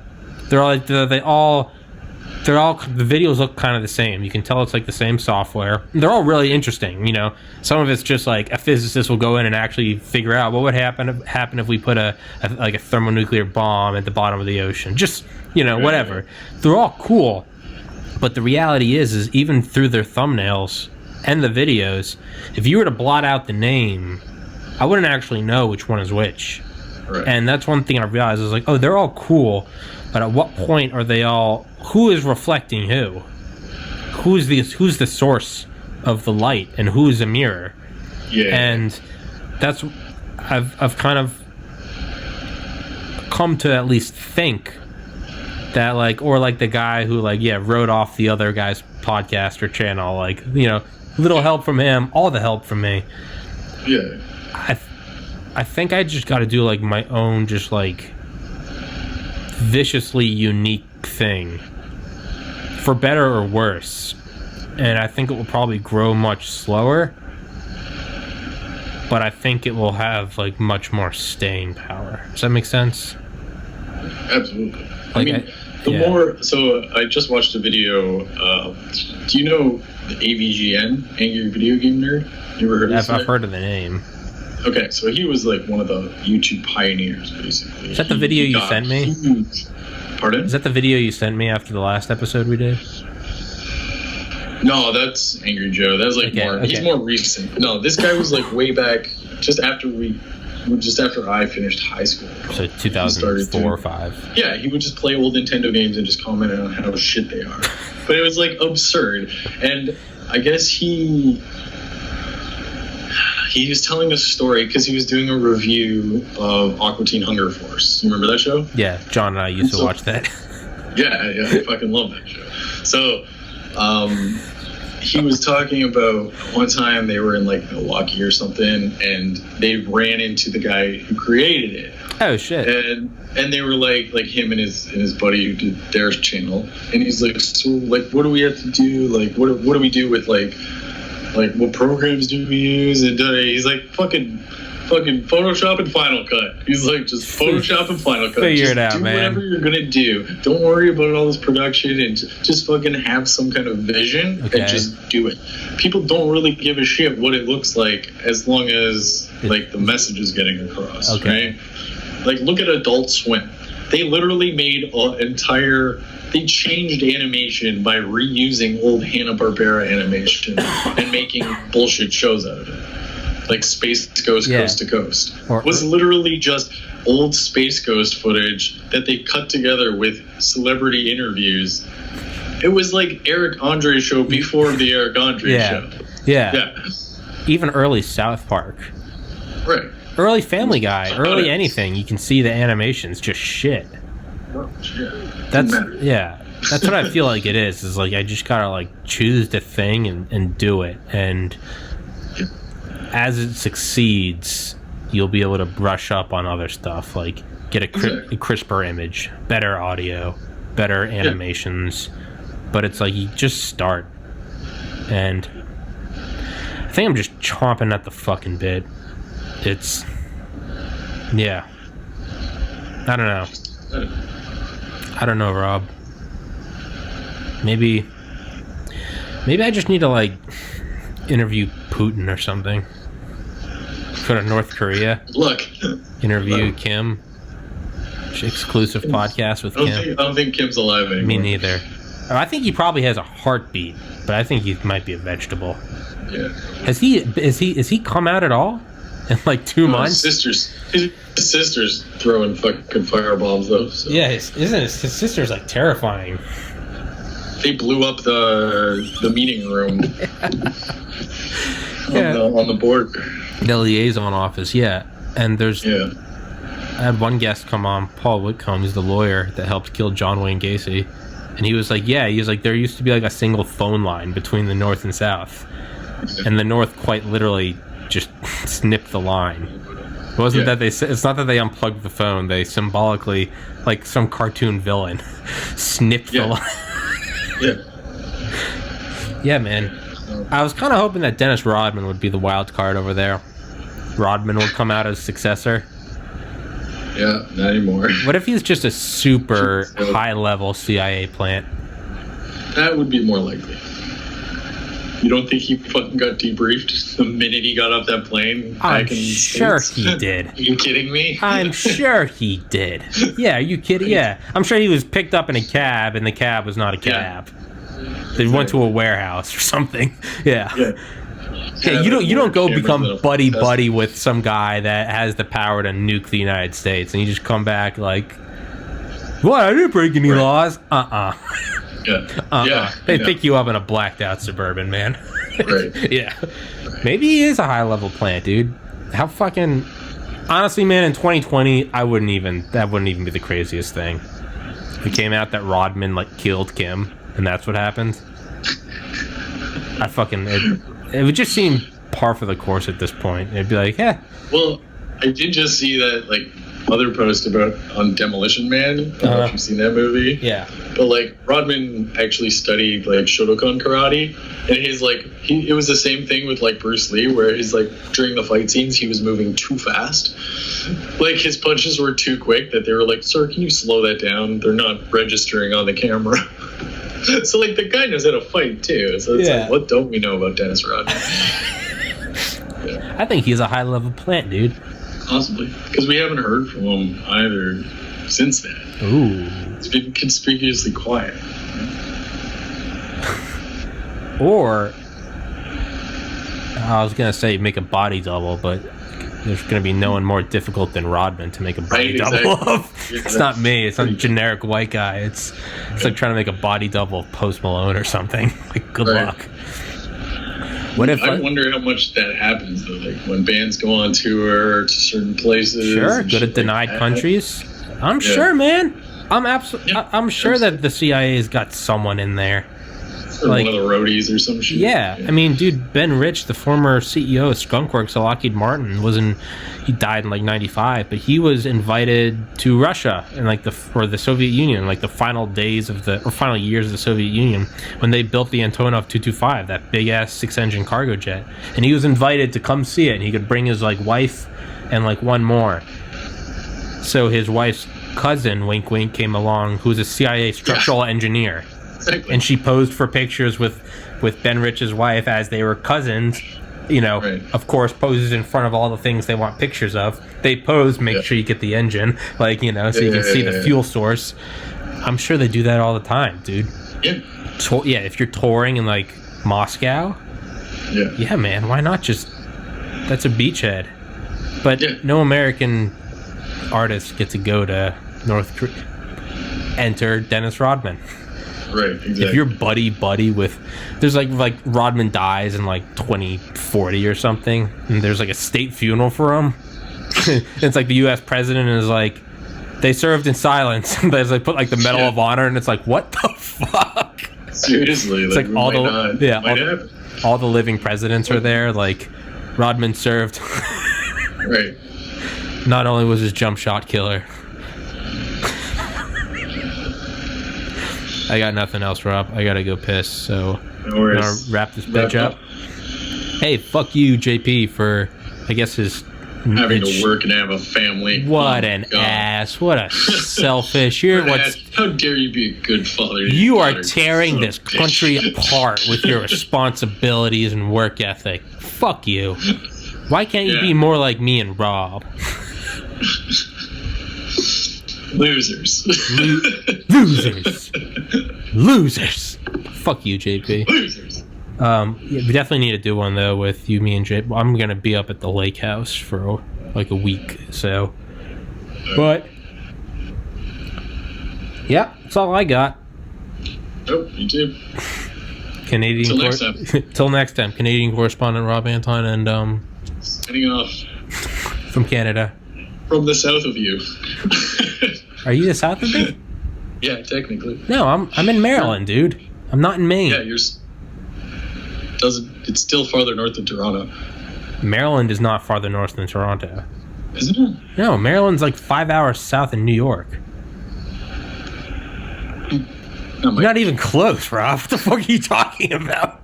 [SPEAKER 1] The videos look kind of the same. You can tell it's like the same software. They're all really interesting, Some of it's just like a physicist will go in and actually figure out what would happen if we put a thermonuclear bomb at the bottom of the ocean. Just, whatever. They're all cool. But the reality is even through their thumbnails and the videos, if you were to blot out the name, I wouldn't actually know which one is which. Right. And that's one thing I realized is like, oh, they're all cool, but at what point are they all? Who is reflecting who? Who's the source of the light, and who is a mirror? Yeah. And that's I've kind of come to at least think that or the guy who wrote off the other guy's podcast or channel, little help from him, all the help from me.
[SPEAKER 2] Yeah.
[SPEAKER 1] I think I just got to do my own just viciously unique thing, for better or worse. And I think it will probably grow much slower, but I think it will have much more staying power. Does that make sense?
[SPEAKER 2] Absolutely. More. So I just watched a video. Do you know the AVGN, Angry Video Game Nerd? You ever heard of this?
[SPEAKER 1] I've heard of the name.
[SPEAKER 2] Okay, so he was one of the YouTube pioneers, basically.
[SPEAKER 1] Is that the video you sent me?
[SPEAKER 2] Pardon?
[SPEAKER 1] Is that the video you sent me after the last episode we did?
[SPEAKER 2] No, that's Angry Joe. That was more. Okay. He's more recent. No, this guy was way back, just after I finished high school.
[SPEAKER 1] So 2004 or 5.
[SPEAKER 2] Yeah, he would just play old Nintendo games and just comment on how shit they are. But it was absurd, and I guess he was telling a story because he was doing a review of Aqua Teen Hunger Force. You remember that show?
[SPEAKER 1] Yeah, John and I used to watch that.
[SPEAKER 2] Yeah, I fucking love that show. So, he was talking about one time they were in like Milwaukee or something, and they ran into the guy who created it.
[SPEAKER 1] Oh shit!
[SPEAKER 2] And they were like him and his buddy who did their channel, and he's like, so like, what do we have to do? Like, what do we do with like what programs do we use? And he's like, fucking Photoshop and Final Cut. He's like, just Photoshop and Final Cut.
[SPEAKER 1] Figure
[SPEAKER 2] just
[SPEAKER 1] it out,
[SPEAKER 2] do
[SPEAKER 1] man.
[SPEAKER 2] Whatever you're gonna do. Don't worry about all this production, and just fucking have some kind of vision and just do it. People don't really give a shit what it looks like as long as like the message is getting across, right? Like, look at Adult Swim. They literally made they changed animation by reusing old Hanna-Barbera animation and making bullshit shows out of it. Like Space Ghost Coast to Coast. Was literally just old Space Ghost footage that they cut together with celebrity interviews. It was like Eric Andre show before the Eric Andre show.
[SPEAKER 1] Yeah. Even early South Park.
[SPEAKER 2] Right.
[SPEAKER 1] Early Family Guy, early anything, you can see the animations just shit. That's what I feel like it is like I just gotta like choose the thing and do it, and as it succeeds you'll be able to brush up on other stuff, like get a crisper image, better audio, better animations, but it's like you just start, and I think I'm just chomping at the fucking bit. It's I don't know, Rob. Maybe I just need to like interview Putin or something. Go to North Korea.
[SPEAKER 2] Look.
[SPEAKER 1] Interview Kim. Exclusive podcast with Kim.
[SPEAKER 2] I don't think Kim's alive anymore.
[SPEAKER 1] Me neither. I think he probably has a heartbeat, but I think he might be a vegetable.
[SPEAKER 2] Yeah.
[SPEAKER 1] Has he come out at all? In like 2 months?
[SPEAKER 2] His sister's throwing fucking firebombs though. So.
[SPEAKER 1] Yeah, his sister's like terrifying.
[SPEAKER 2] They blew up the meeting room on the board.
[SPEAKER 1] The liaison office, and there's I had one guest come on, Paul Whitcomb, who's the lawyer that helped kill John Wayne Gacy, and he was like, there used to be like a single phone line between the North and South, and the North quite literally just snipped the line. It wasn't that it's not that they unplugged the phone, they symbolically, like some cartoon villain, snipped the line. Yeah, man. I was kind of hoping that Dennis Rodman would be the wild card over there. Rodman would come out as successor.
[SPEAKER 2] Yeah, not anymore.
[SPEAKER 1] What if he's just a super high-level CIA plant?
[SPEAKER 2] That would be more likely. You don't think he fucking got debriefed the minute he got off that plane?
[SPEAKER 1] I'm sure he did.
[SPEAKER 2] Are you kidding me?
[SPEAKER 1] I'm sure he did. Yeah, are you kidding? Yeah. I'm sure he was picked up in a cab, and the cab was not a cab. They went to a warehouse or something. Yeah, you don't go become buddy with some guy that has the power to nuke the United States, and you just come back like, what? I didn't break any laws. They pick you up in a blacked out Suburban, man.
[SPEAKER 2] Right.
[SPEAKER 1] Maybe he is a high level plant, dude. How fucking honestly, man, in 2020, that wouldn't even be the craziest thing. It came out that Rodman like killed Kim, and that's what happened. It would just seem par for the course at this point. It'd be like,
[SPEAKER 2] Well, I did just see that like other post about on Demolition Man. I don't know if you've seen that movie.
[SPEAKER 1] Yeah.
[SPEAKER 2] But like Rodman actually studied like Shotokan karate, and his it was the same thing with like Bruce Lee, where he's like during the fight scenes he was moving too fast. Like his punches were too quick that they were like, "Sir, can you slow that down? They're not registering on the camera." So like the guy knows how to fight too. So it's like, what don't we know about Dennis Rodman?
[SPEAKER 1] I think he's a high level plant, dude.
[SPEAKER 2] Possibly, because we haven't heard from him either since then.
[SPEAKER 1] Ooh,
[SPEAKER 2] it's been conspicuously quiet.
[SPEAKER 1] Or I was gonna say make a body double, but there's gonna be no one more difficult than Rodman to make a body double of. It's not me. It's some generic white guy. It's like trying to make a body double of Post Malone or something. Like, good luck. What if
[SPEAKER 2] I wonder how much that happens though, like when bands go on tour to certain places.
[SPEAKER 1] Sure, go to denied countries. I'm sure, man. I'm sure that the CIA's got someone in there.
[SPEAKER 2] Or like, one of the roadies or some shit.
[SPEAKER 1] Yeah. I mean, dude, Ben Rich, the former CEO of Skunkworks, Lockheed Martin, he died in like 95, but he was invited to Russia and like the Soviet Union, like the final years of the Soviet Union, when they built the Antonov 225, that big ass 6-engine cargo jet, and he was invited to come see it, and he could bring his like wife and like one more. So his wife's cousin, wink wink, came along, who was a CIA structural engineer. Exactly. And she posed for pictures with Ben Rich's wife as they were cousins. You know, right. Of course, poses in front of all the things they want pictures of. They pose, make sure you get the engine, like, you know, so you can see the fuel source. I'm sure they do that all the time, dude.
[SPEAKER 2] Yeah.
[SPEAKER 1] If you're touring in, like, Moscow. Yeah, man, why not just... That's a beachhead. But no American artist get to go to North Korea. Enter Dennis Rodman.
[SPEAKER 2] Right, exactly.
[SPEAKER 1] If you're buddy with, there's like Rodman dies in like 2040 or something, and there's like a state funeral for him. It's like the U.S. president is like, they served in silence. There's like put like the Medal of Honor, and it's like, what the fuck?
[SPEAKER 2] Seriously,
[SPEAKER 1] it's like all all the living presidents are there. Like Rodman served.
[SPEAKER 2] Right.
[SPEAKER 1] Not only was his jump shot killer. I got nothing else, Rob. I gotta go piss, so
[SPEAKER 2] no worries.
[SPEAKER 1] I'm gonna wrap this bitch up. Hey, fuck you, JP, for, I guess, his...
[SPEAKER 2] Having to work and have a family.
[SPEAKER 1] What an ass. What a selfish...
[SPEAKER 2] How dare you be a good father?
[SPEAKER 1] You are tearing this country apart with your responsibilities and work ethic. Fuck you. Why can't you be more like me and Rob?
[SPEAKER 2] Losers.
[SPEAKER 1] Losers. Fuck you, JP.
[SPEAKER 2] Losers.
[SPEAKER 1] We definitely need to do one, though, with you, me, and JP. I'm going to be up at the lake house for like a week, so. But, yeah, that's all I got.
[SPEAKER 2] Oh, me too.
[SPEAKER 1] Till next time. Canadian correspondent Rob Anton and,
[SPEAKER 2] signing off.
[SPEAKER 1] From Canada.
[SPEAKER 2] From the south of you.
[SPEAKER 1] Are you the south of me?
[SPEAKER 2] Yeah, technically.
[SPEAKER 1] No, I'm in Maryland, dude. I'm not in Maine.
[SPEAKER 2] Yeah, it's still farther north than Toronto.
[SPEAKER 1] Maryland is not farther north than Toronto.
[SPEAKER 2] Isn't it?
[SPEAKER 1] No, Maryland's like 5 hours south of New York. You're not even close, Rob. What the fuck are you talking about?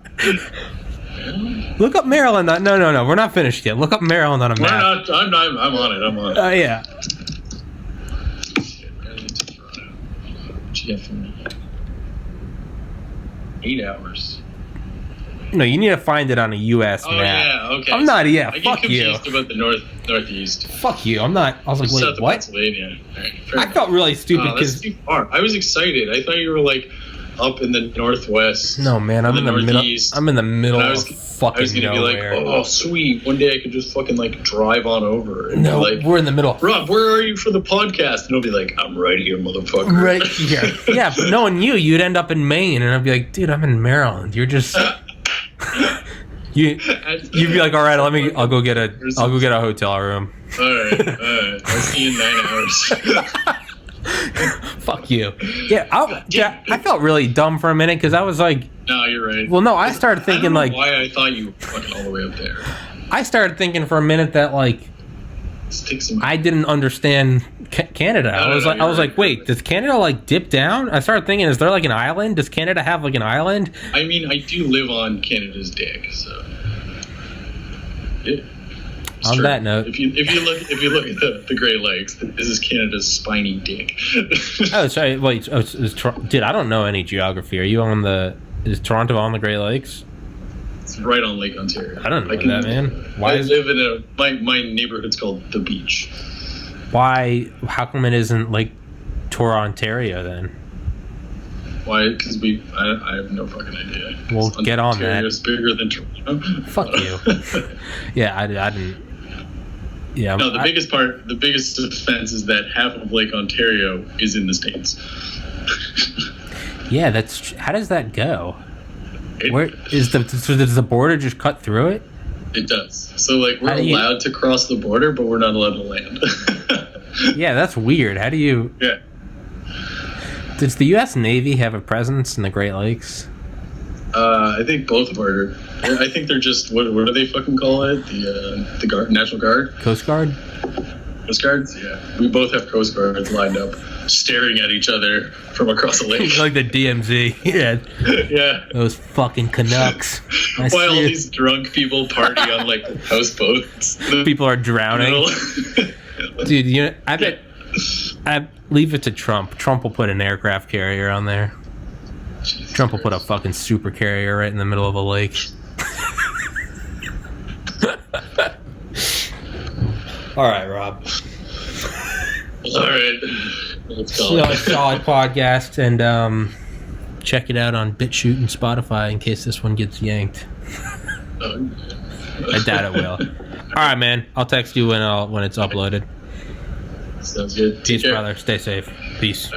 [SPEAKER 1] Look up Maryland. No. We're not finished yet. Look up Maryland on a map.
[SPEAKER 2] I'm on it.
[SPEAKER 1] Oh, yeah.
[SPEAKER 2] GFM. 8 hours.
[SPEAKER 1] No, you need to find it on a U.S. map.
[SPEAKER 2] Yeah, okay.
[SPEAKER 1] I'm not,
[SPEAKER 2] I
[SPEAKER 1] fuck
[SPEAKER 2] get
[SPEAKER 1] you.
[SPEAKER 2] confused about the northeast.
[SPEAKER 1] Fuck you. I'm not, I was like, wait, what?
[SPEAKER 2] Pennsylvania. Right,
[SPEAKER 1] I felt really stupid because...
[SPEAKER 2] that's too far. I was excited. I thought you were like up in the northwest.
[SPEAKER 1] No, man, I'm in the middle. I'm in the middle of fucking
[SPEAKER 2] I was gonna
[SPEAKER 1] nowhere.
[SPEAKER 2] be like, oh, sweet. One day I could just fucking like drive on over. And
[SPEAKER 1] no,
[SPEAKER 2] like,
[SPEAKER 1] we're in the middle.
[SPEAKER 2] Rob, where are you for the podcast? And I'll be like, I'm right here, motherfucker.
[SPEAKER 1] Right here. Yeah, but knowing you'd end up in Maine, and I'd be like, dude, I'm in Maryland. You're just. You'd be like, all right, I'll go get a hotel room.
[SPEAKER 2] All right. I'll see you in 9 hours.
[SPEAKER 1] Fuck you. Yeah, I felt really dumb for a minute because I was like,
[SPEAKER 2] no, you're right.
[SPEAKER 1] Well, no, I started thinking
[SPEAKER 2] I don't know
[SPEAKER 1] like,
[SPEAKER 2] why I thought you were fucking all the way up there.
[SPEAKER 1] I started thinking for a minute that like, I didn't understand Canada. I was like, wait, does Canada like dip down? I started thinking, is there like an island? Does Canada have like an island?
[SPEAKER 2] I mean, I do live on Canada's dick, so. Yeah.
[SPEAKER 1] On true. That note,
[SPEAKER 2] if you look at the Great Lakes, this is Canada's spiny dick.
[SPEAKER 1] Oh, sorry. Wait, dude, I don't know any geography. Are you on is Toronto on the Great Lakes?
[SPEAKER 2] It's right on Lake Ontario.
[SPEAKER 1] I don't know that, man.
[SPEAKER 2] I live in my neighborhood's called The Beach.
[SPEAKER 1] Why? How come it isn't like Ontario then?
[SPEAKER 2] Why? Because I have no fucking idea.
[SPEAKER 1] Well, get on that.
[SPEAKER 2] Ontario's bigger than Toronto.
[SPEAKER 1] Fuck you. Yeah, I didn't. Yeah.
[SPEAKER 2] No, the biggest offense is that half of Lake Ontario is in the States.
[SPEAKER 1] Yeah, how does that go? Does the border just cut through it?
[SPEAKER 2] It does. So like we're allowed to cross the border, but we're not allowed to land.
[SPEAKER 1] Yeah, that's weird. How do you?
[SPEAKER 2] Yeah.
[SPEAKER 1] Does the U.S. Navy have a presence in the Great Lakes?
[SPEAKER 2] I think both are. I think they're just what do they fucking call it? The guard, National Guard,
[SPEAKER 1] Coast Guard.
[SPEAKER 2] Coast Guards. Yeah, we both have Coast Guards lined up, staring at each other from across the lake.
[SPEAKER 1] Like the DMZ. Yeah.
[SPEAKER 2] Yeah.
[SPEAKER 1] Those fucking Canucks.
[SPEAKER 2] While all these drunk people party on like houseboats.
[SPEAKER 1] People are drowning. Dude, you know, I leave it to Trump. Trump will put an aircraft carrier on there.
[SPEAKER 2] Jesus
[SPEAKER 1] Trump will
[SPEAKER 2] Christ.
[SPEAKER 1] put a fucking super carrier right in the middle of a lake. All right, Rob.
[SPEAKER 2] All right. Let's go.
[SPEAKER 1] Solid podcast, and check it out on BitChute and Spotify in case this one gets yanked. I doubt it will. All right, man. I'll text you when it's uploaded.
[SPEAKER 2] Sounds good.
[SPEAKER 1] Peace, brother. Stay safe. Peace.